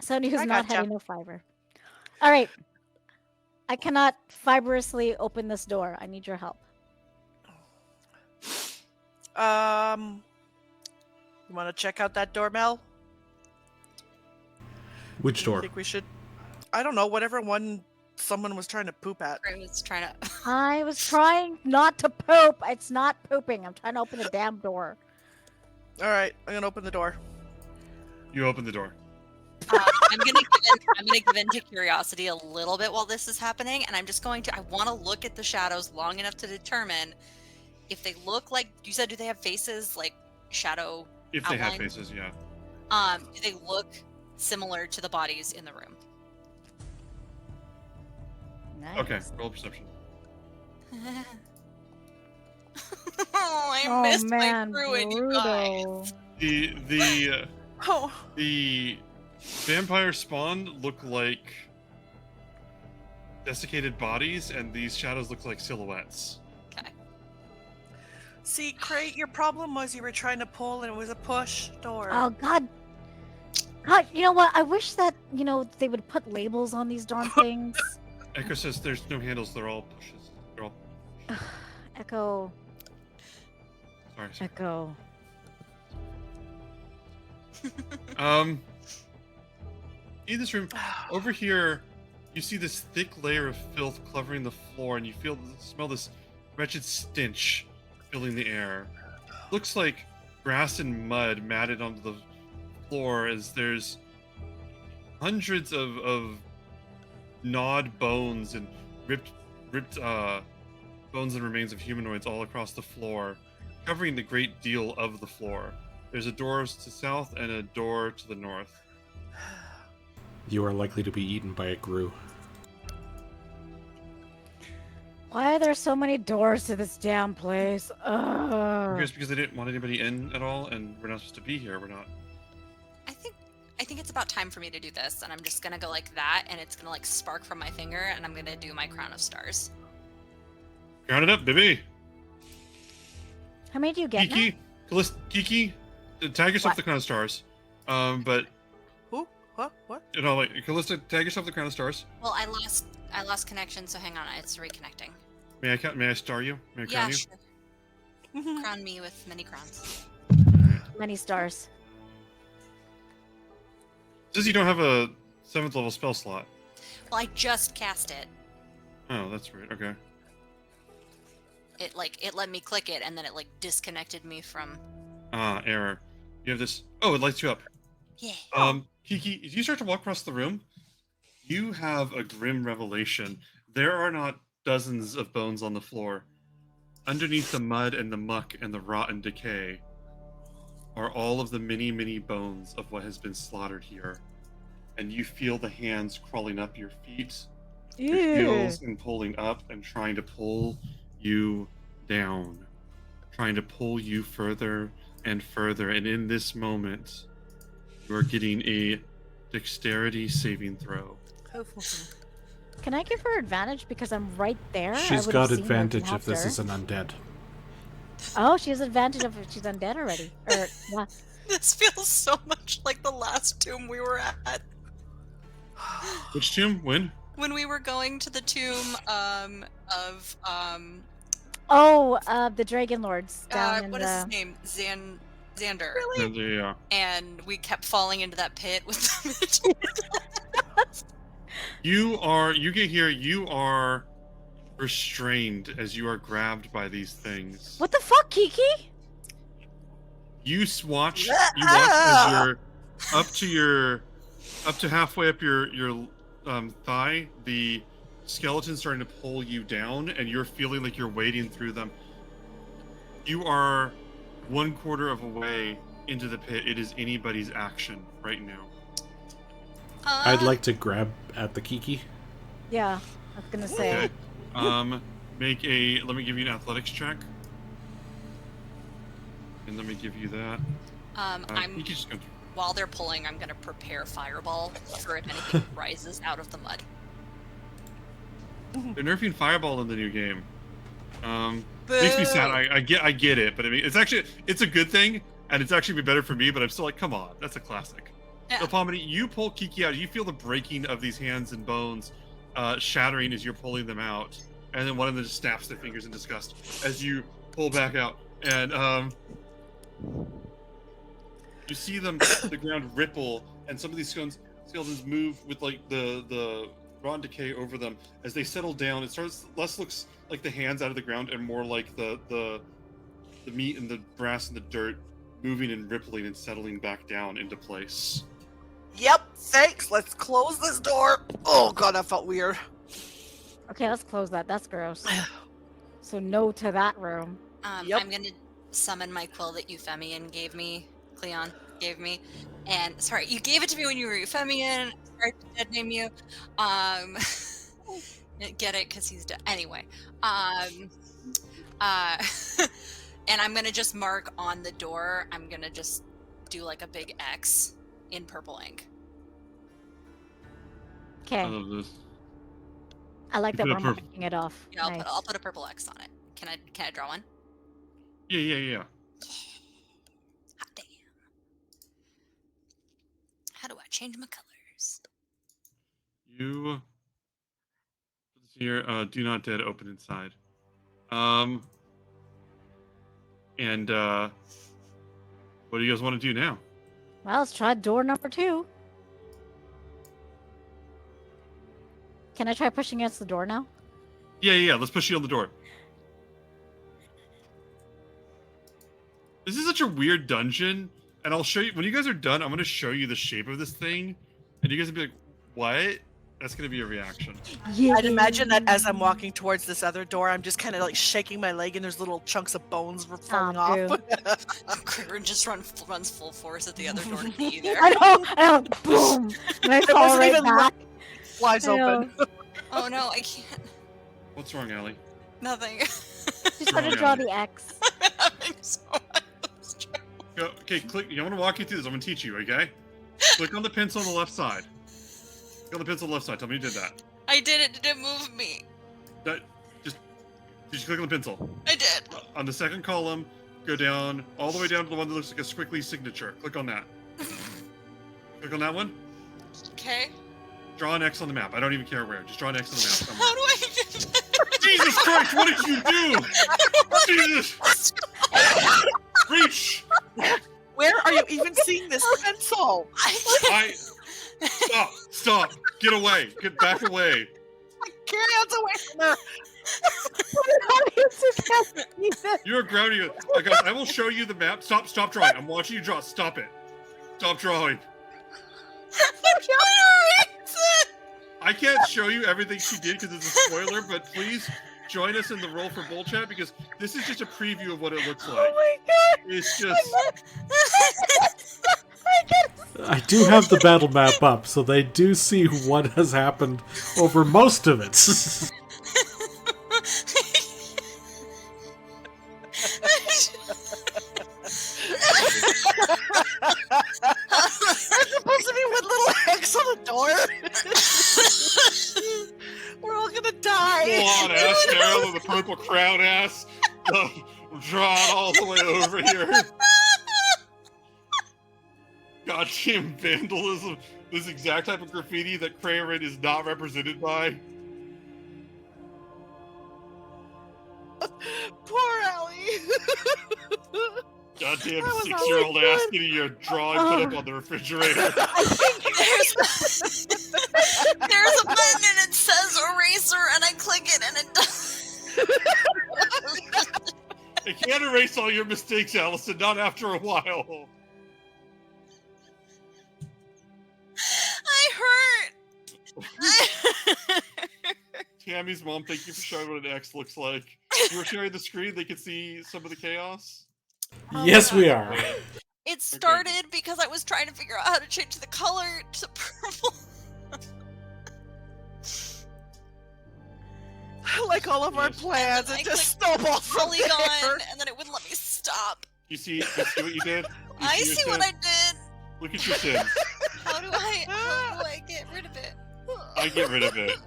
Somebody who's I not gotcha. had enough fiber. All right. I cannot fibrously open this door. I need your help. You want to check out that door, Mel? Which I door? think we should. I don't know. Whatever one someone was trying to poop at. Cray was trying to I was trying not to poop. It's not pooping. I'm trying to open the damn door. All right, I'm gonna open the door. You open the door. I'm gonna give in to curiosity a little bit while this is happening, and I'm just going to. I want to look at the shadows long enough to determine if they look like. You said, do they have faces like shadow? If they have Outline. faces, yeah. Do they look similar to the bodies in the room? Nice. Okay, roll perception. Oh, I Oh missed man, my ruin, you guys. brutal. Oh, The vampire spawn look like desiccated bodies, and these shadows look like silhouettes. Okay. see, Crate, your problem was you were trying to pull and it was a push door. Oh God. God, you know what? I wish that they would put labels on these darn things. Echo says there's no handles; they're all pushes. They're all. Echo, Sorry. Echo. In this room, over here, you see this thick layer of filth covering the floor, and you smell this wretched stench filling the air. Looks like grass and mud matted onto the floor, as there's hundreds of gnawed bones and ripped bones and remains of humanoids all across the floor, covering the great deal of the floor. There's a door to the south and a door to the north. You are likely to be eaten by a grue. Why are there so many doors to this damn place? I guess because they didn't want anybody in at all, and we're not supposed to be here. We're not. I think it's about time for me to do this, and I'm just gonna go like that, and it's gonna like spark from my finger, and I'm gonna do my crown of stars. Count it up, baby. How many do you get? now? Kiki, tag yourself What? the crown of stars. But Who? What? What? Callista, tag yourself the crown of stars. Well, I lost connection, so hang on, it's reconnecting. May I star you? May I Yeah, crown you? sure. Crown me with many crowns. Many stars. Says you don't have a 7th level spell slot. Well, I just cast it. Oh, that's right. Okay. It let me click it, and then it like disconnected me from. Error. You have this. Oh, it lights you up. Yeah. Kiki, as you start to walk across the room, you have a grim revelation. There are not dozens of bones on the floor. Underneath the mud and the muck and the rot and decay are all of the many bones of what has been slaughtered here. And you feel the hands crawling up your feet, your heels, and pulling up and trying to pull you down, trying to pull you further and further. And in this moment, you are getting a dexterity saving throw. Can I give her advantage because I'm right there? I She's would've got seen her and advantage if helped this her. is an undead. Oh, she has advantage if she's undead already. Or yeah. This feels so much like the last tomb we were at. Which tomb? When? When we were going to the tomb of The Dragonlords down in what the. is his name? Xander. Really? Yeah. And we kept falling into that pit with the You get here, you are restrained as you are grabbed by these things. What the fuck, Kiki? You watch as you're up to halfway up your thigh, the skeleton's starting to pull you down, and you're feeling like you're wading through them. You are 1/4 of a way into the pit. It is anybody's action right now. I'd like to grab at the Kiki. Yeah, I was gonna say. Okay. Let me give you an athletics check. And let me give you that. You just go. While they're pulling, I'm gonna prepare fireball for if anything rises out of the mud. They're nerfing fireball in the new game. Makes me sad. I get it, but I mean, it's a good thing, and it's actually be better for me. But I'm still like, come on, that's a classic. Yeah. So, Pomini, you pull Kiki out. You feel the breaking of these hands and bones, shattering as you're pulling them out, and then one of them just snaps their fingers in disgust as you pull back out, and you see the ground ripple, and some of these skeletons move with like the rotten decay over them as they settle down. It starts looks like the hands out of the ground and more like the meat and the brass and the dirt moving and rippling and settling back down into place. Yep, thanks. Let's close this door. Oh god, that felt weird. Okay, let's close that. That's gross. So no to that room. Yep. I'm gonna summon my quill that Euphemian Cleon gave me. And sorry, you gave it to me when you were Euphemian. Sorry to dead name you. Get it? Because he's dead. Anyway. And I'm gonna just mark on the door. I'm gonna just do like a big X in purple ink. Okay, I love this. I like that You we're put a marking it off. Yeah, Nice. I'll put a purple X on it. Can I draw one? Yeah. Hot damn. How do I change my colors? You here, do not dead open inside. And what do you guys want to do now? Well, let's try door number 2. Can I try pushing against the door now? Yeah. Let's push you on the door. This is such a weird dungeon, and I'll show you when you guys are done. I'm going to show you the shape of this thing, and you guys will be like, "What?" That's going to be a reaction. Yeah. I'd imagine that as I'm walking towards this other door, I'm just kind of like shaking my leg, and there's little chunks of bones falling off. Quirin just runs full force at the other door to meet you there. I know. Boom. And I It fall wasn't right even back. Flies I know. open. Oh no, I can't. What's wrong, Allie? Nothing. Just try to draw the X. I'm having so much trouble. Go, okay, click. I'm going to walk you through this. I'm going to teach you. Okay. Click on the pencil on the left side. Click on the pencil on the left side. Tell me you did that. I did it. Did it move me? Did you click on the pencil? I did. On the second column, go down all the way down to the one that looks like a squiggly signature. Click on that. Click on that one. Okay. Draw an X on the map. I don't even care where. Just draw an X on the map. How Somewhere. do I do that? Jesus Christ! What did you do? Jesus! Reach! Where are you even seeing this pencil? Stop! Get away! Get back away! Get hands away from her! You're grounding. Guys, I will show you the map. Stop drawing. I'm watching you draw. Stop it. Stop drawing. I can't show you everything she did because it's a spoiler, but please join us in the Roll for Bull chat because this is just a preview of what it looks like. Oh my god! It's just I do have the battle map up, so they do see what has happened over most of it. There's supposed to be one little X on the door. We're all gonna die. Full-on ass Daryl with the purple crown ass. Drawn all the way over here. Goddamn vandalism. This exact type of graffiti that Crayon is not represented by. Poor Allie. Goddamn That was 6-year-old always ass good. getting your drawing put up on the refrigerator. There's a button and it says eraser, and I click it, and it does. It can't erase all your mistakes, Allison, not after a while. I hurt. Tammy's mom, thank you for showing what an X looks like. You were sharing the screen, they could see some of the chaos. Yes, we are. It started because I was trying to figure out how to change the color to purple. Like all of our plans, I it just clicked snowballed from there. Polygon, and then it wouldn't let me stop. You see what you did? You I your see sin? what I did. Look at your sins. How do I get rid of it? I get rid of it.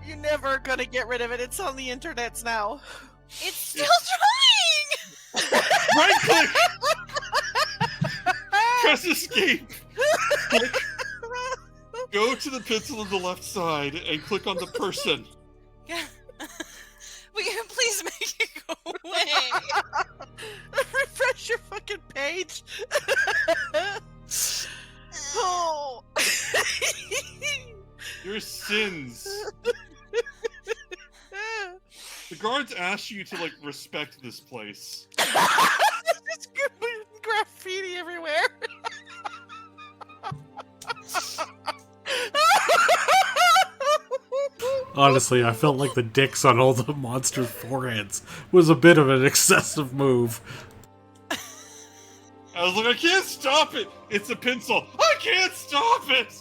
You're never gonna get rid of it. It's on the internets now. It's still trying. Right click! Press escape! Click. Go to the pencil on the left side and click on the person. Will you please make it go away? Refresh your fucking page. Oh. Your sins. The guards asked you to, like, respect this place. There's graffiti everywhere. Honestly, I felt like the dicks on all the monster foreheads was a bit of an excessive move. I was like, I can't stop it! It's a pencil! I can't stop it!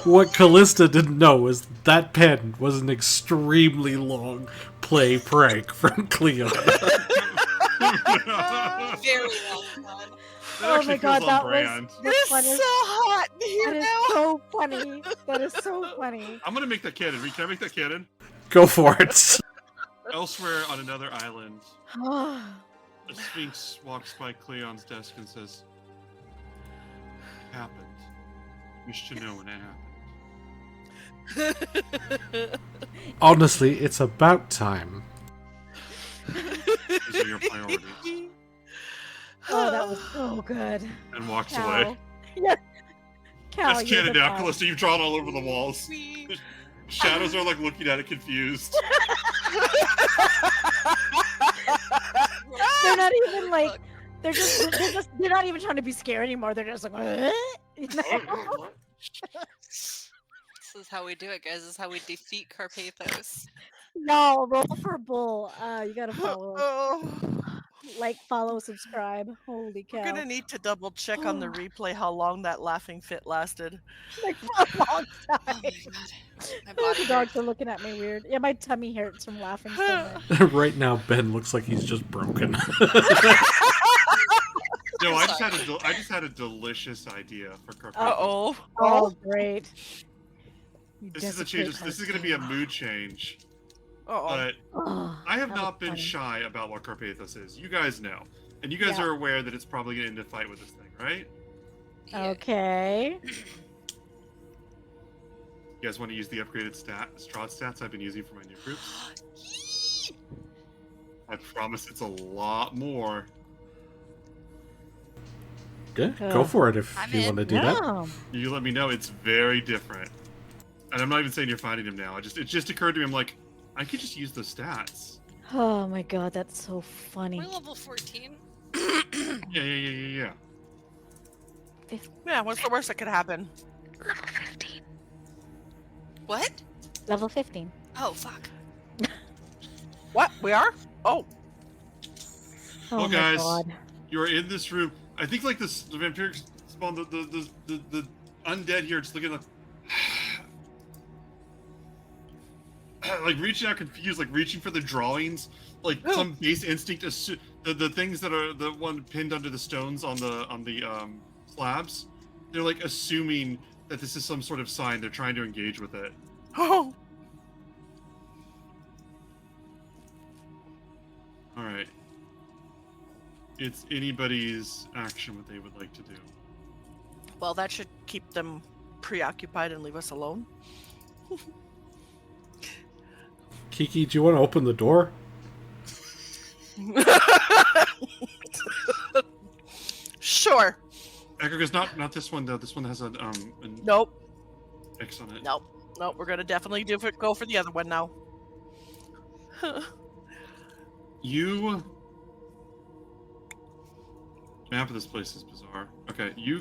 What Callista didn't know was that pen was an extremely long play prank from Cleo. Very well done. That Oh actually my god, feels on that brand. was It's fun. so hot in here That is now. so funny. That is so funny. I'm gonna make that cannon. Can I make that cannon? Go for it. Elsewhere on another island, a sphinx walks by Cleon's desk and says, "Happened. Wish to know when it happened." Honestly, it's about time. These are your priorities. Oh, that was so good. And walks Cal. away. Yeah. Cal, That's you're canon the now, best. Callista. You've drawn all over the walls. Shadows are like looking at it confused. They're not even like they're not even trying to be scared anymore. They're just like you know? This is how we do it, guys. This is how we defeat Carpathos. No, roll for bull. You gotta follow. Oh, Like, follow, subscribe. Holy cow. we're gonna need to double check on the replay how long that laughing fit lasted. Like, for a long Oh time. my god. My The body dogs are looking at me weird. Yeah, my tummy hurts from laughing so much. Right now, Ben looks like he's just broken. No, I just had a delicious idea for Carpathos. Uh-oh. Oh, great. You This is a desecrate change. my This is going to be a soul. mood change. Uh-oh. But Oh, I have that not was been funny. shy about what Carpathos is. You guys know, and you guys Yeah. are aware that it's probably going to end a fight with this thing, right? Yeah. Okay. You guys want to use the upgraded Strahd stats I've been using for my new groups? I promise it's a lot more. Good. Go for it if I'm you in. want to do that. Yeah. You let me know. It's very different. And I'm not even saying you're finding him now. It just occurred to me. I'm like, I could just use the stats. Oh my god, that's so funny. We're level 14. Yeah. Yeah, what's the worst that could happen? Level 15. What? Level 15. Oh, fuck. What? We are? Oh. Oh Well, my guys, god. you're in this room. I think like this, the vampiric spawn, the undead here, just looking like reaching out confused, like reaching for the drawings, like some base instinct. The things that are the one pinned under the stones on the slabs, they're like assuming that this is some sort of sign. They're trying to engage with it. Oh. All right. It's anybody's action what they would like to do. Well, that should keep them preoccupied and leave us alone. Kiki, do you want to open the door? Sure. Echo goes, not this one though. This one has a Nope. X on it. Nope. We're gonna definitely go for the other one now. You map of this place is bizarre. Okay, you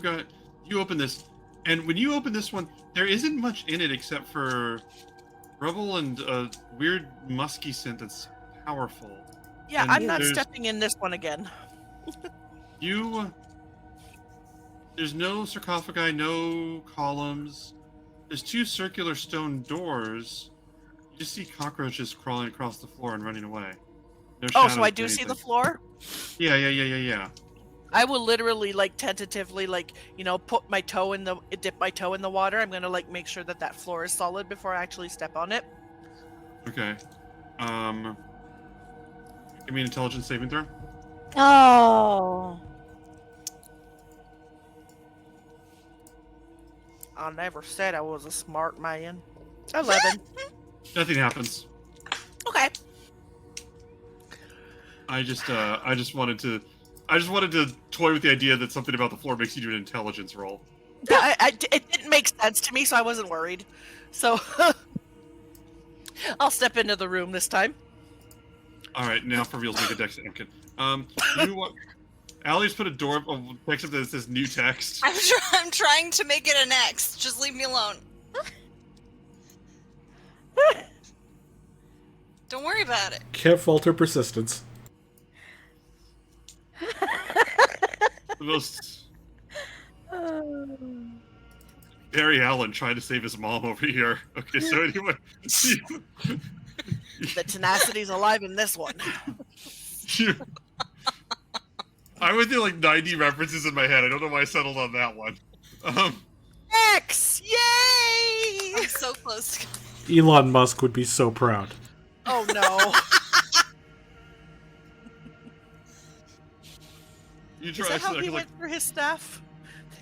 open this, and when you open this one, there isn't much in it except for rubble and a weird musky scent that's powerful. Yeah, And I'm not there's- stepping in this one again. There's no sarcophagi, no columns. There's 2 circular stone doors. You just see cockroaches crawling across the floor and running away. No Oh, so shadows I or do see the anything. floor? Yeah. I will literally, like, tentatively, like, put my toe dip my toe in the water. I'm gonna, like, make sure that floor is solid before I actually step on it. Okay. Give me an intelligence saving throw. Oh. I never said I was a smart man. 11. Nothing happens. Okay. I just wanted to toy with the idea that something about the floor makes you do an intelligence roll. It didn't make sense to me, so I wasn't worried. So, I'll step into the room this time. All right, now for reals, make a dex. Okay. Allie's put a door text up that says new text. I'm trying to make it an X. Just leave me alone. Don't worry about it. Can't falter persistence. The most Barry Allen trying to save his mom over here. Okay, so anyway, The tenacity's alive in this one. I went through like 90 references in my head. I don't know why I settled on that one. X! Yay! I'm so close. Elon Musk would be so proud. Oh no. You Is try that how to he like, went through his staff?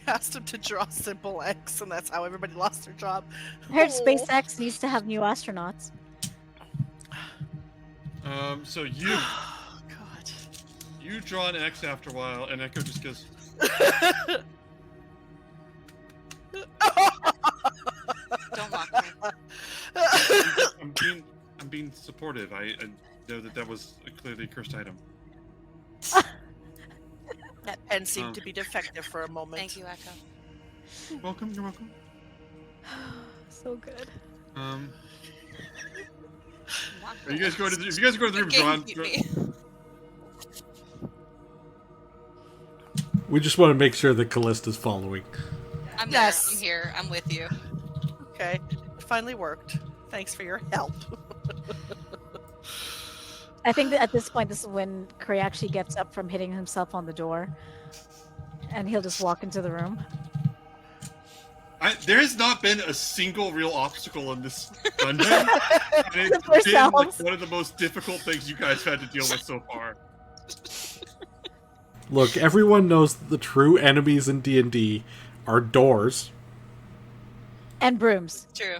They asked him to draw a simple X, and that's how everybody lost their job. I heard Oh. SpaceX needs to have new astronauts. so you God. you draw an X after a while, and Echo just goes, Don't mock me. I'm being supportive. I know that was a clearly cursed item. That pen seemed to be defective for a moment. Thank you, Echo. Welcome, you're welcome. So good. Are you guys going to the? If you guys go to the room, John. We just want to make sure that Callista's following. I'm Yes. there. I'm here. I'm with you. Okay, it finally worked. Thanks for your help. I think that at this point, this is when Cray actually gets up from hitting himself on the door, and he'll just walk into the room. There has not been a single real obstacle in this dungeon, and it's For been like ourselves. one of the most difficult things you guys had to deal with so far. Look, everyone knows the true enemies in D&D are doors. And brooms. True.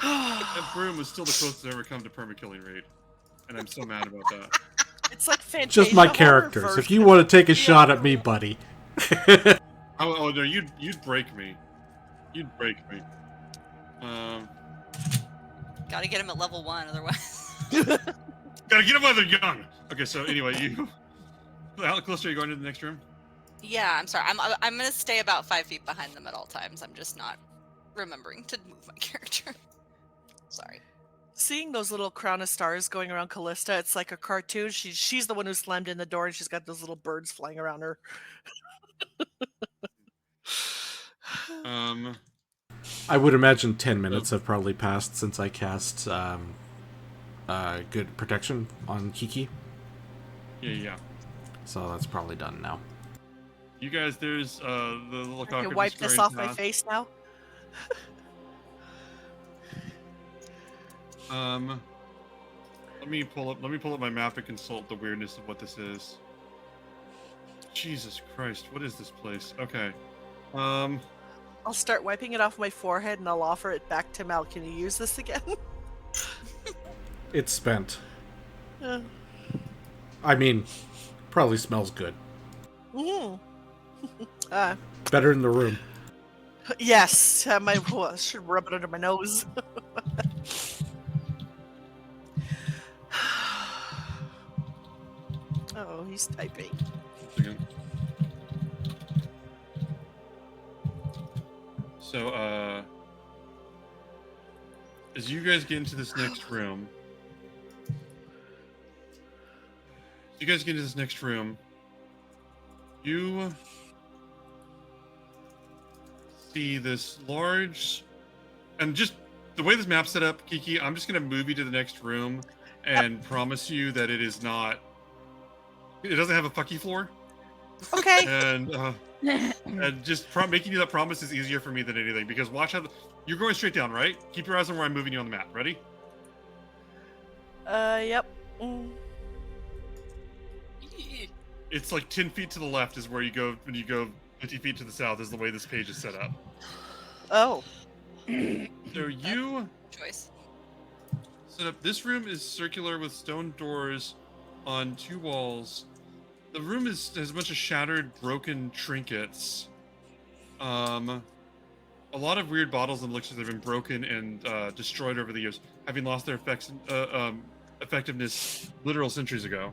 That broom was still the closest I've ever come to perma-killing raid, and I'm so mad about that. It's like Fantasia Just my horror characters. If version. you want to take a shot at me, buddy. Oh no, you'd break me. You'd break me. Gotta get him at level 1, otherwise. Gotta get him while they're young. Okay, so anyway, how close are you going to the next room? Yeah, I'm sorry. I'm gonna stay about 5 feet behind them at all times. I'm just not remembering to move my character. Sorry. Seeing those little crown of stars going around Callista, it's like a cartoon. She's the one who slammed in the door, and she's got those little birds flying around her. I would imagine 10 minutes have probably passed since I cast good protection on Kiki. Yeah. So that's probably done now. You guys, there's the little I cockroach. can wipe this off my face now. Let me pull up my map and consult the weirdness of what this is. Jesus Christ, what is this place? Okay. I'll start wiping it off my forehead, and I'll offer it back to Mel. Can you use this again? It's spent. I mean, probably smells good. Better in the room. Yes, I should rub it under my nose. Oh, he's typing. So, as you guys get into this next room, you see this large, and just the way this map's set up, Kiki, I'm just gonna move you to the next room and promise you that it doesn't have a fucky floor. Okay. And just making you that promise is easier for me than anything, because watch how you're going straight down, right? Keep your eyes on where I'm moving you on the map. Ready? Yep. It's like 10 feet to the left is where you go when you go 50 feet to the south is the way this page is set up. Oh. So you Choice. set up. This room is circular with stone doors on 2 walls. The room has a bunch of shattered, broken trinkets. A lot of weird bottles and elixirs that have been broken and destroyed over the years, having lost their effectiveness literal centuries ago.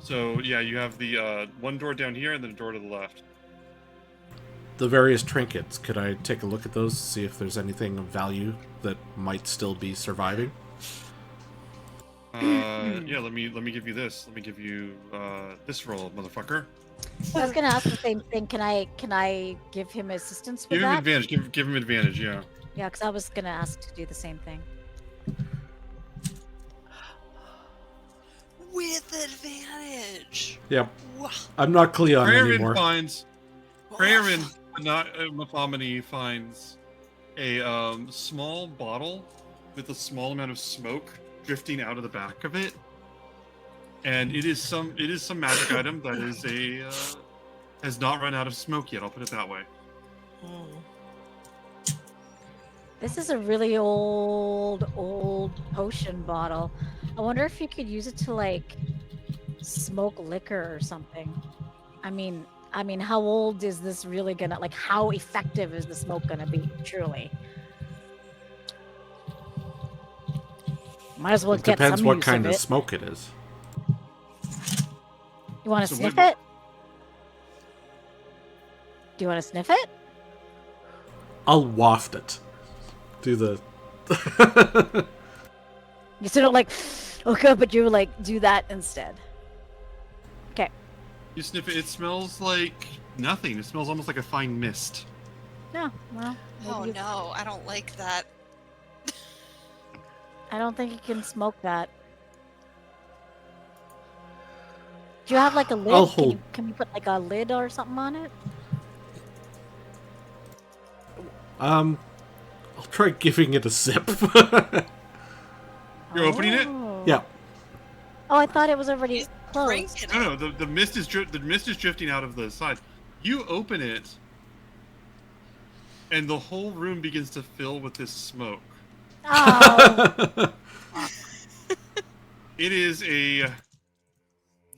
So yeah, you have the one door down here and then a door to the left. The various trinkets, could I take a look at those, see if there's anything of value that might still be surviving? Yeah, let me give you this. Let me give you this roll, motherfucker. I was gonna ask the same thing. Can I give him assistance with Give him that? advantage. Give him advantage. Yeah. Yeah, because I was gonna ask to do the same thing. With advantage. Yep. Wow. I'm not Cleon Prayerin anymore. finds Prayerin, not Mathomony, finds a small bottle with a small amount of smoke drifting out of the back of it, and it is some magic item that is has not run out of smoke yet. I'll put it that way. This is a really old potion bottle. I wonder if you could use it to like smoke liquor or something. I mean, how old is this really gonna, like, how effective is the smoke gonna be, truly? Might as well It get depends some what use kind of of it. smoke it is. You want to So sniff what- it? Do you want to sniff it? I'll waft it. Do the... You sort of like, okay, but you like do that instead. Okay. You sniff it. It smells like nothing. It smells almost like a fine mist. No, well. Oh maybe you- no, I don't like that. I don't think you can smoke that. Do you have like a lid? I'll Can hold. you, can you put like a lid or something on it? I'll try giving it a sip. You're opening it? Oh. Yeah. Oh, I thought it was already He's closed. drinking it. No, the mist is drifting out of the side. You open it, and the whole room begins to fill with this smoke. Oh, It is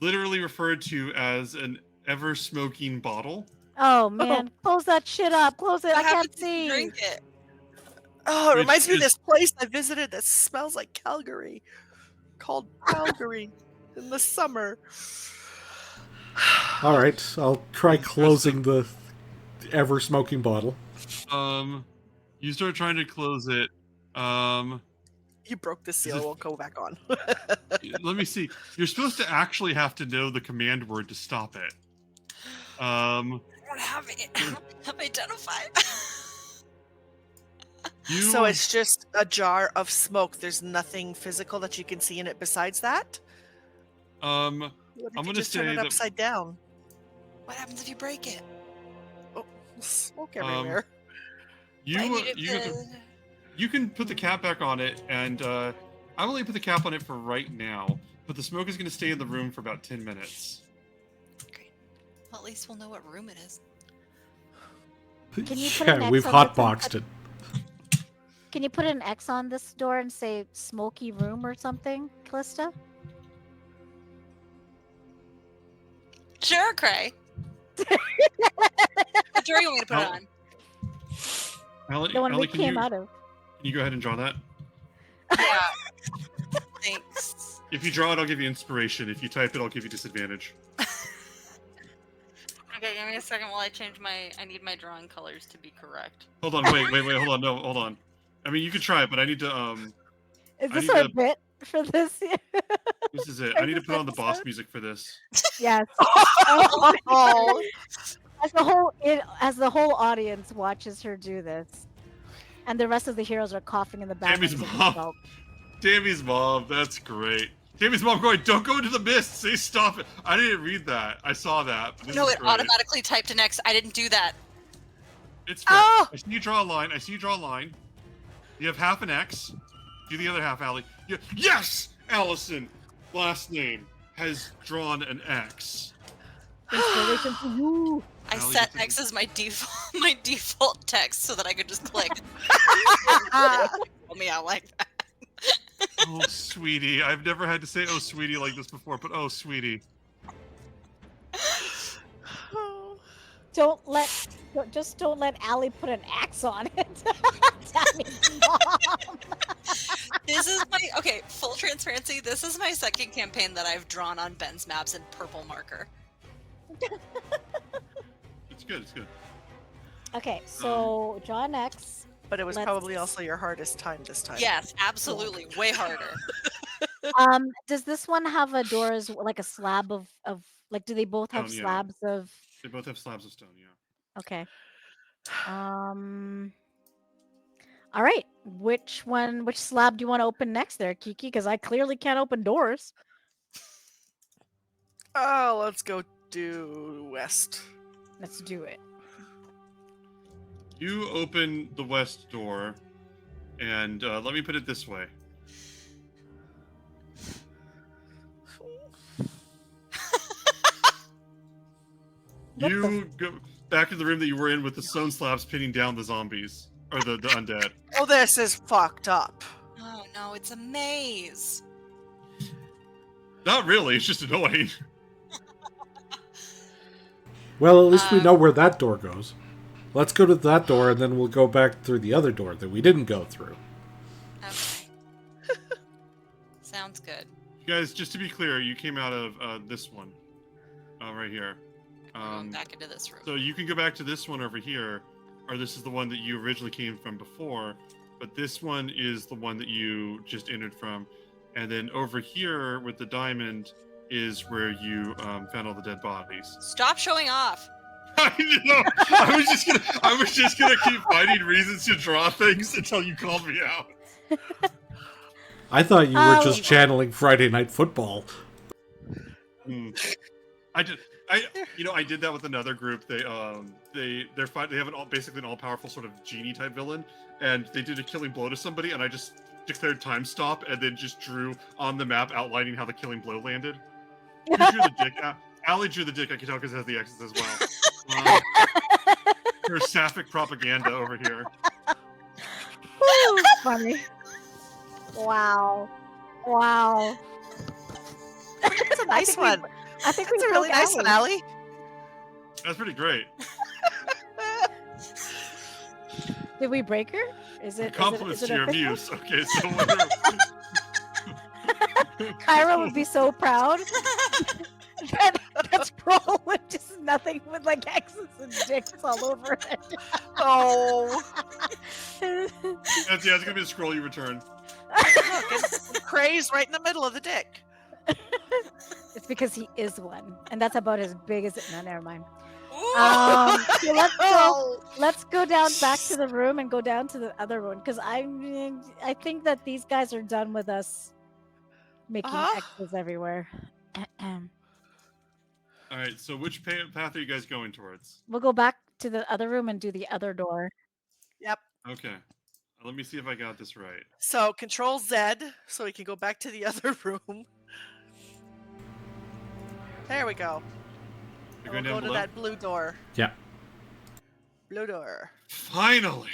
literally referred to as an ever smoking bottle. oh man! Close that shit up. Close it. I What can't happens if you see. Drink it. Oh, it Which reminds me of is- this place I visited that smells like Calgary, called Calgary in the summer. All right, I'll try closing the ever-smoking bottle. You start trying to close it. You broke the seal. Is it- It won't go back on. Let me see. You're supposed to actually have to know the command word to stop it. I don't have it. I don't have identify. So it's just a jar of smoke. There's nothing physical that you can see in it besides that? I'm What if gonna you just turn say it that- upside down? What happens if you break it? Oh, smoke everywhere. I needed you to... You can put the cap back on it, and I'm only put the cap on it for right now. But the smoke is going to stay in the room for about 10 minutes. Great. Well, at least we'll know what room it is. Can you put an Yeah, X we've on this and hotboxed it. Can you put an X on this door and say smoky room or something, Callista? Sure, Cray. What door you want me to put it on? Allie, The one Allie, we came out of. Can you go ahead and draw that? Yeah. Thanks. If you draw it, I'll give you inspiration. If you type it, I'll give you disadvantage. Okay, give me a second while I change my. I need my drawing colors to be correct. Hold on, wait, hold on, no, hold on. I mean, you can try it, but I need to, Is I this need our to- bit for this? this is it. Are I need to you put on the boss episode? music for this. Yes. Oh, As the whole audience watches her do this, and the rest of the heroes are coughing in the background. Tammy's as a mom. result. Tammy's mom, that's great. Tammy's mom going, don't go into the mist. Say stop it. I didn't read that. I saw that. But this No, is it great. automatically typed an X. I didn't do that. It's fair. Oh! I see you draw a line. I see you draw a line. You have half an X. Do the other half, Allie. Yes! Allison, last name, has drawn an X. Inspiration for you. I Allie, set you can- X as my default text so that I could just click. Pull me out like that. Oh, sweetie. I've never had to say, oh, sweetie, like this before, but oh, sweetie. Don't let Allie put an axe on it. Tammy's mom. This is my okay. Full transparency. This is my second campaign that I've drawn on Ben's maps in purple marker. It's good, it's good. Okay, so draw an X. but it was Let's- probably also your hardest time this time. Yes, absolutely, way harder. Does this one have a door as like a slab of like? Do they both have Stone, yeah. slabs of? They both have slabs of stone, yeah. Okay. All right. Which slab do you want to open next there, Kiki? Because I clearly can't open doors. Oh, let's go do west. Let's do it. You open the west door, and let me put it this way. What the You go back to the room that you were in with the stone slabs pinning down the zombies, or the undead. Oh, this is fucked up. Oh no, it's a maze. Not really, it's just annoying. Well, at least we know where that door goes. Let's go to that door, and then we'll go back through the other door that we didn't go through. Okay. Sounds good. You guys, just to be clear, you came out of this one. Right here. We're going back into this room. So you can go back to this one over here, or this is the one that you originally came from before, but this one is the one that you just entered from. And then over here with the diamond is where you found all the dead bodies. Stop showing off. I know. I was just gonna keep finding reasons to draw things until you called me out. I thought you were Oh. just channeling Friday Night Football. I did that with another group. They have basically an all-powerful sort of genie type villain, and they did a killing blow to somebody, and I just declared time stop and then just drew on the map outlining how the killing blow landed. You drew the dick. Allie drew the dick. I can tell because it has the X's as well. Her sapphic propaganda over here. Woo, funny. Wow. Wow. It's a nice one. I think It's we a really broke nice one, Allie. Allie. That's pretty great. Did we break her? Is it? Compliments is it to your official? muse. Okay, so Kyra would be so proud. that scroll with just nothing with like X's and dicks all over it. Oh, That's it's gonna be a scroll you return. look, and Cray's right in the middle of the dick. It's because he is one, and that's about as big as it. No, never mind. Ooh. So let's go down back to the room and go down to the other one because I think that these guys are done with us making X's everywhere. All right. So which path are you guys going towards? We'll go back to the other room and do the other door. Yep. Okay. Let me see if I got this right. So Control Z, so we can go back to the other room. There we go. You're And going we'll down go to below? that blue door. Yeah. Blue door. Finally.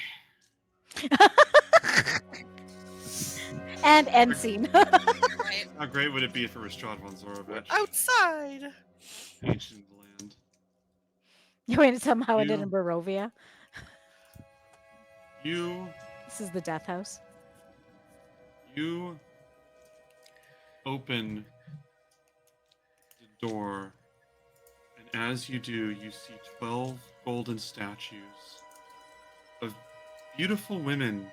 And end scene. Right. How great would it be if it was Strahd von Zorovich? Outside. Ancient land. You mean it somehow ended You- in Barovia? You This is the death house. open the door, and as you do, you see 12 golden statues of beautiful women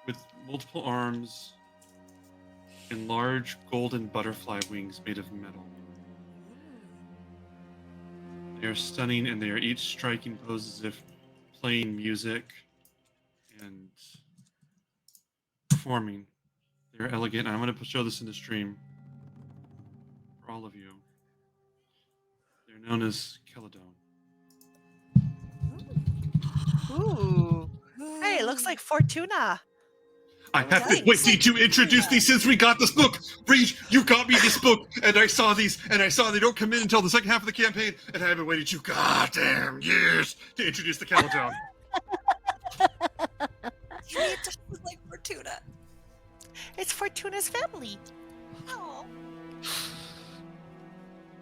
with multiple arms and large golden butterfly wings made of metal. They are stunning, and they are each striking poses as if playing music and performing. They're elegant. I'm going to show this in the stream for all of you. They're known as Celadon. Ooh. Hey, it looks like Fortuna. I have been Nice. waiting to introduce these since we got this book. Reed, you got me this book, and I saw these, and I saw they don't come in until the second half of the campaign, and I have been waiting 2 goddamn years to introduce the Celadon. You need to look like Fortuna. It's Fortuna's family. Oh.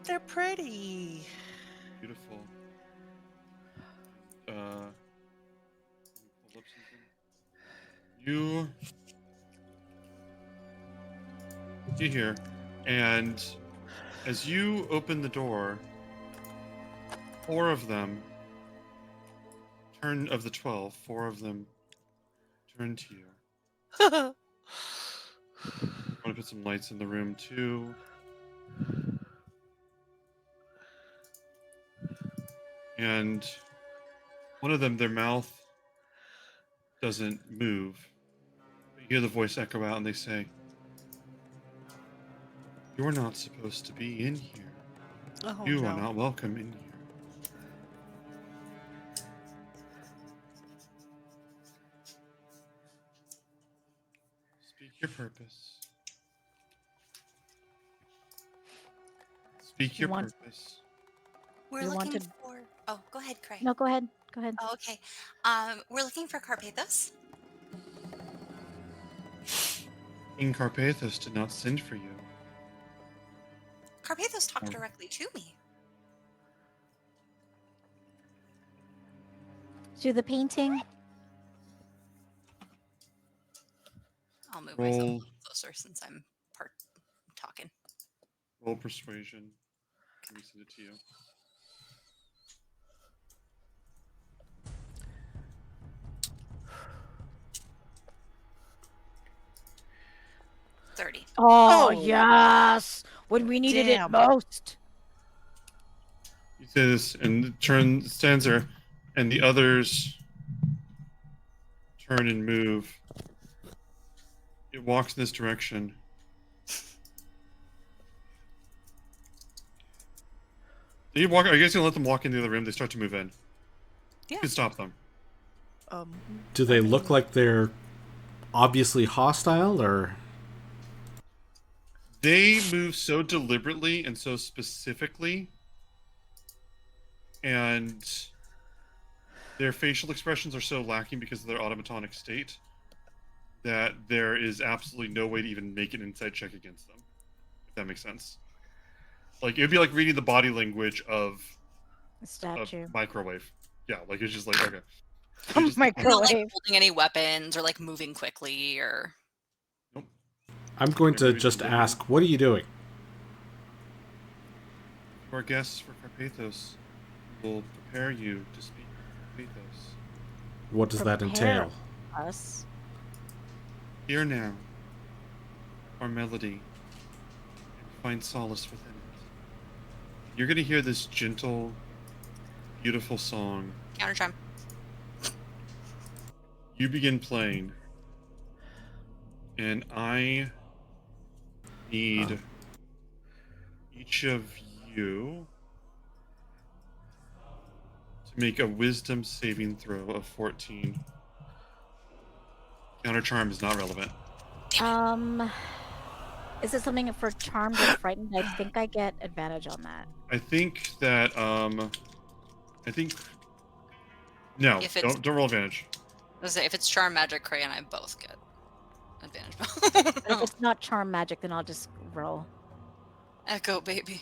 They're pretty. Beautiful. Let me pull up something. You see here, and as you open the door, 4 of them turn of the 12. 4 of them turn to you. I want to put some lights in the room too. And one of them, their mouth doesn't move. You hear the voice echo out, and they say, "You're not supposed to be in here. Oh, You no. are not welcome in here." Speak your purpose. Speak your want- purpose. We're You looking wanted- for. Oh, go ahead, Cray. No, go ahead. Go ahead. Oh, okay. We're looking for Carpathos. King Carpathos did not send for you. Carpathos talked Oh. directly to me. Do the painting. I'll move myself a Roll, little closer since I'm talking. roll persuasion. Let me send it to you. $30. Oh, Oh. yes. When we needed it Damn. most. You say this and stands there, and the others turn and move. It walks in this direction. You walk. I guess you'll let them walk in the other room. They start to move in. Yeah. You can stop them. Do they look like they're obviously hostile, or They move so deliberately and so specifically, and their facial expressions are so lacking because of their automatonic state that there is absolutely no way to even make an insight check against them. If that makes sense. Like, it'd be like reading the body language of The a statue. microwave. Yeah, like it's just like, okay. Oh It's just- my They're not like Microwave. holding any weapons or like moving quickly or. Nope. I'm going to Maybe just we- ask, what are you doing? We're our guests for Carpathos. We'll prepare you to speak Carpathos. What does that Prepare entail? us. Hear now our melody and find solace within it. You're going to hear this gentle, beautiful song. Counter charm. You begin playing, and I need each of you to make a wisdom saving throw of 14. Counter charm is not relevant. Is it something for charmed or frightened? I think I get advantage on that. I think that no, If it's- don't roll advantage. I was gonna say, if it's charm, magic, cray, and I both get advantage. But No. if it's not charm magic, then I'll just roll. Echo, baby.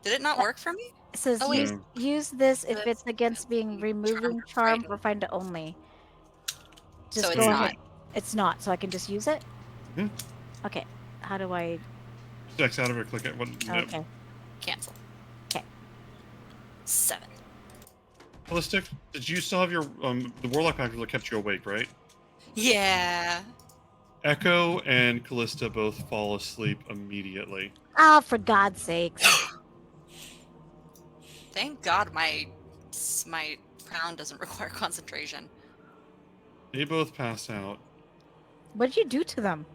Did it not work for me? It says Oh, wait. use this if That's it's against being removing charm or find it only. Just So go it's ahead. not. It's not, so I can just use it? Mhm. Okay. How do I Just X out of it, click it. okay. Cancel. 'Kay. 7. Holistic, did you still have your the warlock pack that kept you awake, right? Yeah. Echo and Callista both fall asleep immediately. Ah, for God's sakes. Thank God my crown doesn't require concentration. They both pass out. What did you do to them?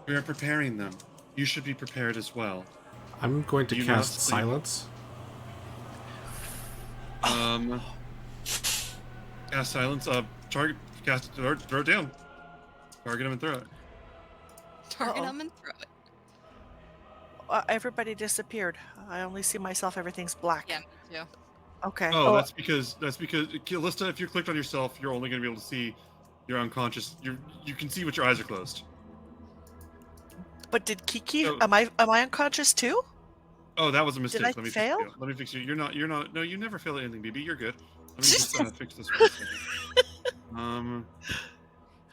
We are preparing them. You should be prepared as well. I'm going to You not cast sleep. silence. Cast silence. Target. Cast. Throw it down. Target him and throw it. Target Uh-oh. them and throw it. Everybody disappeared. I only see myself. Everything's black. Yeah, me too. Okay. Oh, that's because Callista, if you clicked on yourself, you're only going to be able to see your unconscious. You can see with your eyes are closed. But did Kiki? So- Am I unconscious too? Oh, that was a mistake. I Let me fail? Fix you. Let me fix you. You're not. No, you never fail at anything, BB. You're good. Let me just fix this for a second.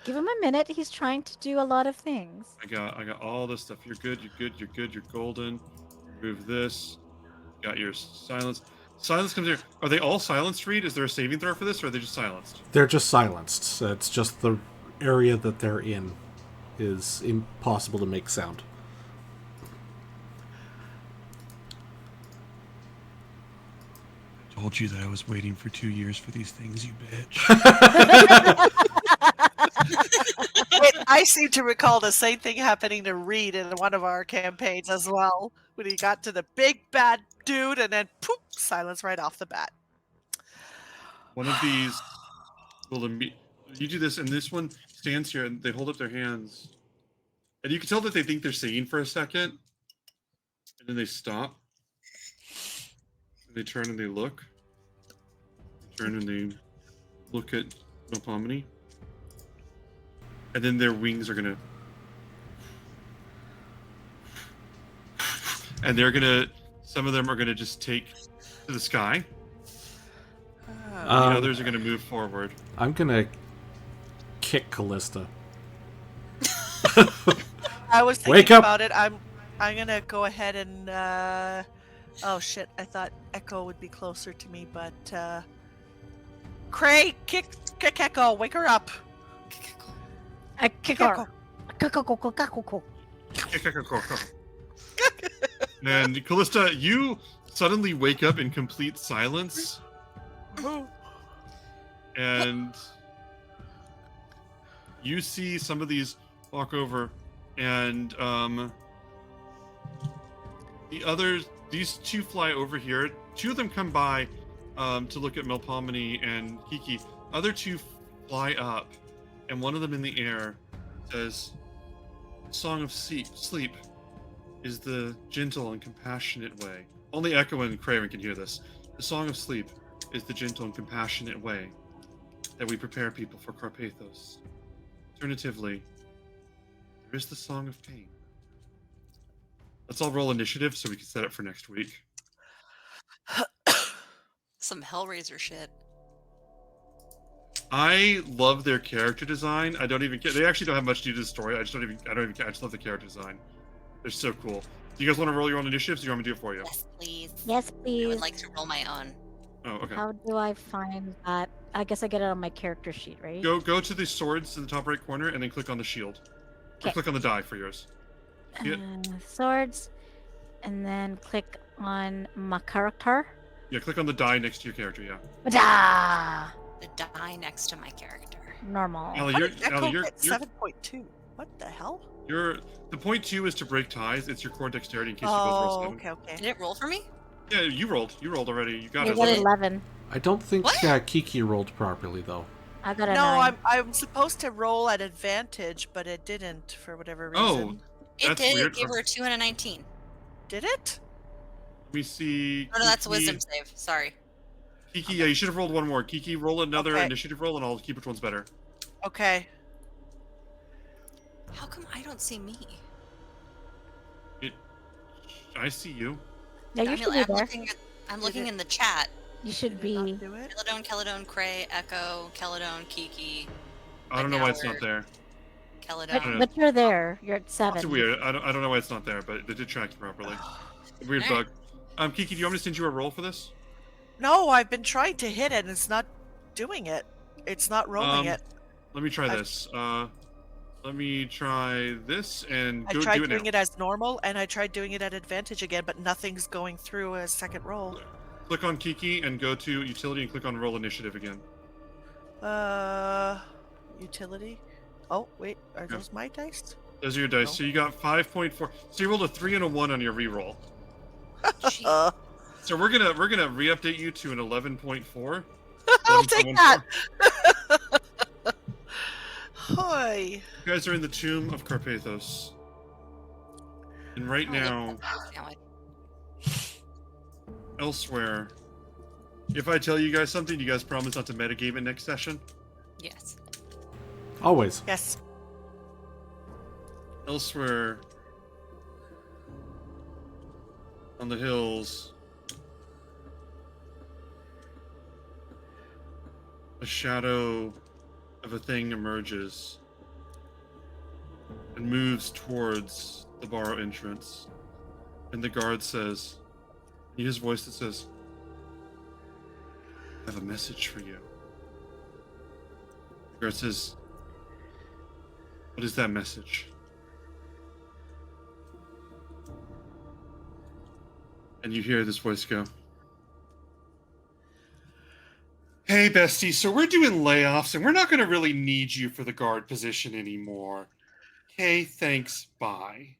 Give him a minute. He's trying to do a lot of things. I got all this stuff. You're good. You're golden. Remove this. Got your silence. Silence comes here. Are they all silenced, Reed? Is there a saving throw for this, or are they just silenced? They're just silenced. It's just the area that they're in is impossible to make sound. I told you that I was waiting for 2 years for these things, you bitch. I seem to recall the same thing happening to Reed in one of our campaigns as well, when he got to the big bad dude and then poof, silence right off the bat. One of these will you do this, and this one stands here, and they hold up their hands, and you can tell that they think they're singing for a second, and then they stop. They turn and they look. They turn and they look at Nopomini. And then their wings are gonna... And they're gonna... Some of them are gonna just take to the sky. The others are gonna move forward. I'm gonna kick Callista. I was thinking Wake up! about it. I'm gonna go ahead and oh shit, I thought Echo would be closer to me, but Cray, kick Echo, wake her up. I kick her. And Callista, you suddenly wake up in complete silence, and you see some of these walk over, and the others, these two fly over here. Two of them come by to look at Melpomene and Kiki. Other two fly up, and one of them in the air says, "Song of Sleep is the gentle and compassionate way." Only Echo and Craven can hear this. The Song of Sleep is the gentle and compassionate way that we prepare people for Carpathos. Alternatively, there is the Song of Pain. Let's all roll initiative so we can set it for next week. Some Hellraiser shit. I love their character design. I don't even care. They actually don't have much to do to the story. I just love the character design. They're so cool. Do you guys want to roll your own initiatives? Or do you want me to do it for you? Yes, please. Yes, I please. would like to roll my own. Oh, okay. How do I find that? I guess I get it on my character sheet, right? Go to the swords in the top right corner, and then click on the shield. Or 'Kay. click on the die for yours. See it? Swords, and then click on my character. Yeah, click on the die next to your character. Yeah. Ta-da! The die next to my character. Normal. Allie, How you're, did Echo Allie, you're, get you're, 7.2? What the hell? the point 2 is to break ties. It's your core dexterity in case you both roll 7. Okay. Did it roll for me? Yeah, you rolled. You rolled already. You got I it. got 11. I don't think What? Kiki rolled properly though. I got a No, 9. I'm supposed to roll at advantage, but it didn't for whatever reason. Oh, It That's did. weird. It gave her a 219. Did it? let me see. Oh no, that's a Kiki- wisdom save. Sorry. Kiki, yeah, you should have rolled one more. Kiki, roll another Okay. initiative roll, and I'll keep which one's better. Okay. How come I don't see me? I see you. Yeah, you should be there. I'm looking in the chat. You should Did it not be. do it? Celadon, Cray, Echo, Celadon, Kiki, I don't know why it's not there. Celadon. But you're there. You're at 7. It's weird. I don't know why it's not there, but they did track you properly. Weird bug. Kiki, do you want me to send you a roll for this? No, I've been trying to hit it and it's not doing it. It's not rolling it. Let me try I've- this. Let me try this and I go tried do it doing now. it as normal and I tried doing it at advantage again, but nothing's going through a second roll. Click on Kiki and go to utility and click on roll initiative again. Utility. Oh, wait, are those my dice? Those are your dice. No. So you got 5.4. So you rolled a 3 and a 1 on your reroll. Gee. So we're gonna re-update you to an 11.4. I'll take 11.14. that. Hi. You guys are in the tomb of Carpathos. And right now, elsewhere, if I tell you guys something, you guys promise not to metagame it next session? Yes. Always. Yes. Elsewhere, on the hills, a shadow of a thing emerges and moves towards the Barrow entrance. And the guard says, in his voice that says, I have a message for you. The guard says, what is that message? And you hear this voice go, hey, bestie, so we're doing layoffs and we're not going to really need you for the guard position anymore. Okay, thanks, bye.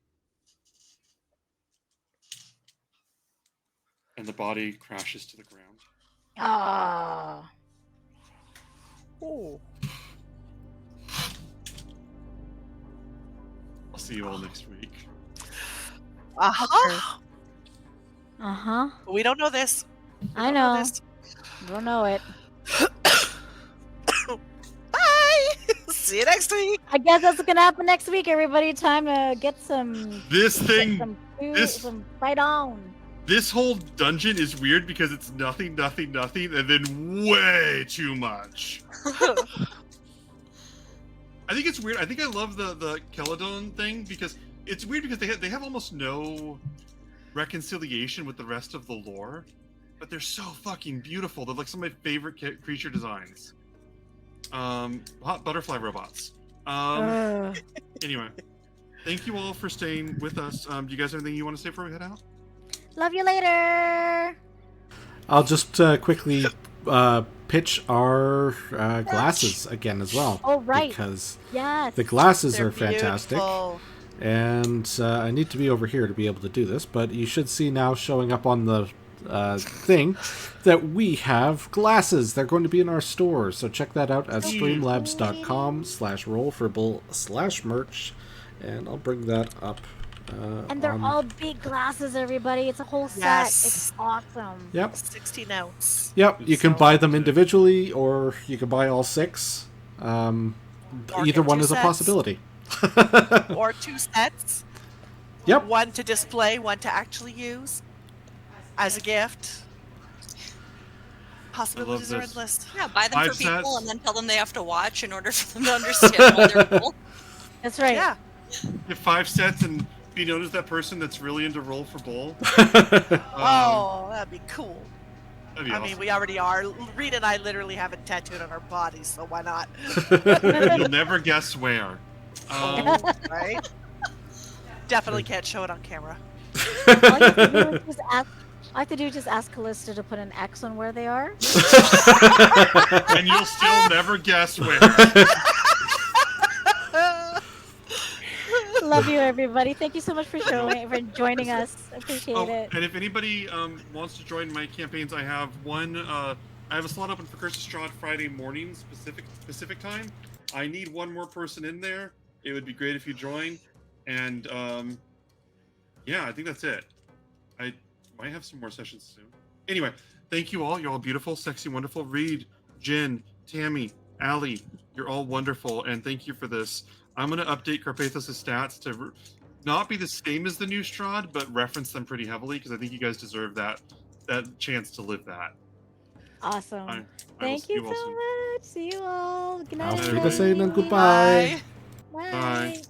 And the body crashes to the ground. Ah. Oh. I'll see you all next week. Uh-huh. Uh-huh. We don't know this. I know. Don't know it. Bye. See you next week. I guess that's what's gonna happen next week, everybody. Time to get some This thing, some food, this- some fight on. this whole dungeon is weird because it's nothing, and then way too much. I think it's weird. I think I love the Celadon thing because it's weird because they have almost no reconciliation with the rest of the lore, but they're so fucking beautiful. They're like some of my favorite creature designs. Hot butterfly robots. Anyway, thank you all for staying with us. Do you guys have anything you want to say before we head out? Love you later. I'll just quickly pitch our glasses again as well. Oh, right. Because Yes. the glasses They're are fantastic. beautiful. And I need to be over here to be able to do this, but you should see now showing up on the thing that we have glasses. They're going to be in our store, so check that out at streamlabs.com/rollforbull/merch, and I'll bring that up. And they're on- all big glasses, everybody. It's a whole set. Yes. It's awesome. Yep. 16 ounce. Yep, you can So- buy them individually, or you can buy all 6. Or Either get one 2 is a sets. possibility. Or 2 sets. Yep. One to display, one to actually use as a gift. Possibilities are this. endless. Yeah, buy them 5 for people sets. and then tell them they have to watch in order for them to understand why they're cool. That's right. Yeah. You have 5 sets, and be known as that person that's really into roll for bull. Oh, that'd be cool. That'd be I awesome. mean, we already are. Reed and I literally have it tattooed on our bodies, so why not? You'll never guess where. Right? Definitely can't show it on camera. All you have to do is just ask. All I have to do is just ask Callista to put an X on where they are. And you'll still never guess where. Love you, everybody. Thank you so much for joining us. Appreciate it. And if anybody wants to join my campaigns, I have one. I have a slot open for Curse of Strahd Friday morning, Pacific time. I need one more person in there. It would be great if you join. And yeah, I think that's it. I might have some more sessions soon. Anyway, thank you all. You're all beautiful, sexy, wonderful. Reed, Jen, Tammy, Allie, you're all wonderful, and thank you for this. I'm going to update Carpathos' stats to not be the same as the new Strahd, but reference them pretty heavily because I think you guys deserve that chance to live that. Awesome. I will Thank see you all so soon. much. See you all. Good night. Auf everybody. Wiedersehen and goodbye. Bye. Bye. Bye.